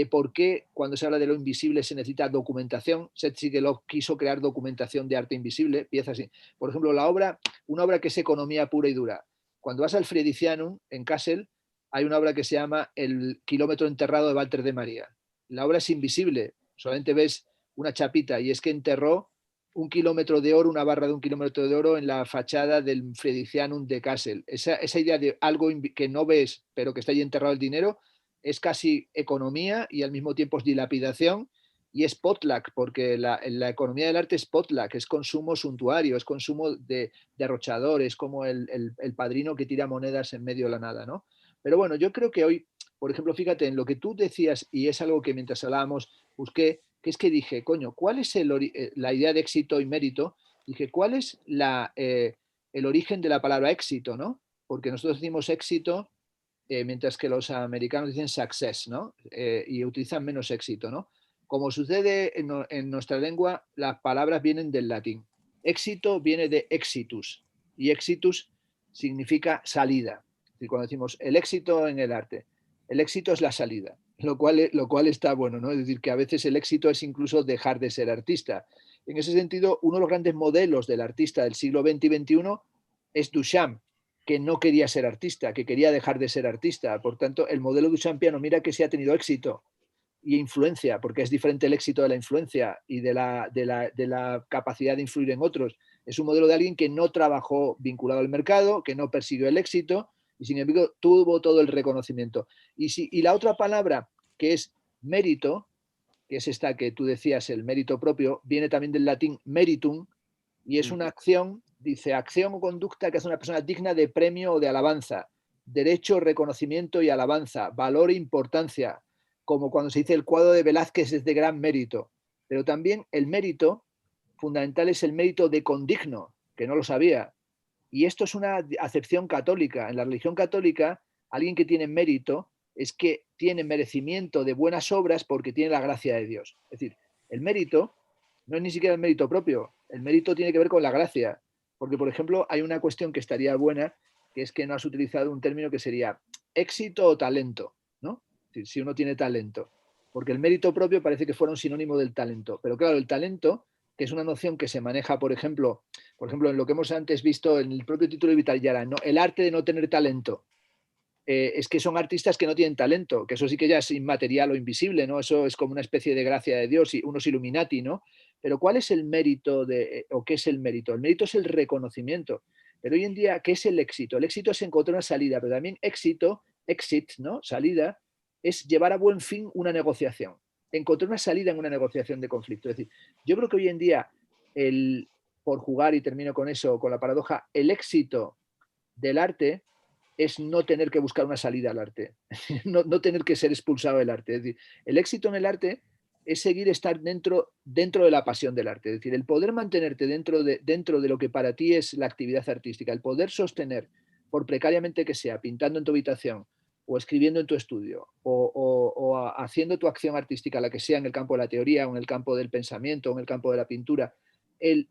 por qué cuando se habla de lo invisible se necesita documentación. Seth Sigelov quiso crear documentación de arte invisible, piezas. Por ejemplo, una obra que es economía pura y dura. Cuando vas al Friedrichianum, en Kassel, hay una obra que se llama El kilómetro enterrado de Walter de María. La obra es invisible, solamente ves una chapita, y es que enterró 1 kilómetro de oro, una barra de 1 kilómetro de oro en la fachada del Friedrichianum de Kassel. Esa idea de algo que no ves, pero que está ahí enterrado el dinero, es casi economía y al mismo tiempo es dilapidación y es potluck, porque la economía del arte es potluck, es consumo suntuario, es consumo de derrochador, es como el padrino que tira monedas en medio de la nada, ¿no? Pero bueno, yo creo que hoy, por ejemplo, fíjate en lo que tú decías, y es algo que mientras hablábamos busqué, que es que dije, coño, ¿cuál es la idea de éxito y mérito? Dije, ¿cuál es el origen de la palabra éxito, ¿no? Porque nosotros decimos éxito, mientras que los americanos dicen success, ¿no? Y utilizan menos éxito, ¿no? Como sucede en nuestra lengua, las palabras vienen del latín. Éxito viene de exitus, y exitus significa salida. Es decir, cuando decimos el éxito en el arte, el éxito es la salida, lo cual está bueno, ¿no? Es decir, que a veces el éxito es incluso dejar de ser artista. En ese sentido, uno de los grandes modelos del artista del siglo XX y XXI es Duchamp, que no quería ser artista, que quería dejar de ser artista. Por tanto, el modelo duchampiano, mira que sí ha tenido éxito y influencia, porque es diferente el éxito de la influencia y de la capacidad de influir en otros. Es un modelo de alguien que no trabajó vinculado al mercado, que no persiguió el éxito y sin embargo tuvo todo el reconocimiento. Y la otra palabra, que es mérito, que es esta que tú decías, el mérito propio, viene también del latín meritum y es una acción, dice, acción o conducta que hace una persona digna de premio o de alabanza, derecho, reconocimiento y alabanza, valor e importancia, como cuando se dice el cuadro de Velázquez es de gran mérito. Pero también el mérito fundamental es el mérito de condigno, que no lo sabía. Y esto es una acepción católica. En la religión católica, alguien que tiene mérito es que tiene merecimiento de buenas obras porque tiene la gracia de Dios. Es decir, el mérito no es ni siquiera el mérito propio. El mérito tiene que ver con la gracia. Porque, por ejemplo, hay una cuestión que estaría buena, que es que no has utilizado un término que sería éxito o talento, ¿no? Es decir, si uno tiene talento. Porque el mérito propio parece que fuera un sinónimo del talento. Pero claro, el talento, que es una noción que se maneja, por ejemplo, en lo que hemos antes visto en el propio título de Vital Yara, ¿no? El arte de no tener talento. Es que son artistas que no tienen talento, que eso sí que ya es inmaterial o invisible, ¿no? Eso es como una especie de gracia de Dios y unos Illuminati, ¿no? Pero ¿cuál es el mérito o qué es el mérito? El mérito es el reconocimiento. Pero hoy en día, ¿qué es el éxito? El éxito es encontrar una salida, pero también exit, ¿no? Salida, es llevar a buen fin una negociación. Encontrar una salida en una negociación de conflicto. Es decir, yo creo que hoy en día, por jugar, y termino con eso, con la paradoja, el éxito del arte es no tener que buscar una salida al arte, no tener que ser expulsado del arte. Es decir, el éxito en el arte es seguir estar dentro de la pasión del arte. Es decir, el poder mantenerte dentro de lo que para ti es la actividad artística, el poder sostener, por precariamente que sea, pintando en tu habitación o escribiendo en tu estudio o haciendo tu acción artística, la que sea, en el campo de la teoría o en el campo del pensamiento o en el campo de la pintura,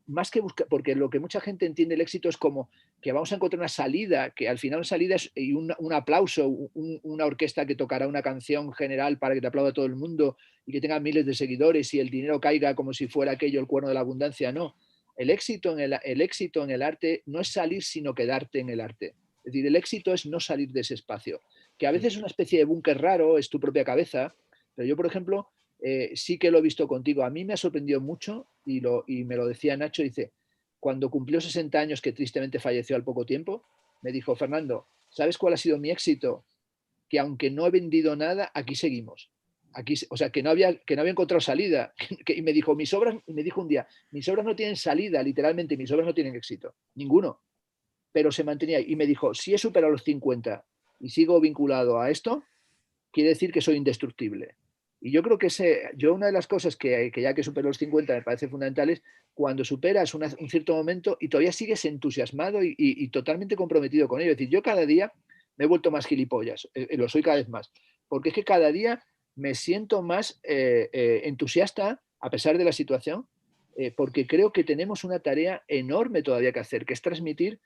más que buscar, porque lo que mucha gente entiende el éxito es como que vamos a encontrar una salida, que al final una salida es un aplauso, una orquesta que tocará una canción general para que te aplauda todo el mundo y que tenga miles de seguidores y el dinero caiga como si fuera aquello el cuerno de la abundancia. No, el éxito en el arte no es salir sino quedarte en el arte. Es decir, el éxito es no salir de ese espacio, que a veces es una especie de búnker raro, es tu propia cabeza, pero yo, por ejemplo, sí que lo he visto contigo. A mí me ha sorprendido mucho y me lo decía Nacho, dice, cuando cumplió 60 años, que tristemente falleció al poco tiempo, me dijo, Fernando, ¿sabes cuál ha sido mi éxito? Que aunque no he vendido nada, aquí seguimos. Aquí, o sea, que no había encontrado salida. Y me dijo, me dijo un día, mis obras no tienen salida, literalmente, mis obras no tienen éxito, ninguno. Pero se mantenía. Y me dijo, si he superado los 50 y sigo vinculado a esto, quiere decir que soy indestructible. Y yo creo que una de las cosas que ya que supero los 50 me parece fundamental es cuando superas un cierto momento y todavía sigues entusiasmado y totalmente comprometido con ello. Es decir, yo cada día me he vuelto más gilipollas, lo soy cada vez más, porque es que cada día me siento más entusiasta a pesar de la situación, porque creo que tenemos una tarea enorme todavía que hacer, que es transmitir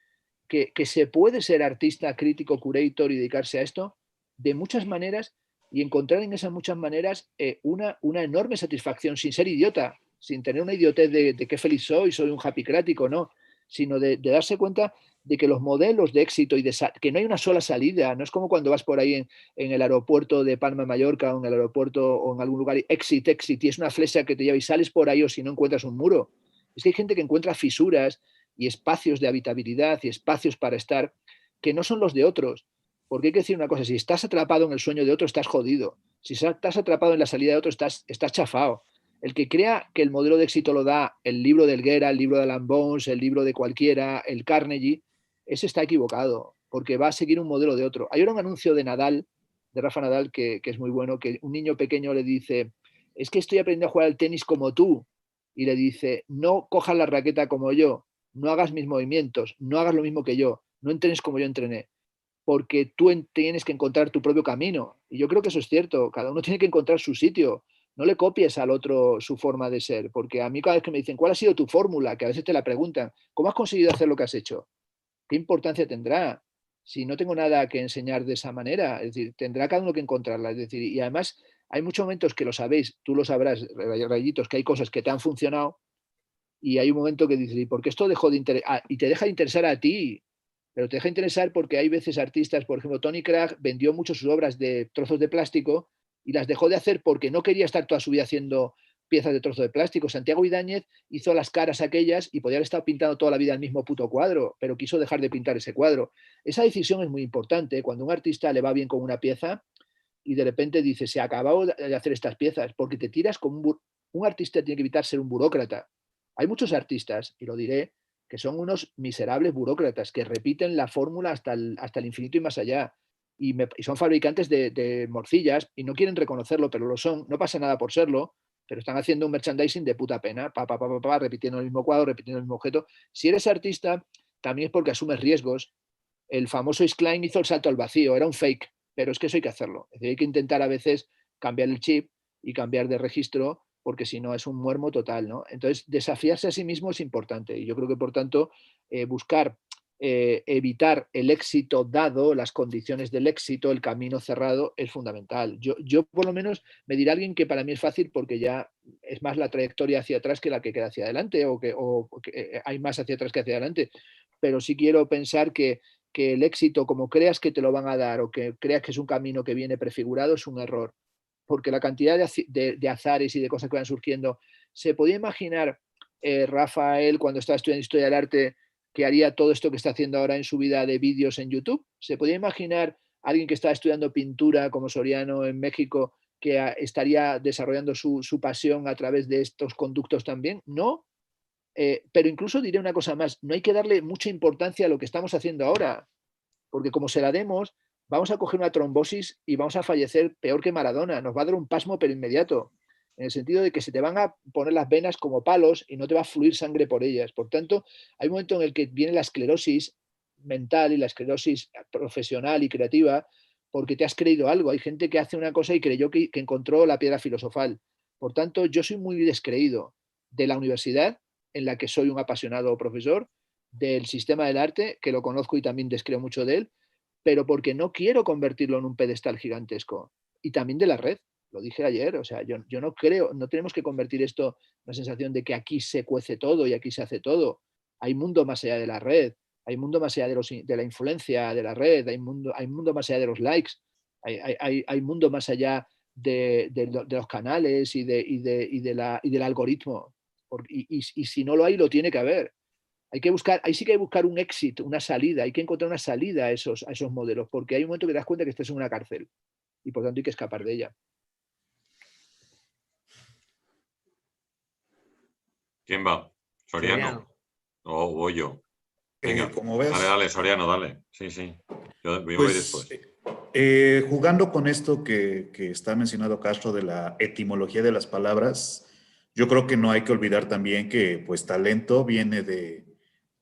que se puede ser artista, crítico, curator y dedicarse a esto de muchas maneras y encontrar en esas muchas maneras una enorme satisfacción sin ser idiota, sin tener una idiotez de qué feliz soy un happy crático, no, sino de darse cuenta de que los modelos de éxito y que no hay una sola salida, no es como cuando vas por ahí en el aeropuerto de Palma de Mallorca o en el aeropuerto o en algún lugar, exit, y es una flecha que te lleva y sales por ahí o si no encuentras un muro. Es que hay gente que encuentra fisuras y espacios de habitabilidad y espacios para estar que no son los de otros. Porque hay que decir una cosa, si estás atrapado en el sueño de otro, estás jodido. Si estás atrapado en la salida de otro, estás chafado. El que crea que el modelo de éxito lo da el libro de Helguera, el libro de Alan Bones, el libro de cualquiera, el Carnegie, ese está equivocado, porque va a seguir un modelo de otro. Hay ahora un anuncio de Nadal, de Rafa Nadal, que es muy bueno, que un niño pequeño le dice, es que estoy aprendiendo a jugar al tenis como tú. Y le dice, no cojas la raqueta como yo, no hagas mis movimientos, no hagas lo mismo que yo, no entrenes como yo entrené, porque tú tienes que encontrar tu propio camino. Y yo creo que eso es cierto, cada uno tiene que encontrar su sitio. No le copies al otro su forma de ser, porque a mí cada vez que me dicen, ¿cuál ha sido tu fórmula? Que a veces te la preguntan, ¿cómo has conseguido hacer lo que has hecho? ¿Qué importancia tendrá? Si no tengo nada que enseñar de esa manera, es decir, tendrá cada uno que encontrarla. Es decir, y además hay muchos momentos que lo sabéis, tú lo sabrás, Rayitos, que hay cosas que te han funcionado y hay un momento que dices, ¿y por qué esto dejó de interesar? Y te deja de interesar a ti, pero te deja de interesar porque hay veces artistas, por ejemplo, Tony Cragg vendió mucho sus obras de trozos de plástico y las dejó de hacer porque no quería estar toda su vida haciendo piezas de trozo de plástico. Santiago Ibáñez hizo las caras aquellas y podía haber estado pintando toda la vida el mismo puto cuadro, pero quiso dejar de pintar ese cuadro. Esa decisión es muy importante. Cuando a un artista le va bien con una pieza y de repente dice, se ha acabado de hacer estas piezas, porque te tiras como un artista tiene que evitar ser un burócrata. Hay muchos artistas, y lo diré, que son unos miserables burócratas que repiten la fórmula hasta el infinito y más allá. Y son fabricantes de morcillas y no quieren reconocerlo, pero lo son. No pasa nada por serlo, pero están haciendo un merchandising de puta pena, repitiendo el mismo cuadro, repitiendo el mismo objeto. Si eres artista, también es porque asumes riesgos. El famoso Yves Klein hizo el salto al vacío, era un fake, pero es que eso hay que hacerlo. Es decir, hay que intentar a veces cambiar el chip y cambiar de registro, porque si no es un muermo total, ¿no? Entonces, desafiarse a sí mismo es importante y yo creo que, por tanto, buscar evitar el éxito dado, las condiciones del éxito, el camino cerrado, es fundamental. Yo, por lo menos, me dirá alguien que para mí es fácil porque ya es más la trayectoria hacia atrás que la que queda hacia adelante o que hay más hacia atrás que hacia adelante. Pero sí quiero pensar que el éxito, como creas que te lo van a dar o que creas que es un camino que viene prefigurado, es un error. Porque la cantidad de azares y de cosas que van surgiendo, ¿se podía imaginar Rafael cuando estaba estudiando Historia del Arte que haría todo esto que está haciendo ahora en su vida de vídeos en YouTube? ¿Se podía imaginar alguien que estaba estudiando pintura como Soriano en México que estaría desarrollando su pasión a través de estos conductos también? No, pero incluso diré una cosa más, no hay que darle mucha importancia a lo que estamos haciendo ahora, porque como se la demos, vamos a coger una trombosis y vamos a fallecer peor que Maradona, nos va a dar un pasmo pero inmediato, en el sentido de que se te van a poner las venas como palos y no te va a fluir sangre por ellas. Por tanto, hay un momento en el que viene la esclerosis mental y la esclerosis profesional y creativa porque te has creído algo. Hay gente que hace una cosa y creyó que encontró la piedra filosofal. Por tanto, yo soy muy descreído de la universidad, en la que soy un apasionado profesor, del sistema del arte, que lo conozco y también descreo mucho de él, pero porque no quiero convertirlo en un pedestal gigantesco. Y también de la red, lo dije ayer, o sea, yo no creo, no tenemos que convertir esto en la sensación de que aquí se cuece todo y aquí se hace todo. Hay mundo más allá de la red, hay mundo más allá de la influencia de la red, hay mundo más allá de los likes, hay mundo más allá de los canales del algoritmo. Y si no lo hay, lo tiene que haber. Hay que buscar, ahí sí que hay que buscar un éxito, una salida, hay que encontrar una salida a esos modelos, porque hay un momento que te das cuenta que estás en una cárcel y por tanto hay que escapar de ella. ¿Quién va? ¿Soriano? ¿O voy yo? Venga, como ves, dale, Soriano, dale. Sí, sí. Yo voy pues después. jugando con esto que está mencionado Castro de la etimología de las palabras, yo creo que no hay que olvidar también que pues talento viene de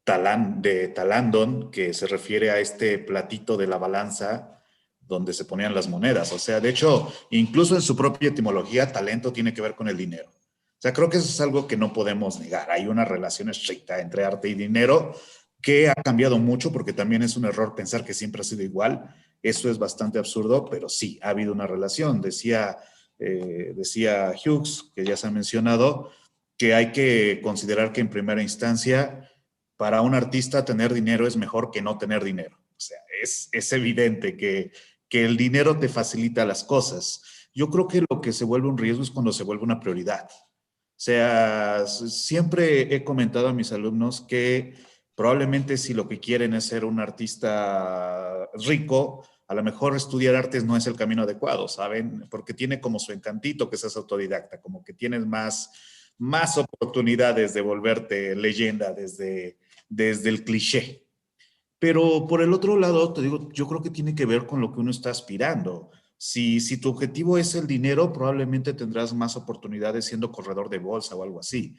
talandon, que se refiere a este platito de la balanza donde se ponían las monedas. O sea, de hecho, incluso en su propia etimología, talento tiene que ver con el dinero. O sea, creo que eso es algo que no podemos negar. Hay una relación estricta entre arte y dinero que ha cambiado mucho porque también es un error pensar que siempre ha sido igual. Eso es bastante absurdo, pero sí, ha habido una relación. Decía Hughes, que ya se ha mencionado, que hay que considerar que en primera instancia para un artista tener dinero es mejor que no tener dinero. O sea, es evidente que el dinero te facilita las cosas. Yo creo que lo que se vuelve un riesgo es cuando se vuelve una prioridad. sea, siempre he comentado a mis alumnos que probablemente si lo que quieren es ser un artista rico, a lo mejor estudiar artes no es el camino adecuado, ¿saben? Porque tiene como su encantito que seas autodidacta, como que tienes más oportunidades de volverte leyenda desde el cliché. Pero por el otro lado, te digo, yo creo que tiene que ver con lo que uno está aspirando. Si tu objetivo es el dinero, probablemente tendrás más oportunidades siendo corredor de bolsa o algo así.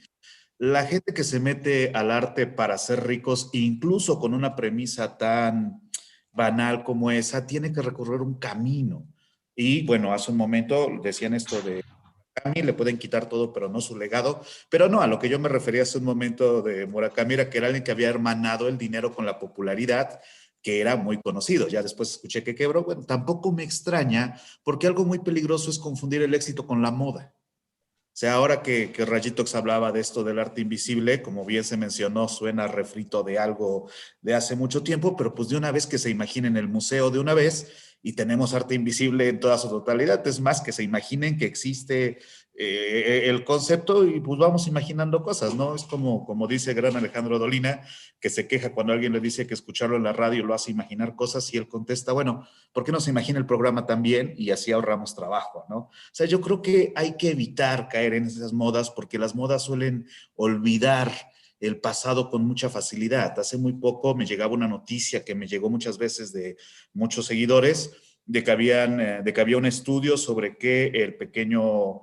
La gente que se mete al arte para ser ricos, incluso con una premisa tan banal como esa, tiene que recorrer un camino. Y bueno, hace un momento decían esto de Murakami, le pueden quitar todo, pero no su legado. Pero no, a lo que yo me refería hace un momento de Murakami era que era alguien que había hermanado el dinero con la popularidad, que era muy conocido. Ya después escuché que quebró. Bueno, tampoco me extraña, porque algo muy peligroso es confundir el éxito con la moda. O sea, ahora que Rayitox hablaba de esto del arte invisible, como bien se mencionó, suena refrito de algo de hace mucho tiempo, pero pues de una vez que se imaginen el museo de una vez y tenemos arte invisible en toda su totalidad, es más que se imaginen que existe el concepto y pues vamos imaginando cosas, ¿no? Es como dice gran Alejandro Dolina, que se queja cuando alguien le dice que escucharlo en la radio lo hace imaginar cosas y él contesta, bueno, ¿por qué no se imagina el programa también? Y así ahorramos trabajo, ¿no? O sea, yo creo que hay que evitar caer en esas modas porque las modas suelen olvidar el pasado con mucha facilidad. Hace muy poco me llegaba una noticia que me llegó muchas veces de muchos seguidores de que había un estudio sobre que el pequeño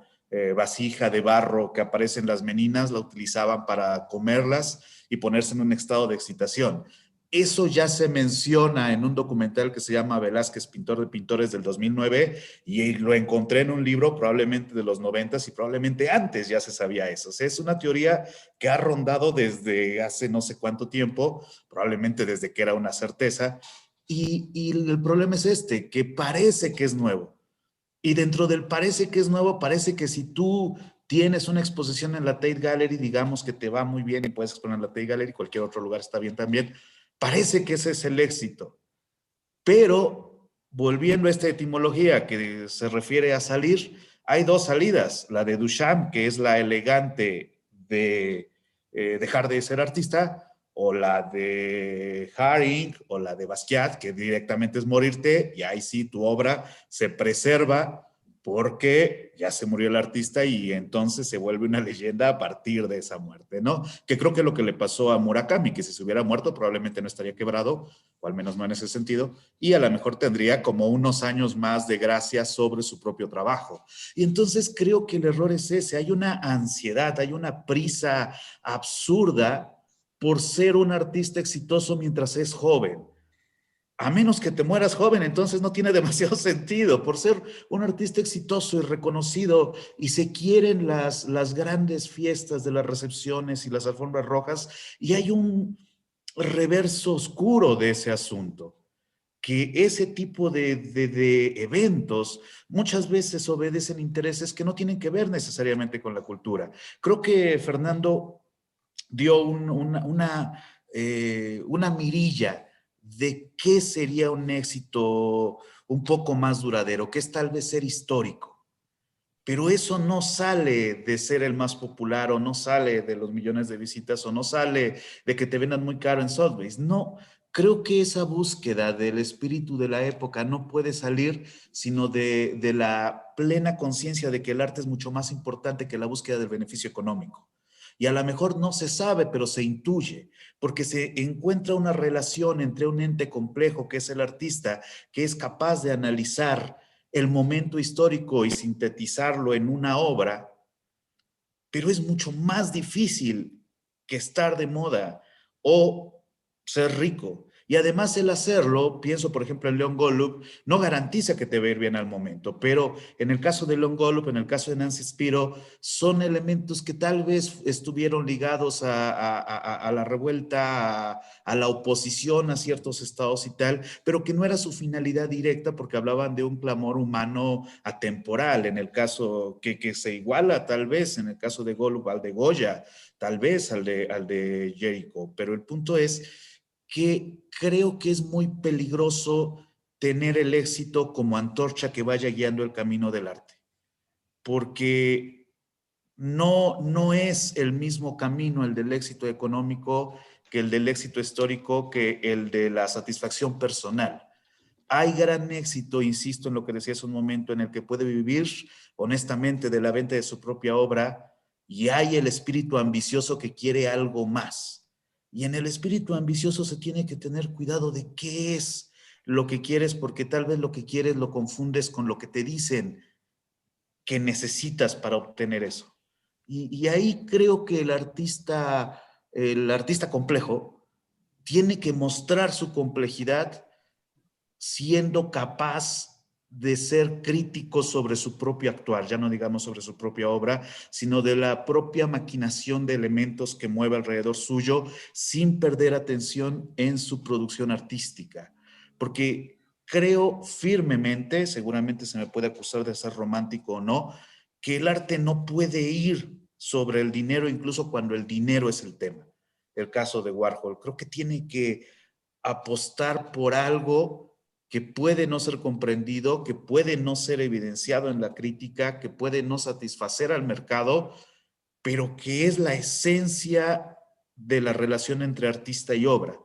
vasija de barro que aparece en las meninas la utilizaban para comerlas y ponerse en un estado de excitación. Eso ya se menciona en un documental que se llama Velázquez, pintor de pintores del 2009, y lo encontré en un libro probablemente de los 90 y probablemente antes ya se sabía eso. O sea, es una teoría que ha rondado desde hace no sé cuánto tiempo, probablemente desde que era una certeza, y el problema es este, que parece que es nuevo. Y dentro del parece que es nuevo, parece que si tú tienes una exposición en la Tate Gallery, digamos que te va muy bien y puedes exponer en la Tate Gallery, cualquier otro lugar está bien también, parece que ese es el éxito. Pero volviendo a esta etimología que se refiere a salir, hay dos salidas. La de Duchamp, que es la elegante de dejar de ser artista, o la de Haring, o la de Basquiat, que directamente es morirte, y ahí sí tu obra se preserva porque ya se murió el artista y entonces se vuelve una leyenda a partir de esa muerte, ¿no? Que creo que lo que le pasó a Murakami, que si se hubiera muerto probablemente no estaría quebrado, o al menos no en ese sentido, y a lo mejor tendría como unos años más de gracia sobre su propio trabajo. Y entonces creo que el error es ese, hay una ansiedad, hay una prisa absurda por ser un artista exitoso mientras es joven. A menos que te mueras joven, entonces no tiene demasiado sentido. Por ser un artista exitoso y reconocido y se quieren las grandes fiestas de las recepciones y las alfombras rojas, y hay un reverso oscuro de ese asunto, que ese tipo de eventos muchas veces obedecen intereses que no tienen que ver necesariamente con la cultura. Creo que Fernando dio una mirilla de qué sería un éxito un poco más duradero, que es tal vez ser histórico. Pero eso no sale de ser el más popular o no sale de los millones de visitas o no sale de que te vendan muy caro en Sotheby's. No, creo que esa búsqueda del espíritu de la época no puede salir sino de la plena conciencia de que el arte es mucho más importante que la búsqueda del beneficio económico. Y a lo mejor no se sabe, pero se intuye, porque se encuentra una relación entre un ente complejo que es el artista, que es capaz de analizar el momento histórico y sintetizarlo en una obra, pero es mucho más difícil que estar de moda o ser rico. Y además el hacerlo, pienso por ejemplo en Leon Golub, no garantiza que te va a ir bien al momento, pero en el caso de Leon Golub, en el caso de Nancy Spiro, son elementos que tal vez estuvieron ligados a la revuelta, a la oposición a ciertos estados y tal, pero que no era su finalidad directa porque hablaban de un clamor humano atemporal, en el caso que se iguala tal vez, en el caso de Golub al de Goya, tal vez al de Jericho, pero el punto es que creo que es muy peligroso tener el éxito como antorcha que vaya guiando el camino del arte, porque no es el mismo camino el del éxito económico que el del éxito histórico, que el de la satisfacción personal. Hay gran éxito, insisto en lo que decía hace un momento, en el que puede vivir honestamente de la venta de su propia obra, y hay el espíritu ambicioso que quiere algo más. Y en el espíritu ambicioso se tiene que tener cuidado de qué es lo que quieres, porque tal vez lo que quieres lo confundes con lo que te dicen que necesitas para obtener eso. Y ahí creo que el artista complejo tiene que mostrar su complejidad siendo capaz de ser crítico sobre su propio actuar, ya no digamos sobre su propia obra, sino de la propia maquinación de elementos que mueve alrededor suyo, sin perder atención en su producción artística. Porque creo firmemente, seguramente se me puede acusar de ser romántico o no, que el arte no puede ir sobre el dinero, incluso cuando el dinero es el tema. El caso de Warhol, creo que tiene que apostar por algo que puede no ser comprendido, que puede no ser evidenciado en la crítica, que puede no satisfacer al mercado, pero que es la esencia de la relación entre artista y obra.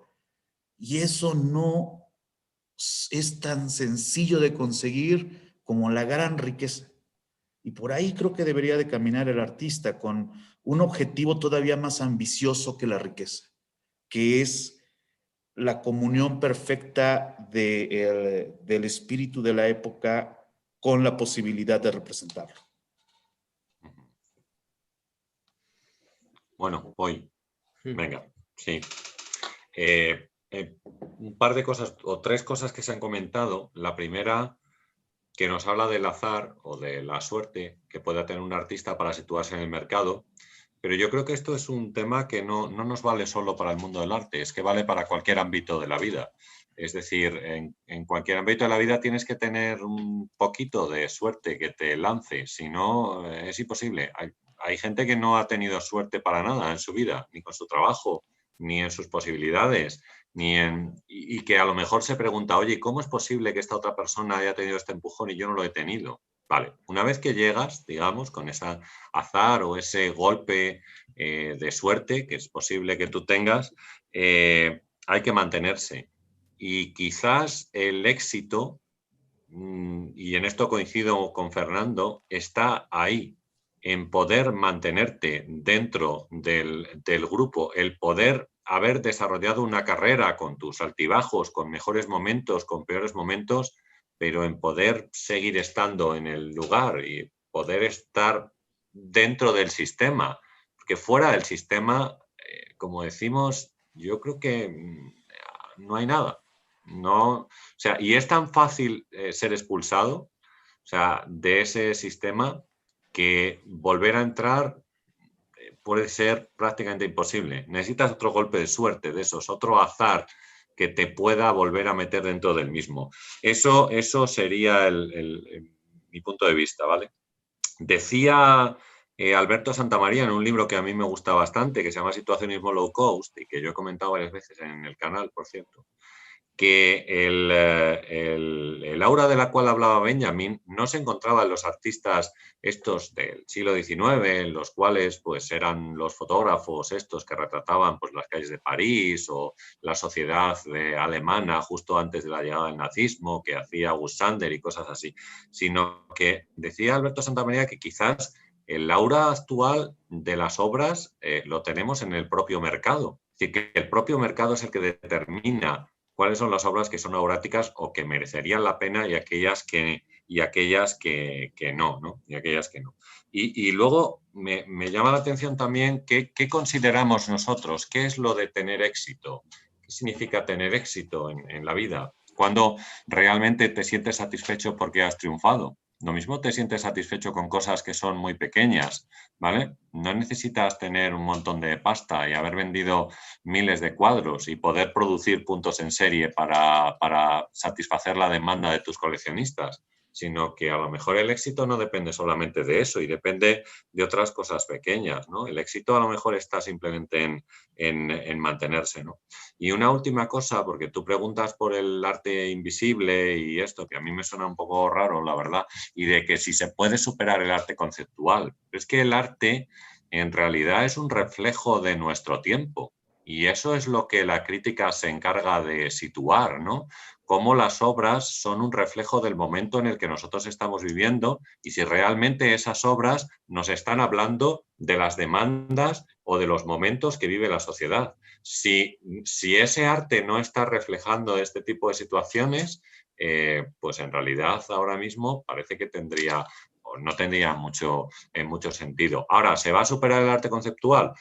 Y eso no es tan sencillo de conseguir como la gran riqueza. Y por ahí creo que debería de caminar el artista, con un objetivo todavía más ambicioso que la riqueza, que es la comunión perfecta del espíritu de la época con la posibilidad de representarlo. Bueno, voy. Venga, sí. Un par de cosas o tres cosas que se han comentado. La primera, que nos habla del azar o de la suerte que pueda tener un artista para situarse en el mercado. Pero yo creo que esto es un tema que no nos vale solo para el mundo del arte, es que vale para cualquier ámbito de la vida. Es decir, en cualquier ámbito de la vida tienes que tener un poquito de suerte que te lance, si no es imposible. Hay gente que no ha tenido suerte para nada en su vida, ni con su trabajo, ni en sus posibilidades, y que a lo mejor se pregunta, oye, ¿cómo es posible que esta otra persona haya tenido este empujón y yo no lo he tenido? Vale, una vez que llegas, digamos, con ese azar o ese golpe de suerte, que es posible que tú tengas, hay que mantenerse. Y quizás el éxito, y en esto coincido con Fernando, está ahí, en poder mantenerte dentro del grupo, el poder haber desarrollado una carrera con tus altibajos, con mejores momentos, con peores momentos, pero en poder seguir estando en el lugar y poder estar dentro del sistema. Porque fuera del sistema, como decimos, yo creo que no hay nada. No, o sea, y es tan fácil ser expulsado, o sea, de ese sistema, que volver a entrar puede ser prácticamente imposible. Necesitas otro golpe de suerte de esos, otro azar que te pueda volver a meter dentro del mismo. Eso sería mi punto de vista, ¿vale? Decía Alberto Santamaría en un libro que a mí me gusta bastante, que se llama Situacionismo Low Cost, y que yo he comentado varias veces en el canal, por cierto, que el aura de la cual hablaba Benjamin no se encontraba en los artistas estos del siglo XIX, en los cuales pues eran los fotógrafos estos que retrataban pues las calles de París o la sociedad alemana justo antes de la llegada del nazismo, que hacía August Sander y cosas así, sino que decía Alberto Santamaría que quizás el aura actual de las obras lo tenemos en el propio mercado. Es decir, que el propio mercado es el que determina cuáles son las obras que son auráticas o que merecerían la pena y aquellas que no, ¿no? Y aquellas que no. Y luego me llama la atención también qué consideramos nosotros, qué es lo de tener éxito, qué significa tener éxito en la vida, cuando realmente te sientes satisfecho porque has triunfado. Lo mismo te sientes satisfecho con cosas que son muy pequeñas, ¿vale? No necesitas tener un montón de pasta y haber vendido miles de cuadros y poder producir puntos en serie para satisfacer la demanda de tus coleccionistas. sino que a lo mejor el éxito no depende solamente de eso y depende de otras cosas pequeñas, ¿no? El éxito a lo mejor está simplemente en mantenerse, ¿no? Y una última cosa, porque tú preguntas por el arte invisible y esto, que a mí me suena un poco raro, la verdad, y de que si se puede superar el arte conceptual. Es que el arte en realidad es un reflejo de nuestro tiempo y eso es lo que la crítica se encarga de situar, ¿no? Cómo las obras son un reflejo del momento en el que nosotros estamos viviendo y si realmente esas obras nos están hablando de las demandas o de los momentos que vive la sociedad. Si ese arte no está reflejando este tipo de situaciones, pues en realidad ahora mismo parece que tendría o no tendría mucho sentido. Ahora, ¿se va a superar el arte conceptual?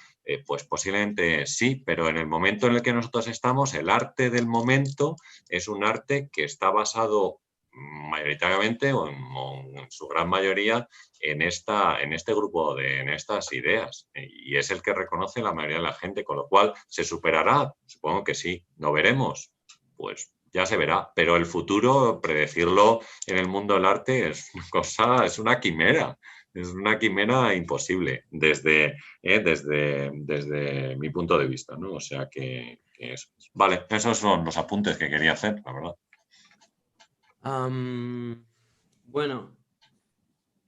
Pues posiblemente sí, pero en el momento en el que nosotros estamos, el arte del momento es un arte que está basado mayoritariamente o en su gran mayoría en este grupo, en estas ideas. Y es el que reconoce la mayoría de la gente, con lo cual, ¿se superará? Supongo que sí. ¿Lo veremos? Pues ya se verá. Pero el futuro, predecirlo en el mundo del arte es una quimera. Es una quimera imposible desde mi punto de vista, ¿no? O sea que eso. Vale, esos son los apuntes que quería hacer, la verdad. Bueno,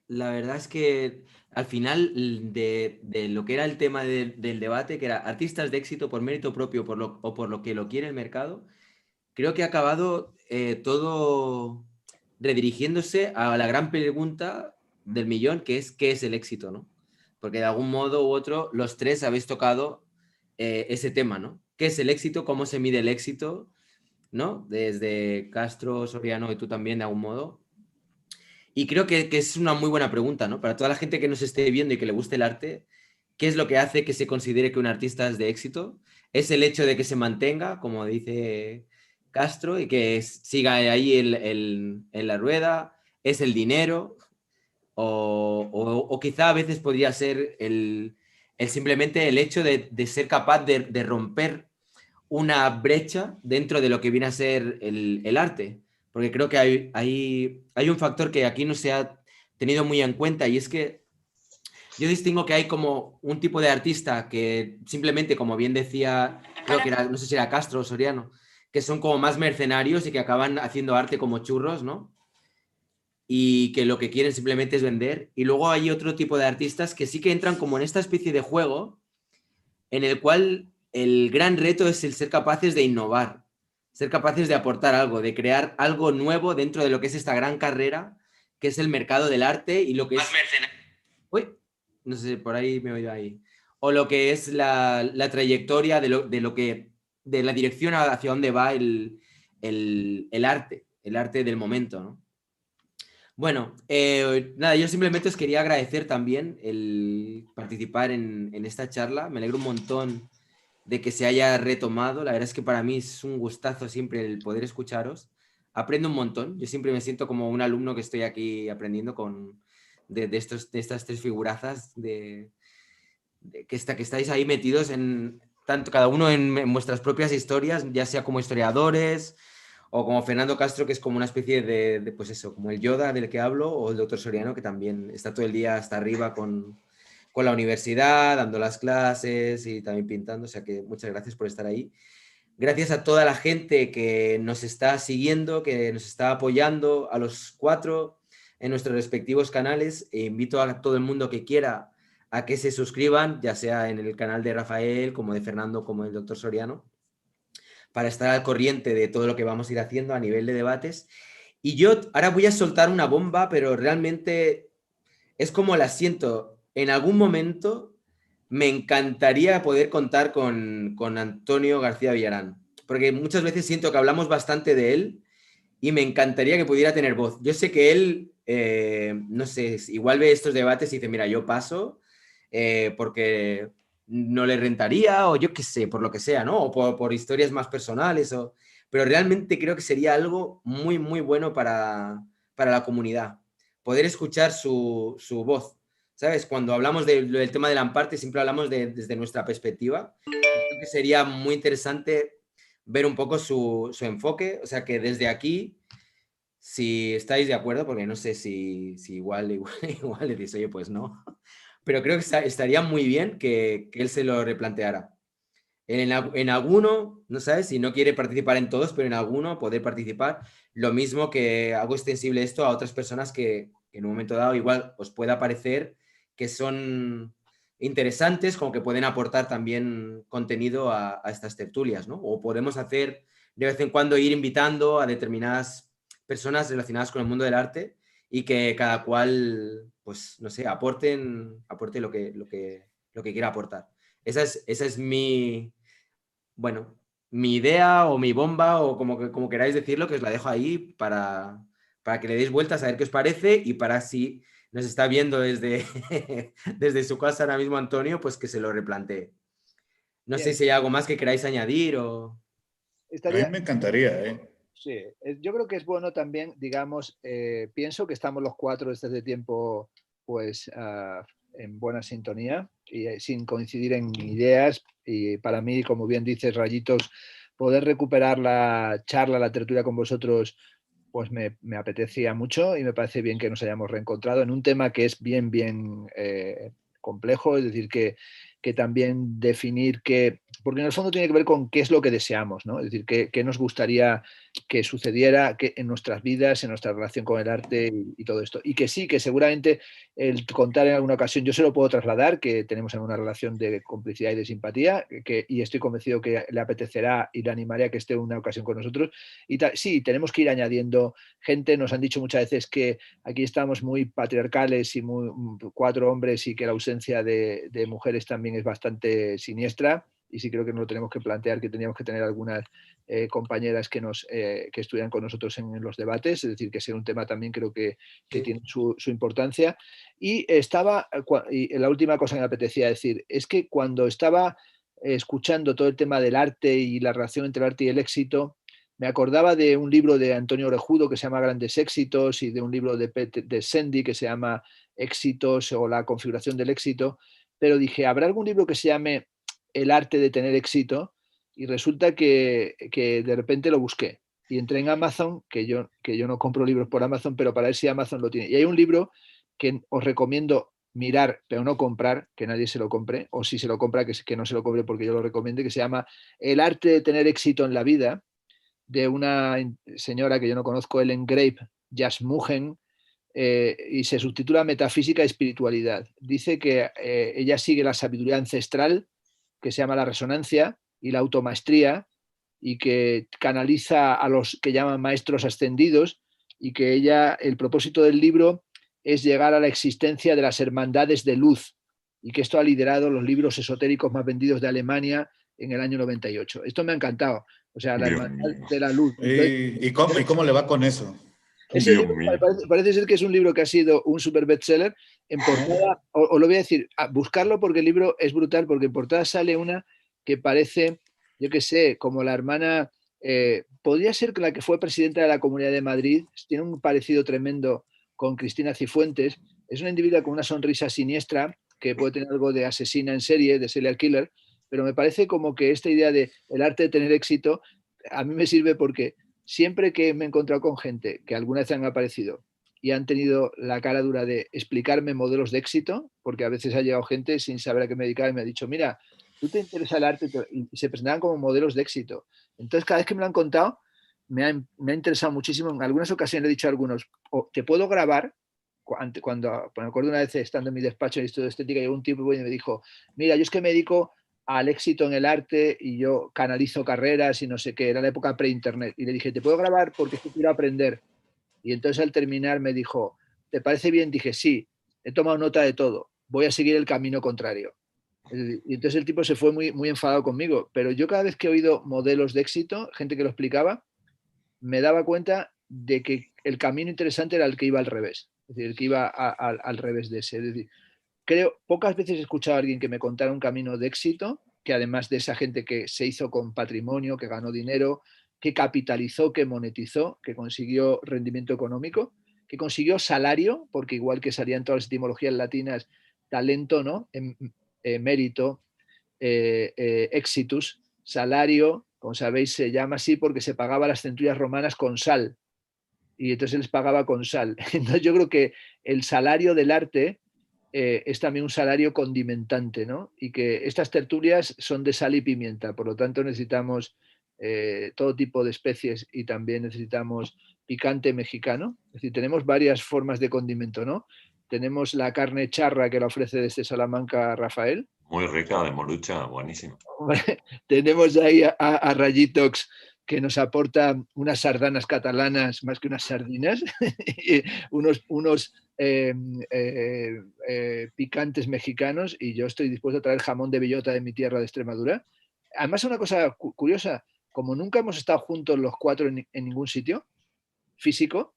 la verdad es que al final de lo que era el tema del debate, que era artistas de éxito por mérito propio o por lo que lo quiere el mercado, creo que ha acabado todo redirigiéndose a la gran pregunta del millón, que es ¿qué es el éxito, no? Porque de algún modo u otro los tres habéis tocado ese tema, ¿no? ¿Qué es el éxito? ¿Cómo se mide el éxito? ¿No? Desde Castro, Soriano y tú también de algún modo. Y creo que es una muy buena pregunta, ¿no? Para toda la gente que nos esté viendo y que le guste el arte, ¿qué es lo que hace que se considere que un artista es de éxito? ¿Es el hecho de que se mantenga, como dice Castro, y que siga ahí en la rueda? ¿Es el dinero? O quizá a veces podría ser simplemente el hecho de ser capaz de romper una brecha dentro de lo que viene a ser el arte. Porque creo que hay un factor que aquí no se ha tenido muy en cuenta y es que yo distingo que hay como un tipo de artista que simplemente, como bien decía, creo que era, no sé si era Castro o Soriano, que son como más mercenarios y que acaban haciendo arte como churros, ¿no? Y que lo que quieren simplemente es vender. Y luego hay otro tipo de artistas que sí que entran como en esta especie de juego en el cual el gran reto es el ser capaces de innovar, ser capaces de aportar algo, de crear algo nuevo dentro de lo que es esta gran carrera, que es el mercado del arte y lo que es... Uy, no sé, por ahí me he oído ahí. O lo que es la trayectoria de la dirección hacia dónde va el arte del momento, ¿no? Bueno, nada, yo simplemente os quería agradecer también el participar en esta charla. Me alegro un montón de que se haya retomado. La verdad es que para mí es un gustazo siempre el poder escucharos. Aprendo un montón. Yo siempre me siento como un alumno que estoy aquí aprendiendo de estas tres figurazas que estáis ahí metidos tanto cada uno en vuestras propias historias, ya sea como historiadores o como Fernando Castro, que es como una especie pues eso, como el Yoda del que hablo, o el doctor Soriano, que también está todo el día hasta arriba con la universidad, dando las clases y también pintando, o sea que muchas gracias por estar ahí. Gracias a toda la gente que nos está siguiendo, que nos está apoyando, a los cuatro en nuestros respectivos canales. E invito a todo el mundo que quiera a que se suscriban, ya sea en el canal de Rafael, como de Fernando, como del doctor Soriano, para estar al corriente de todo lo que vamos a ir haciendo a nivel de debates. Y yo ahora voy a soltar una bomba, pero realmente es como la siento. En algún momento me encantaría poder contar con Antonio García Villarán, porque muchas veces siento que hablamos bastante de él y me encantaría que pudiera tener voz. Yo sé que él, no sé, igual ve estos debates y dice, mira, yo paso porque no le rentaría o yo qué sé, por lo que sea, ¿no? O por historias más personales, pero realmente creo que sería algo muy, muy bueno para la comunidad, poder escuchar su voz. ¿Sabes? Cuando hablamos del tema del Amparte, siempre hablamos desde nuestra perspectiva. Creo que sería muy interesante ver un poco su enfoque, o sea, que desde aquí si estáis de acuerdo, porque no sé si igual decís, oye, pues no, pero creo que estaría muy bien que él se lo replanteara. En alguno, no sabes, si no quiere participar en todos, pero en alguno poder participar. Lo mismo que hago extensible esto a otras personas que en un momento dado igual os pueda parecer que son interesantes, como que pueden aportar también contenido a estas tertulias, ¿no? O podemos hacer de vez en cuando ir invitando a determinadas personas relacionadas con el mundo del arte y que cada cual, pues, no sé, aporte lo que quiera aportar. Esa es mi, bueno, mi idea o mi bomba o como queráis decirlo, que os la dejo ahí para que le deis vueltas a ver qué os parece y para si nos está viendo desde, desde su casa ahora mismo Antonio, pues que se lo replantee. No sé Bien, si hay algo más que queráis añadir o... A mí estaría, me encantaría, ¿eh? sí, yo creo que es bueno también, digamos, pienso que estamos los cuatro desde hace tiempo, pues, en buena sintonía y sin coincidir en ideas. Y para mí, como bien dices, Rayitos, poder recuperar la charla, la tertulia con vosotros, pues me apetecía mucho y me parece bien que nos hayamos reencontrado en un tema que es bien complejo, es decir, que también definir que, porque en el fondo tiene que ver con qué es lo que deseamos, ¿no? Es decir, qué nos gustaría que sucediera en nuestras vidas, en nuestra relación con el arte y todo esto. Y que sí, que seguramente el contar en alguna ocasión, yo se lo puedo trasladar, que tenemos una relación de complicidad y de simpatía, y estoy convencido que le apetecerá y le animaría a que esté en una ocasión con nosotros. Y sí, tenemos que ir añadiendo gente. Nos han dicho muchas veces que aquí estamos muy patriarcales y muy cuatro hombres y que la ausencia de mujeres también es bastante siniestra. Y sí creo que nos lo tenemos que plantear, que teníamos que tener algunas compañeras que estudian con nosotros en los debates, es decir, que sea un tema también creo que Sí. tiene su importancia. Y la última cosa que me apetecía decir es que cuando estaba escuchando todo el tema del arte y la relación entre el arte y el éxito, me acordaba de un libro de Antonio Orejudo que se llama Grandes Éxitos y de un libro de Sandy que se llama Éxitos o la configuración del éxito, pero dije, ¿habrá algún libro que se llame El arte de tener éxito? Y resulta que de repente lo busqué y entré en Amazon, que yo no compro libros por Amazon, pero para ver si Amazon lo tiene. Y hay un libro que os recomiendo mirar, pero no comprar, que nadie se lo compre, o si se lo compra, que no se lo compre porque yo lo recomiende, que se llama El arte de tener éxito en la vida, de una señora que yo no conozco, Ellen Grape Jasmugen, y se subtitula Metafísica y Espiritualidad. Dice que ella sigue la sabiduría ancestral, que se llama la resonancia, y la automaestría, y que canaliza a los que llaman maestros ascendidos, y que el propósito del libro es llegar a la existencia de las hermandades de luz, y que esto ha liderado los libros esotéricos más vendidos de Alemania en el año 98. Esto me ha encantado. O sea, la Dios hermandad mío, de la luz. Entonces, ¿Y cómo le va con eso? ese Dios libro mío. parece ser que es un libro que ha sido un super bestseller. En portada, os lo voy a decir, buscarlo porque el libro es brutal, porque en portada sale una que parece, yo qué sé, como la hermana, podría ser la que fue presidenta de la Comunidad de Madrid, tiene un parecido tremendo con Cristina Cifuentes, es una individua con una sonrisa siniestra, que puede tener algo de asesina en serie, de serial killer, pero me parece como que esta idea de el arte de tener éxito, a mí me sirve porque siempre que me he encontrado con gente que alguna vez han aparecido y han tenido la cara dura de explicarme modelos de éxito, porque a veces ha llegado gente sin saber a qué me dedicaba y me ha dicho, mira, tú te interesa el arte y se presentaban como modelos de éxito. Entonces, cada vez que me lo han contado, me ha interesado muchísimo. En algunas ocasiones le he dicho a algunos, te puedo grabar. Me acuerdo una vez estando en mi despacho de estudio de estética, llegó un tipo y me dijo, mira, yo es que me dedico al éxito en el arte y yo canalizo carreras y no sé qué, era la época pre-internet. Y le dije, ¿te puedo grabar? Porque es que quiero aprender. Y entonces al terminar me dijo, ¿te parece bien? Dije, sí, he tomado nota de todo, voy a seguir el camino contrario. Y entonces el tipo se fue muy enfadado conmigo, pero yo cada vez que he oído modelos de éxito, gente que lo explicaba, me daba cuenta de que el camino interesante era el que iba al revés, es decir, el que iba al revés de ese. Es decir, pocas veces he escuchado a alguien que me contara un camino de éxito, que además de esa gente que se hizo con patrimonio, que ganó dinero, que capitalizó, que monetizó, que consiguió rendimiento económico, que consiguió salario, porque igual que salían todas las etimologías latinas, talento, ¿no? Mérito, exitus, salario, como sabéis, se llama así porque se pagaba las centurias romanas con sal. y entonces les pagaba con sal. Entonces yo creo que el salario del arte es también un salario condimentante, ¿no? Y que estas tertulias son de sal y pimienta, por lo tanto necesitamos todo tipo de especies y también necesitamos picante mexicano. Es decir, tenemos varias formas de condimento, ¿no? Tenemos la carne charra que la ofrece desde Salamanca Rafael. Muy rica, de Morucha, buenísima. Tenemos ahí a Rayitox, que nos aporta unas sardanas catalanas más que unas sardinas, y unos picantes mexicanos, y yo estoy dispuesto a traer jamón de bellota de mi tierra de Extremadura. Además, una cosa curiosa, como nunca hemos estado juntos los cuatro en ningún sitio físico,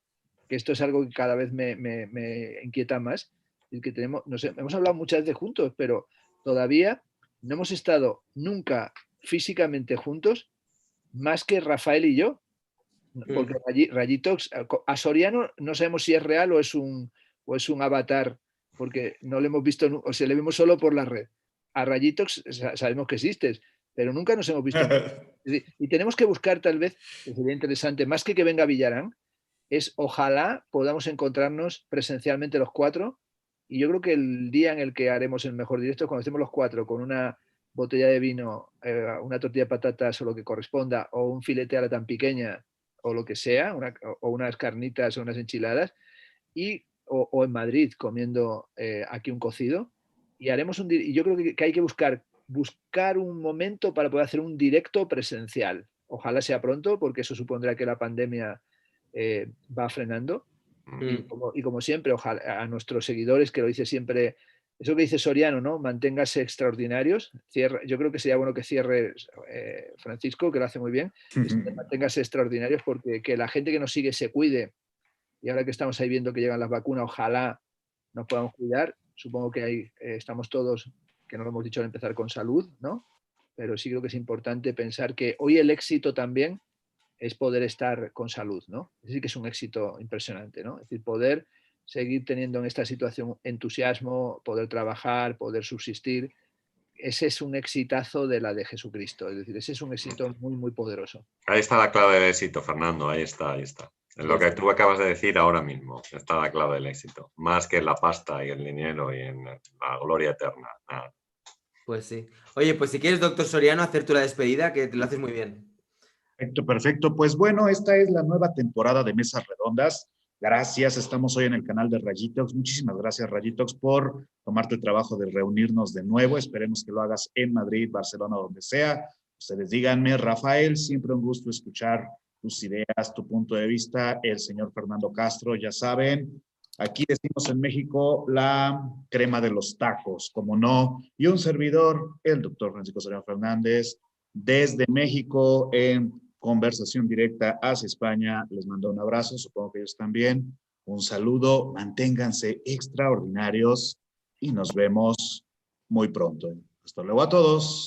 que esto es algo que cada vez me inquieta más, es que hemos hablado muchas veces juntos, pero todavía no hemos estado nunca físicamente juntos más que Rafael y yo, porque Rayitox, a Soriano no sabemos si es real o es un avatar, porque no le hemos visto, o sea, le vemos solo por la red. A Rayitox sabemos que existes, pero nunca nos hemos visto. Y tenemos que buscar tal vez, que sería interesante, más que venga Villarán, es ojalá podamos encontrarnos presencialmente los cuatro, y yo creo que el día en el que haremos el mejor directo es cuando estemos los cuatro con una botella de vino, una tortilla de patatas o lo que corresponda, o un filete a la tan pequeña, o lo que sea, o unas carnitas o unas enchiladas, o en Madrid comiendo aquí un cocido, y haremos y yo creo que hay que buscar un momento para poder hacer un directo presencial. Ojalá sea pronto, porque eso supondrá que la pandemia va frenando. Y como siempre, ojalá a nuestros seguidores, que lo dice siempre, eso que dice Soriano, ¿no? Manténgase extraordinarios. Yo creo que sería bueno que cierre Francisco, que lo hace muy bien. Manténgase extraordinarios, porque que la gente que nos sigue se cuide. Y ahora que estamos ahí viendo que llegan las vacunas, ojalá nos podamos cuidar. Supongo que ahí estamos todos, que no lo hemos dicho al empezar, con salud, ¿no? Pero sí creo que es importante pensar que hoy el éxito también es poder estar con salud, ¿no? Es decir, que es un éxito impresionante, ¿no? Es decir, poder seguir teniendo en esta situación entusiasmo, poder trabajar, poder subsistir. Ese es un exitazo de la de Jesucristo. Es decir, ese es un éxito muy, muy poderoso. Ahí está la clave del éxito, Fernando. Ahí está, ahí está. En lo que tú acabas de decir ahora mismo, está la clave del éxito. Más que en la pasta y el dinero y en la gloria eterna. Nada. Pues sí. Oye, pues si quieres, doctor Soriano, hacer tú la despedida, que te lo haces muy bien. Perfecto, perfecto. Pues bueno, esta es la nueva temporada de Mesas Redondas. Gracias, estamos hoy en el canal de Rayitox. Muchísimas gracias, Rayitox, por tomarte el trabajo de reunirnos de nuevo. Esperemos que lo hagas en Madrid, Barcelona, donde sea. Ustedes díganme, Rafael, siempre un gusto escuchar tus ideas, tu punto de vista. El señor Fernando Castro, ya saben, aquí decimos en México la crema de los tacos, como no. Y un servidor, el doctor Francisco Soriano Fernández, desde México en conversación directa hacia España. Les mando un abrazo, supongo que ellos también. Un saludo, manténganse extraordinarios y nos vemos muy pronto. Hasta luego a todos.